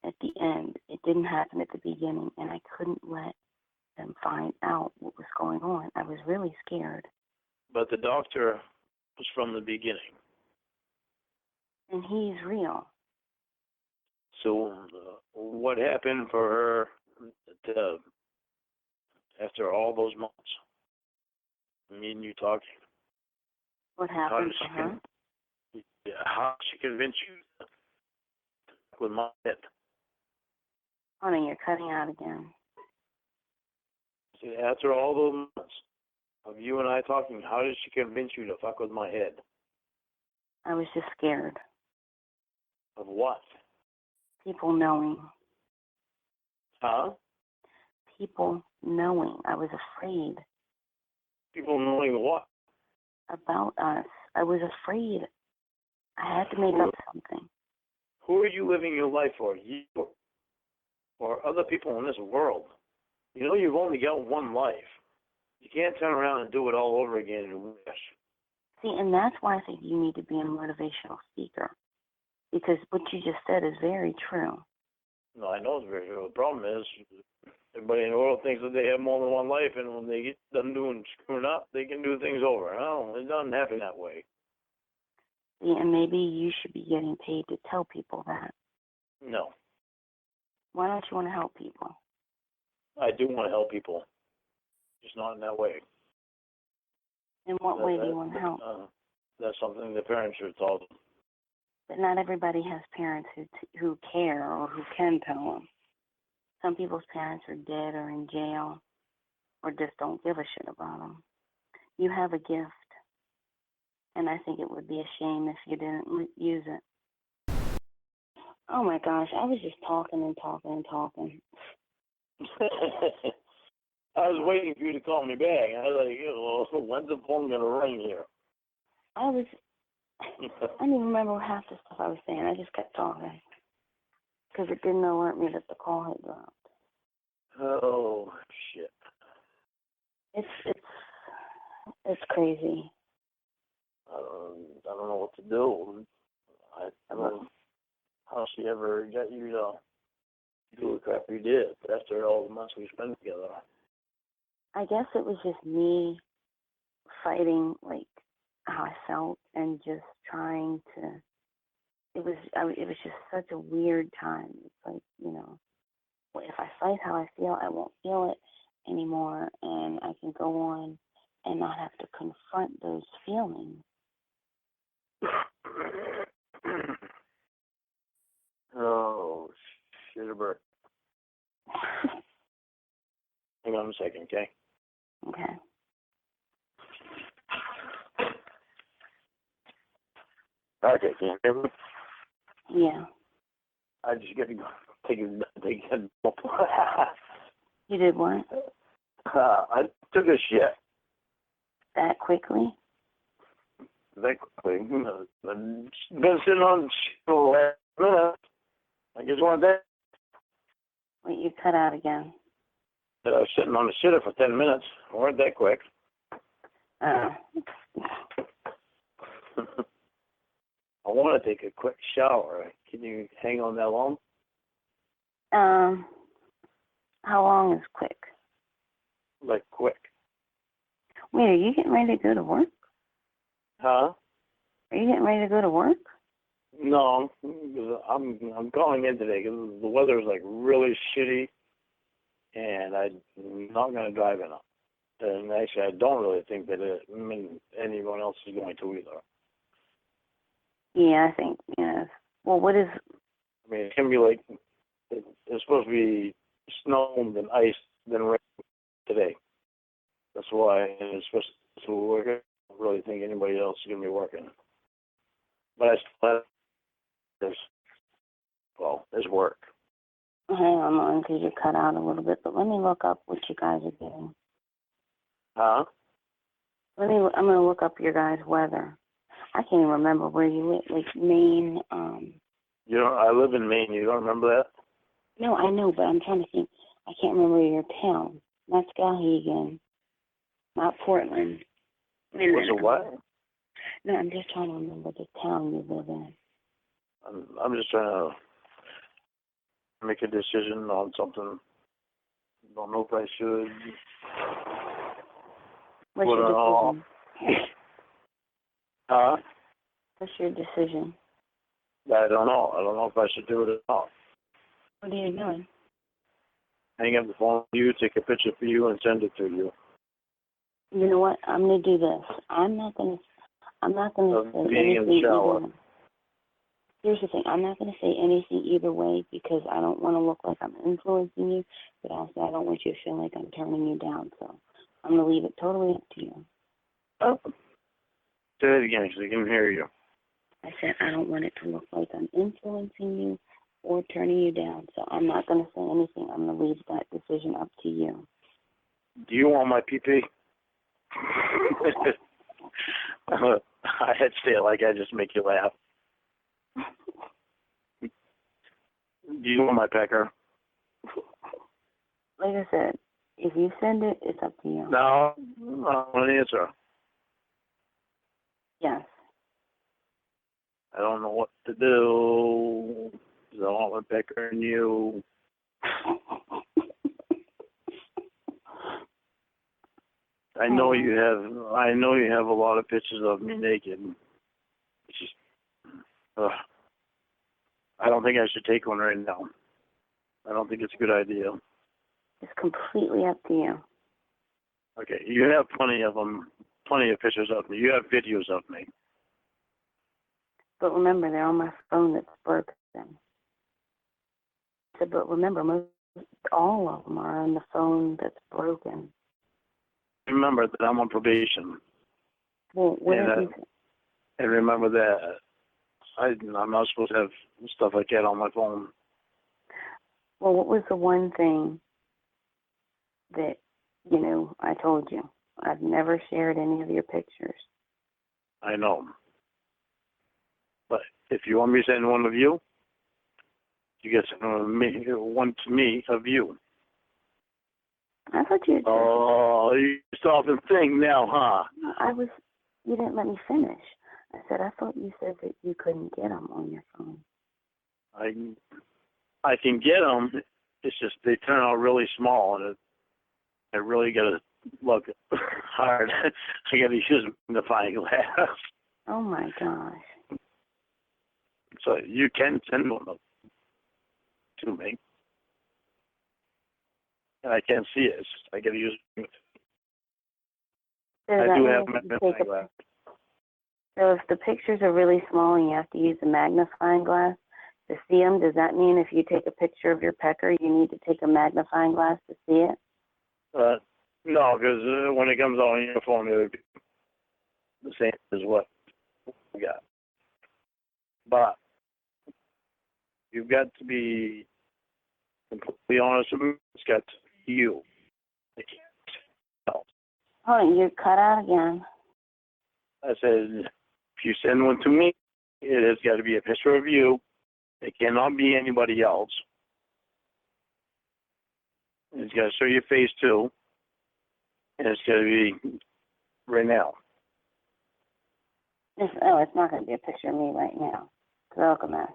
at the end. It didn't happen at the beginning, and I couldn't let them find out what was going on. I was really scared. But the doctor was from the beginning. And he's real. So what happened for her to, after all those months, me and you talking? What happened for her? How did she convince you with my head? Honey, you're cutting out again. See, after all those months of you and I talking, how did she convince you to fuck with my head? I was just scared. Of what? People knowing. Huh? People knowing. I was afraid. People knowing what? About us. I was afraid. I had to make up something. Who are you living your life for? You or other people in this world? You know you've only got one life. You can't turn around and do it all over again and wish. See, and that's why I think you need to be a motivational speaker. Because what you just said is very true. No, I know it's very true. The problem is everybody in the world thinks that they have more than one life, and when they get done doing screwing up, they can do things over. No, it doesn't happen that way. See, and maybe you should be getting paid to tell people that. No. Why don't you want to help people? I do want to help people. Just not in that way. In what way do you want to help? That's something the parents should tell them. But not everybody has parents who care or who can tell them. Some people's parents are dead or in jail or just don't give a shit about them. You have a gift, and I think it would be a shame if you didn't use it. Oh my gosh, I was just talking and talking and talking. I was waiting for you to call me back. I was like, well, when's the phone going to ring here? I didn't even remember half the stuff I was saying. I just kept talking because it didn't alert me that the call had dropped. Oh, shit. It's crazy. I don't know what to do. I don't know how she ever got you to do the crap you did after all the months we spent together. I guess it was just me fighting, like, how I felt and just trying to. It was just such a weird time. It's like, you know, if I fight how I feel, I won't feel it anymore, and I can go on and not have to confront those feelings. Oh, shit, Bert. Hang on a second, okay? Okay. Okay, can you hear me? Yeah. I just got to go take a You did what? I took a shit That quickly? that quickly. I've been sitting on the shit for the last minute. I just wanted that. Wait, you cut out again. I was sitting on the shitter for 10 minutes. I weren't that quick. Oh. I want to take a quick shower. Can you hang on that long? How long is quick? Like quick. Wait, are you getting ready to go to work? Huh? Are you getting ready to go to work? No, I'm calling in today because the weather is like really shitty, and I'm not going to drive in it. And actually, I don't really think that anyone else is going to either. Yeah, I think, yes. Well, what is... I mean, it can be like, it's supposed to be snow, then ice, then rain today. That's why it's supposed to work. I don't really think anybody else is going to be working. But I still have, there's work. Hang on, because you cut out a little bit, but let me look up what you guys are getting. Huh? I'm going to look up your guys' weather. I can't even remember where you live, like Maine. You know, I live in Maine. You don't remember that? No, I know, but I'm trying to think. I can't remember your town. Not Skowhegan. Not Portland. Was it what? No, I'm just trying to remember the town you live in. I'm just trying to make a decision on something. Don't know if I should. What's your decision? Huh? What's your decision? I don't know. I don't know if I should do it or not. What are you doing? Hang up the phone with you, take a picture for you, and send it to you. You know what? I'm gonna do this. I'm not gonna say being in the anything shower. either way. Here's the thing. I'm not gonna say anything either way because I don't want to look like I'm influencing you, but also I don't want you to feel like I'm turning you down. So I'm gonna leave it totally up to you. Oh. Say it again so I can hear you. I said I don't want it to look like I'm influencing you or turning you down. So I'm not gonna say anything. I'm gonna leave that decision up to you. Do you want my PP? I had to say it like I just make you laugh. Do you want my pecker? Like I said, if you send it, it's up to you. No, I don't want an answer. Yes. I don't know what to do. I don't want my pecker and you. I know you have a lot of pictures of me naked. It's just, I don't think I should take one right now. I don't think it's a good idea. It's completely up to you. Okay, you have plenty of them, plenty of pictures of me. You have videos of me. But remember, they're on my phone that's broken. So, but remember, all of them are on the phone that's broken. Remember that I'm on probation. Well, what and remember that I'm not supposed to have stuff like that on my phone. Well, what was the one thing that, I told you? I've never shared any of your pictures. I know. But if you want me to send one of you, you get one to me of you. I thought you had said... Oh, you stop and think now, huh? You didn't let me finish. I said, I thought you said that you couldn't get them on your phone. I can get them. It's just they turn out really small, and I really got to look hard. I got to use magnifying glass. Oh, my gosh. So you can send one to me. And I can't see it. It's just, I got to use it. I do have magnifying glass. So if the pictures are really small and you have to use a magnifying glass to see them, does that mean if you take a picture of your pecker, you need to take a magnifying glass to see it? No, because when it comes on your phone, it'll be the same as what we got. But you've got to be completely honest with me. It's got to be you. I can't tell. Hold on, you're cut out again. I said, if you send one to me, it has got to be a picture of you. It cannot be anybody else. It's got to show your face too. And it's got to be right now. It's not going to be a picture of me right now. Because I look a mess.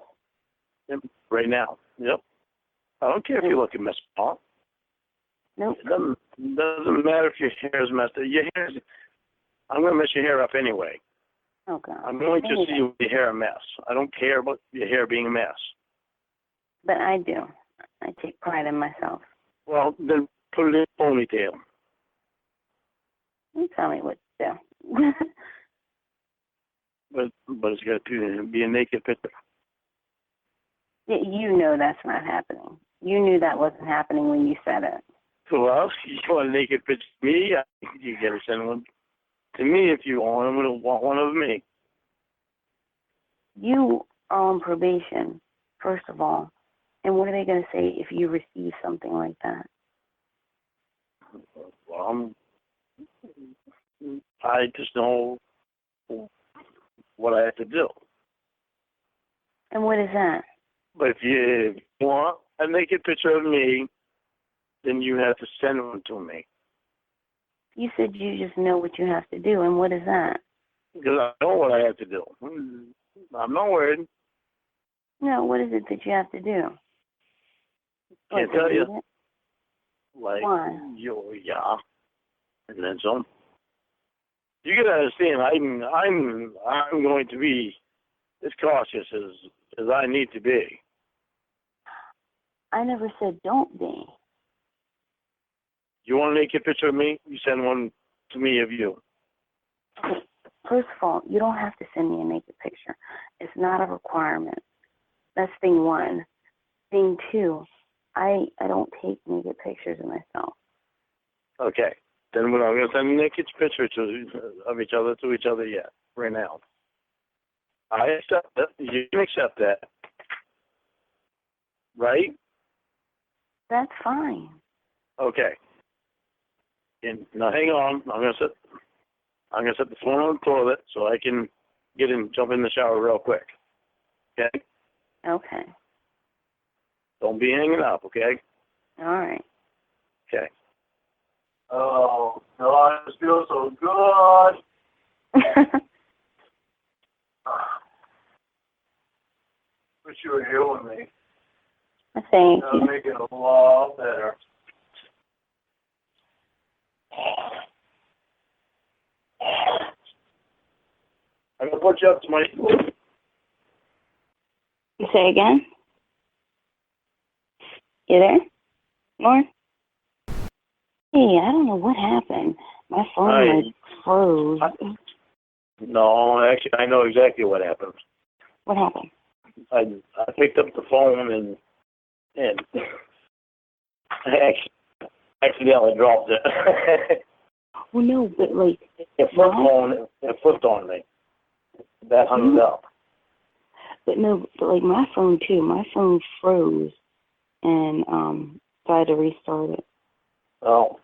Yep, right now. Yep. I don't care if you look a mess. Nope. It doesn't matter if your hair is messed up. I'm going to mess your hair up anyway. Oh, God. I'm going to see your hair a mess. I don't care about your hair being a mess. But I do. I take pride in myself. Well, then put it in a ponytail. You tell me what to do. But it's got to be a naked picture. Yeah, you know that's not happening. You knew that wasn't happening when you said it. Well, you want a naked picture of me? You got to send one to me if you want one of me. You are on probation, first of all. And what are they going to say if you receive something like that? Well, I just know what I have to do. And what is that? But if you want a naked picture of me, then you have to send one to me. You said you just know what you have to do, and what is that? Because I know what I have to do. I'm not worried. No, what is it that you have to do? Can't tell you. Like, why? Yeah. And then some. You gotta understand, I'm going to be as cautious as I need to be. I never said don't be. You want to make a picture of me? You send one to me of you. Okay. First of all, you don't have to send me a naked picture. It's not a requirement. That's thing one. Thing two, I don't take naked pictures of myself. Okay. Then we're not going to send a naked picture of each other to each other yet, right now. I accept that. You can accept that. Right? That's fine. Okay. And now hang on. I'm gonna set the phone on the toilet so I can jump in the shower real quick. Okay? Okay. Don't be hanging up, okay? All right. Okay. Oh God, this feels so good. Wish you were here with me. Thank That'll you. make it a lot better. I'm gonna put you up to my. You say again? You there, Lorne? Hey, I don't know what happened. My phone froze. No, actually, I know exactly what happened. What happened? I picked up the phone and I accidentally dropped it. Well, no, but like It flipped on me. That hung it up. But no, but like my phone too. My phone froze, and so I had to restart it. Oh,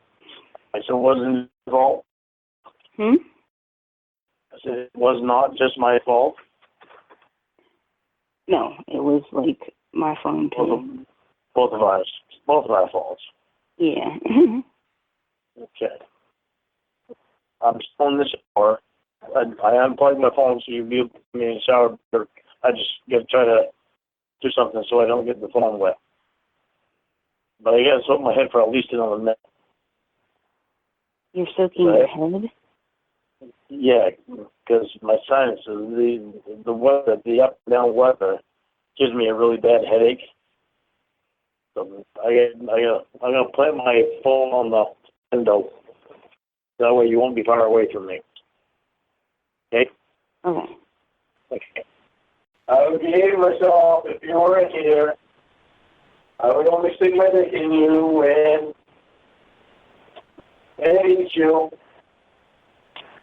I said it wasn't your fault. I said it was not just my fault. No, it was like my phone too. Both of our faults. Yeah. Okay. I'm still in the shower. I unplugged my phone so you'd be able to put me in the shower. I just got to try to do something so I don't get the phone wet. But I got to soak my head for at least another minute. You're soaking your head? Yeah, because my sinuses, the weather, the up and down weather, gives me a really bad headache. So I'm gonna plant my phone on the window. That way you won't be far away from me. Okay? Okay. Okay. I would behave myself if you weren't here. I would only stick my dick in you when hate you.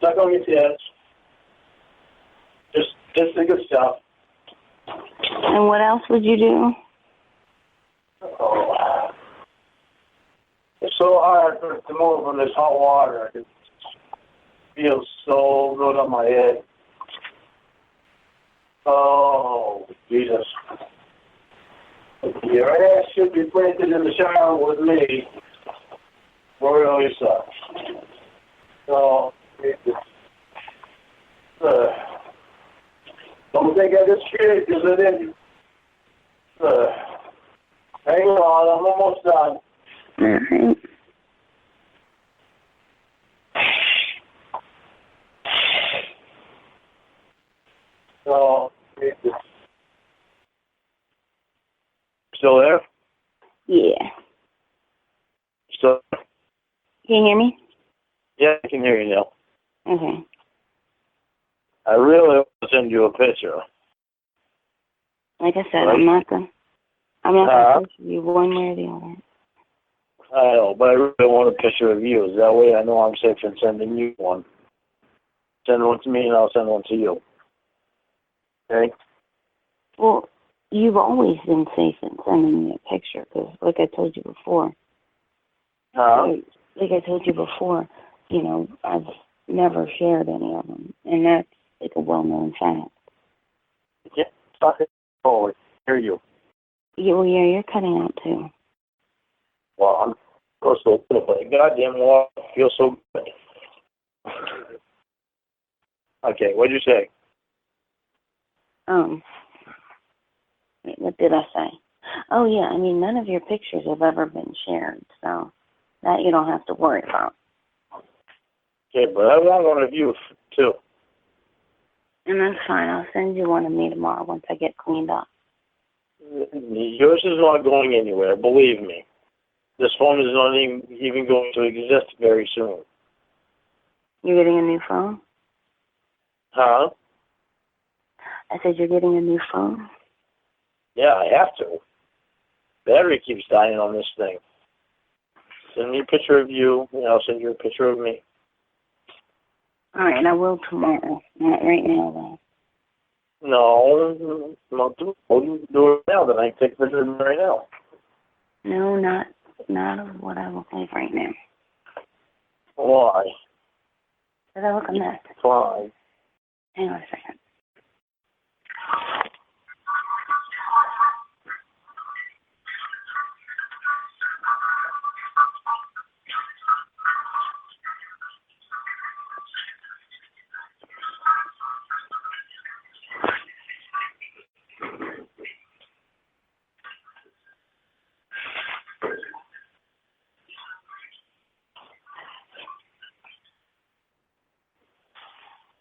Suck on your tits. Just the good stuff. And what else would you do? Oh. It's so hard to move from this hot water. It feels so good on my head. Oh, Jesus. Your ass should be planted in the shower with me. Really sucks. So, don't think I just scared because I didn't. Hang on, I'm almost done. All right. So, still there? Yeah. Still? Can you hear me? Yeah, I can hear you now. Okay. I really want to send you a picture. Like I said, Right. I'm not gonna push you one way or the other. I know, but I really want a picture of you. That way I know I'm safe in sending you one. Send one to me and I'll send one to you. Okay? Well, you've always been safe in sending me a picture because, like I told you before, like I told you before, you know, I've never shared any of them, and that's like a well-known fact. Yeah, talk it forward. Hear you. Yeah, well, yeah, you're cutting out too. Well, I'm supposed to look like goddamn water. I feel so good. Okay, what'd you say? Wait, what did I say? Oh, yeah, I mean, none of your pictures have ever been shared, so that you don't have to worry about. Okay, but I want one of you, too. And that's fine. I'll send you one of me tomorrow once I get cleaned up. Yours is not going anywhere, believe me. This phone is not even going to exist very soon. You're getting a new phone? Huh? I said you're getting a new phone? Yeah, I have to. Battery keeps dying on this thing. Send me a picture of you, and I'll send you a picture of me. All right, I will tomorrow. Not right now, though. No, not do it now. Then I can take a picture of me right now. No, not of what I look like right now. Why? Because I look a mess. Fine. Hang on a second.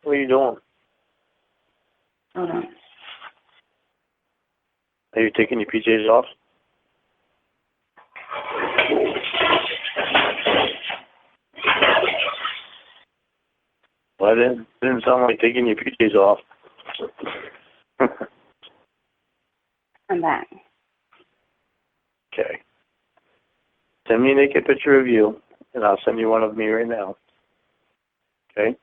What are you doing? Hold on. Are you taking your PJs off? Well, it didn't sound like taking your PJs off. I'm back. Okay. Send me a naked picture of you, and I'll send you one of me right now. Okay?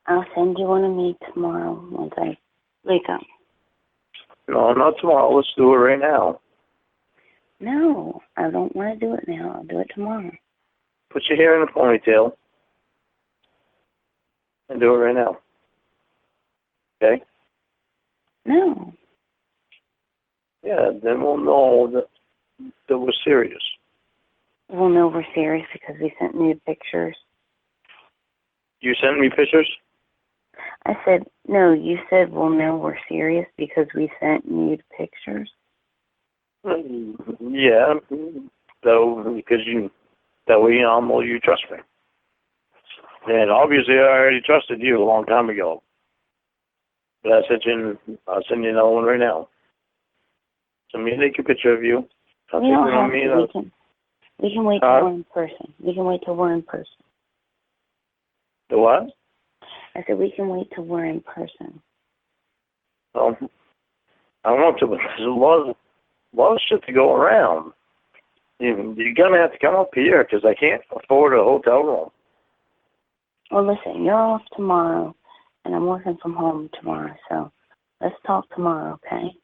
I'll send you one of me tomorrow once I wake up. No, not tomorrow. Let's do it right now. No, I don't want to do it now. I'll do it tomorrow. Put your hair in a ponytail and do it right now. Okay? No. Yeah, then we'll know that we're serious. We'll know we're serious because we sent nude pictures. You sent me pictures? I said, no, you said we'll know we're serious because we sent nude pictures. Yeah, that way I'll know you trust me. And obviously I already trusted you a long time ago. But I'll send you another one right now. Send me a naked picture of you. I'll We take don't one have of me. to. We can wait till we're in person. We can wait till we're in person. The what? I said we can wait till we're in person. I want to, but there's a lot of shit to go around. You're gonna have to come up here because I can't afford a hotel room. Well, listen, you're off tomorrow, and I'm working from home tomorrow, so let's talk tomorrow, okay?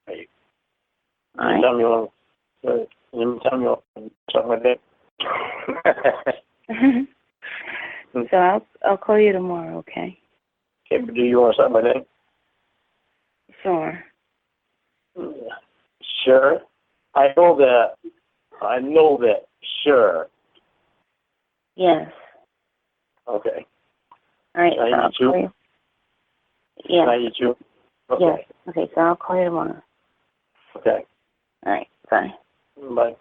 Hey, All right. Anytime you want something like that. So I'll call you tomorrow, okay? Okay, but do you want something like that? Sure. Sure. I know that. Sure. Yes. Okay. All right. Can I So I'll eat you? call you. Yeah. Can I eat you? Okay. Yes. Okay. So I'll call you tomorrow. Okay. All right. Bye. Bye.